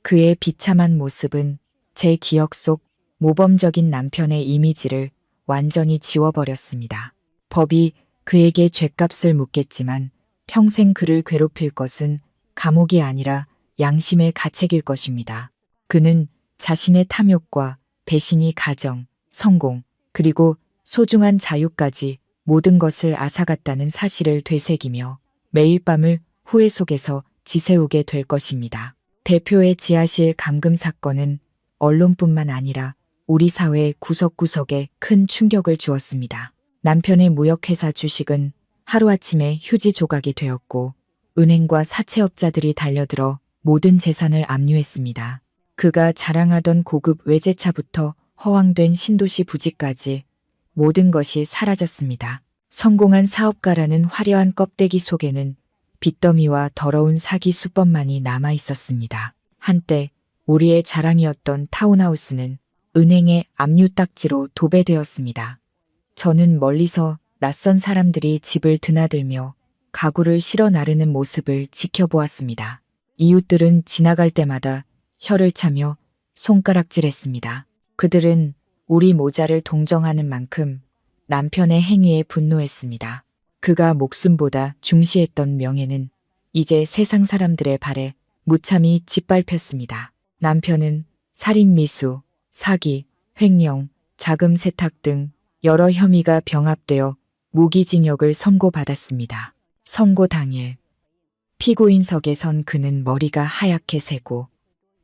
S3: 그의 비참한 모습은 제 기억 속 모범적인 남편의 이미지를 완전히 지워버렸습니다. 법이 그에게 죗값을 묻겠지만 평생 그를 괴롭힐 것은 감옥이 아니라 양심의 가책일 것입니다. 그는 자신의 탐욕과 배신이 가정, 성공, 그리고 소중한 자유까지 모든 것을 앗아갔다는 사실을 되새기며 매일 밤을 후회 속에서 지새우게 될 것입니다. 대표의 지하실 감금 사건은 언론뿐만 아니라 우리 사회 구석구석에 큰 충격을 주었습니다. 남편의 무역회사 주식은 하루아침에 휴지 조각이 되었고 은행과 사채업자들이 달려들어 모든 재산을 압류했습니다. 그가 자랑하던 고급 외제차부터 허황된 신도시 부지까지 모든 것이 사라졌습니다. 성공한 사업가라는 화려한 껍데기 속에는 빚더미와 더러운 사기 수법만이 남아 있었습니다. 한때 우리의 자랑이었던 타운하우스는 은행의 압류딱지로 도배되었습니다. 저는 멀리서 낯선 사람들이 집을 드나들며 가구를 실어 나르는 모습을 지켜보았습니다. 이웃들은 지나갈 때마다 혀를 차며 손가락질했습니다. 그들은 우리 모자를 동정하는 만큼 남편의 행위에 분노했습니다. 그가 목숨보다 중시했던 명예는 이제 세상 사람들의 발에 무참히 짓밟혔습니다. 남편은 살인미수, 사기, 횡령, 자금 세탁 등 여러 혐의가 병합되어 무기징역을 선고받았습니다. 선고 당일 피고인석에 선 그는 머리가 하얗게 새고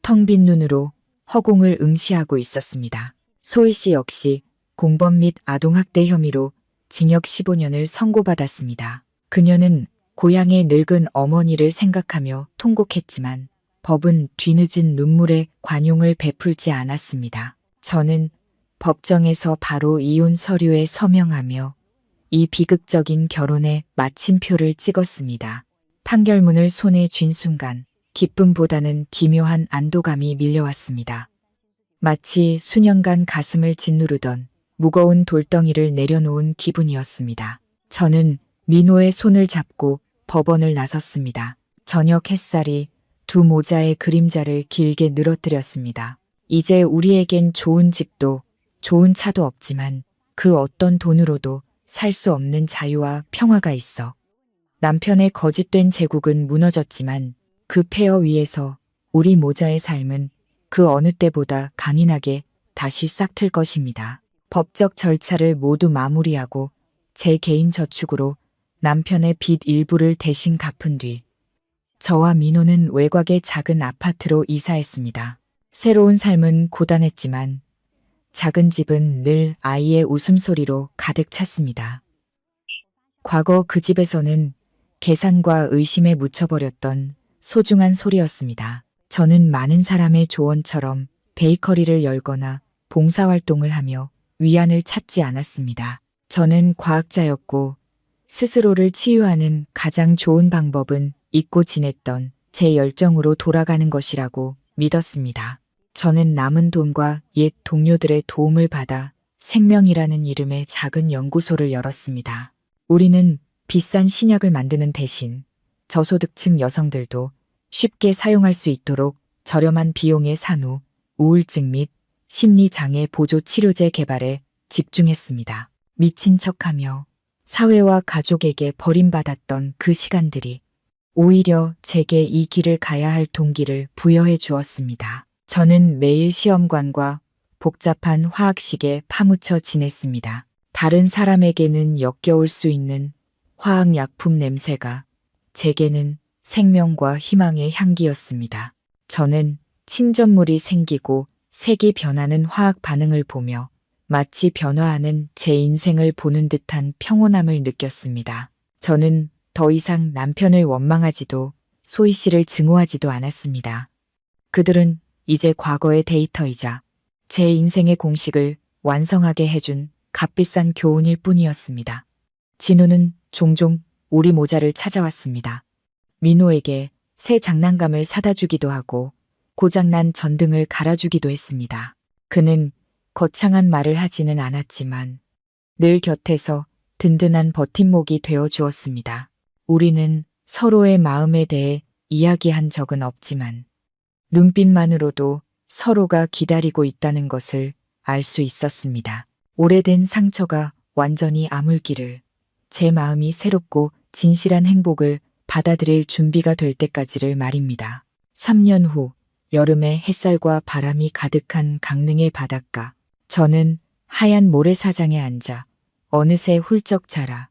S3: 텅 빈 눈으로 허공을 응시하고 있었습니다. 소희 씨 역시 공범 및 아동학대 혐의로 징역 15년을 선고받았습니다. 그녀는 고향의 늙은 어머니를 생각하며 통곡했지만 법은 뒤늦은 눈물의 관용을 베풀지 않았습니다. 저는 법정에서 바로 이혼 서류에 서명하며 이 비극적인 결혼에 마침표를 찍었습니다. 판결문을 손에 쥔 순간 기쁨보다는 기묘한 안도감이 밀려왔습니다. 마치 수년간 가슴을 짓누르던 무거운 돌덩이를 내려놓은 기분이었습니다. 저는 민호의 손을 잡고 법원을 나섰습니다. 저녁 햇살이 두 모자의 그림자를 길게 늘어뜨렸습니다. 이제 우리에겐 좋은 집도 좋은 차도 없지만 그 어떤 돈으로도 살 수 없는 자유와 평화가 있어. 남편의 거짓된 제국은 무너졌지만 그 폐허 위에서 우리 모자의 삶은 그 어느 때보다 강인하게 다시 싹틀 것입니다. 법적 절차를 모두 마무리하고 제 개인 저축으로 남편의 빚 일부를 대신 갚은 뒤 저와 민호는 외곽의 작은 아파트로 이사했습니다. 새로운 삶은 고단했지만 작은 집은 늘 아이의 웃음소리로 가득 찼습니다. 과거 그 집에서는 계산과 의심에 묻혀버렸던 소중한 소리였습니다. 저는 많은 사람의 조언처럼 베이커리를 열거나 봉사활동을 하며 위안을 찾지 않았습니다. 저는 과학자였고 스스로를 치유하는 가장 좋은 방법은 잊고 지냈던 제 열정으로 돌아가는 것이라고 믿었습니다. 저는 남은 돈과 옛 동료들의 도움을 받아 생명이라는 이름의 작은 연구소를 열었습니다. 우리는 비싼 신약을 만드는 대신 저소득층 여성들도 쉽게 사용할 수 있도록 저렴한 비용의 산후, 우울증 및 심리장애 보조 치료제 개발에 집중했습니다. 미친 척하며 사회와 가족에게 버림받았던 그 시간들이 오히려 제게 이 길을 가야 할 동기를 부여해 주었습니다. 저는 매일 시험관과 복잡한 화학식에 파묻혀 지냈습니다. 다른 사람에게는 역겨울 수 있는 화학약품 냄새가 제게는 생명과 희망의 향기였습니다. 저는 침전물이 생기고 색이 변하는 화학 반응을 보며 마치 변화하는 제 인생을 보는 듯한 평온함을 느꼈습니다. 저는 더 이상 남편을 원망하지도 소희 씨를 증오하지도 않았습니다. 그들은 이제 과거의 데이터이자 제 인생의 공식을 완성하게 해준 값비싼 교훈일 뿐이었습니다. 진우는 종종 우리 모자를 찾아왔습니다. 민호에게 새 장난감을 사다 주기도 하고 고장난 전등을 갈아주기도 했습니다. 그는 거창한 말을 하지는 않았지만 늘 곁에서 든든한 버팀목이 되어 주었습니다. 우리는 서로의 마음에 대해 이야기한 적은 없지만 눈빛만으로도 서로가 기다리고 있다는 것을 알 수 있었습니다. 오래된 상처가 완전히 아물기를, 제 마음이 새롭고 진실한 행복을 받아들일 준비가 될 때까지를 말입니다. 3년 후 여름의 햇살과 바람이 가득한 강릉의 바닷가. 저는 하얀 모래사장에 앉아 어느새 훌쩍 자라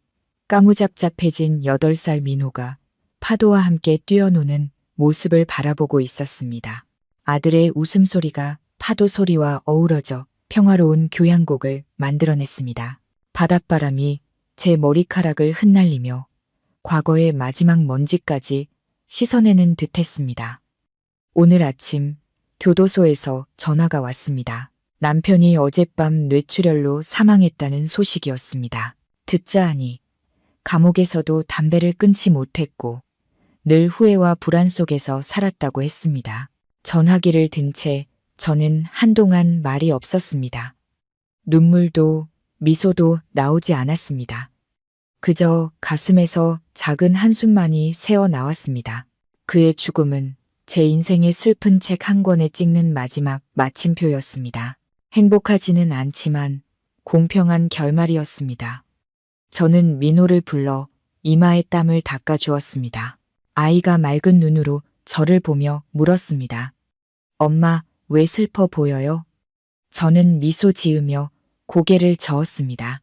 S3: 까무잡잡해진 8살 민호가 파도와 함께 뛰어노는 모습을 바라보고 있었습니다. 아들의 웃음소리가 파도 소리와 어우러져 평화로운 교향곡을 만들어냈습니다. 바닷바람이 제 머리카락을 흩날리며 과거의 마지막 먼지까지 씻어내는 듯했습니다. 오늘 아침 교도소에서 전화가 왔습니다. 남편이 어젯밤 뇌출혈로 사망했다는 소식이었습니다. 듣자 하니 감옥에서도 담배를 끊지 못했고 늘 후회와 불안 속에서 살았다고 했습니다. 전화기를 든 채 저는 한동안 말이 없었습니다. 눈물도 미소도 나오지 않았습니다. 그저 가슴에서 작은 한숨만이 새어 나왔습니다. 그의 죽음은 제 인생의 슬픈 책 한 권에 찍는 마지막 마침표였습니다. 행복하지는 않지만 공평한 결말이었습니다. 저는 민호를 불러 이마에 땀을 닦아주었습니다. 아이가 맑은 눈으로 저를 보며 물었습니다. 엄마, 왜 슬퍼 보여요? 저는 미소 지으며 고개를 저었습니다.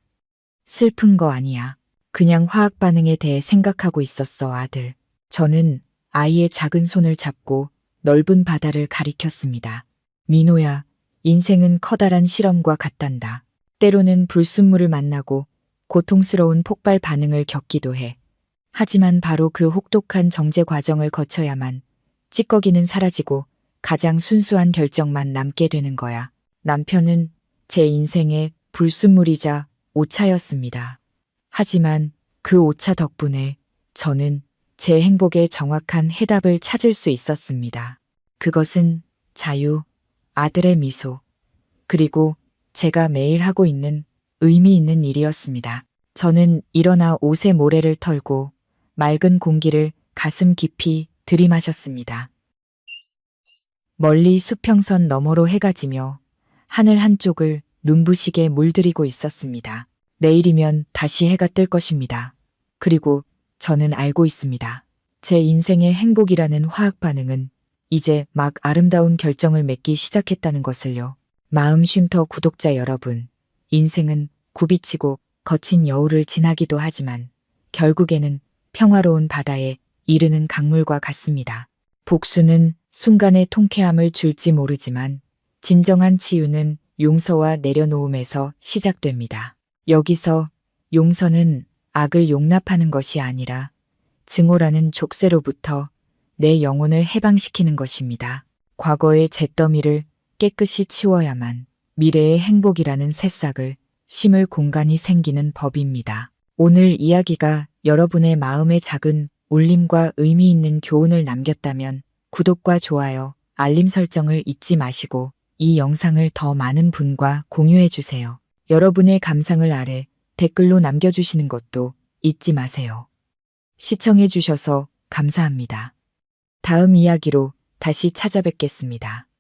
S3: 슬픈 거 아니야. 그냥 화학 반응에 대해 생각하고 있었어, 아들. 저는 아이의 작은 손을 잡고 넓은 바다를 가리켰습니다. 민호야, 인생은 커다란 실험과 같단다. 때로는 불순물을 만나고 고통스러운 폭발 반응을 겪기도 해. 하지만 바로 그 혹독한 정제 과정을 거쳐야만 찌꺼기는 사라지고 가장 순수한 결정만 남게 되는 거야. 남편은 제 인생의 불순물이자 오차였습니다. 하지만 그 오차 덕분에 저는 제 행복에 정확한 해답을 찾을 수 있었습니다. 그것은 자유, 아들의 미소, 그리고 제가 매일 하고 있는 의미 있는 일이었습니다. 저는 일어나 옷에 모래를 털고 맑은 공기를 가슴 깊이 들이마셨습니다. 멀리 수평선 너머로 해가 지며 하늘 한쪽을 눈부시게 물들이고 있었습니다. 내일이면 다시 해가 뜰 것입니다. 그리고 저는 알고 있습니다. 제 인생의 행복이라는 화학 반응은 이제 막 아름다운 결정을 맺기 시작했다는 것을요. 마음쉼터 구독자 여러분, 인생은 굽이치고 거친 여울을 지나기도 하지만 결국에는 평화로운 바다에 이르는 강물과 같습니다. 복수는 순간의 통쾌함을 줄지 모르지만 진정한 치유는 용서와 내려놓음에서 시작됩니다. 여기서 용서는 악을 용납하는 것이 아니라 증오라는 족쇄로부터 내 영혼을 해방시키는 것입니다. 과거의 잿더미를 깨끗이 치워야만 미래의 행복이라는 새싹을 심을 공간이 생기는 법입니다. 오늘 이야기가 여러분의 마음에 작은 울림과 의미 있는 교훈을 남겼다면 구독과 좋아요, 알림 설정을 잊지 마시고 이 영상을 더 많은 분과 공유해 주세요. 여러분의 감상을 아래 댓글로 남겨주시는 것도 잊지 마세요. 시청해주셔서 감사합니다. 다음 이야기로 다시 찾아뵙겠습니다.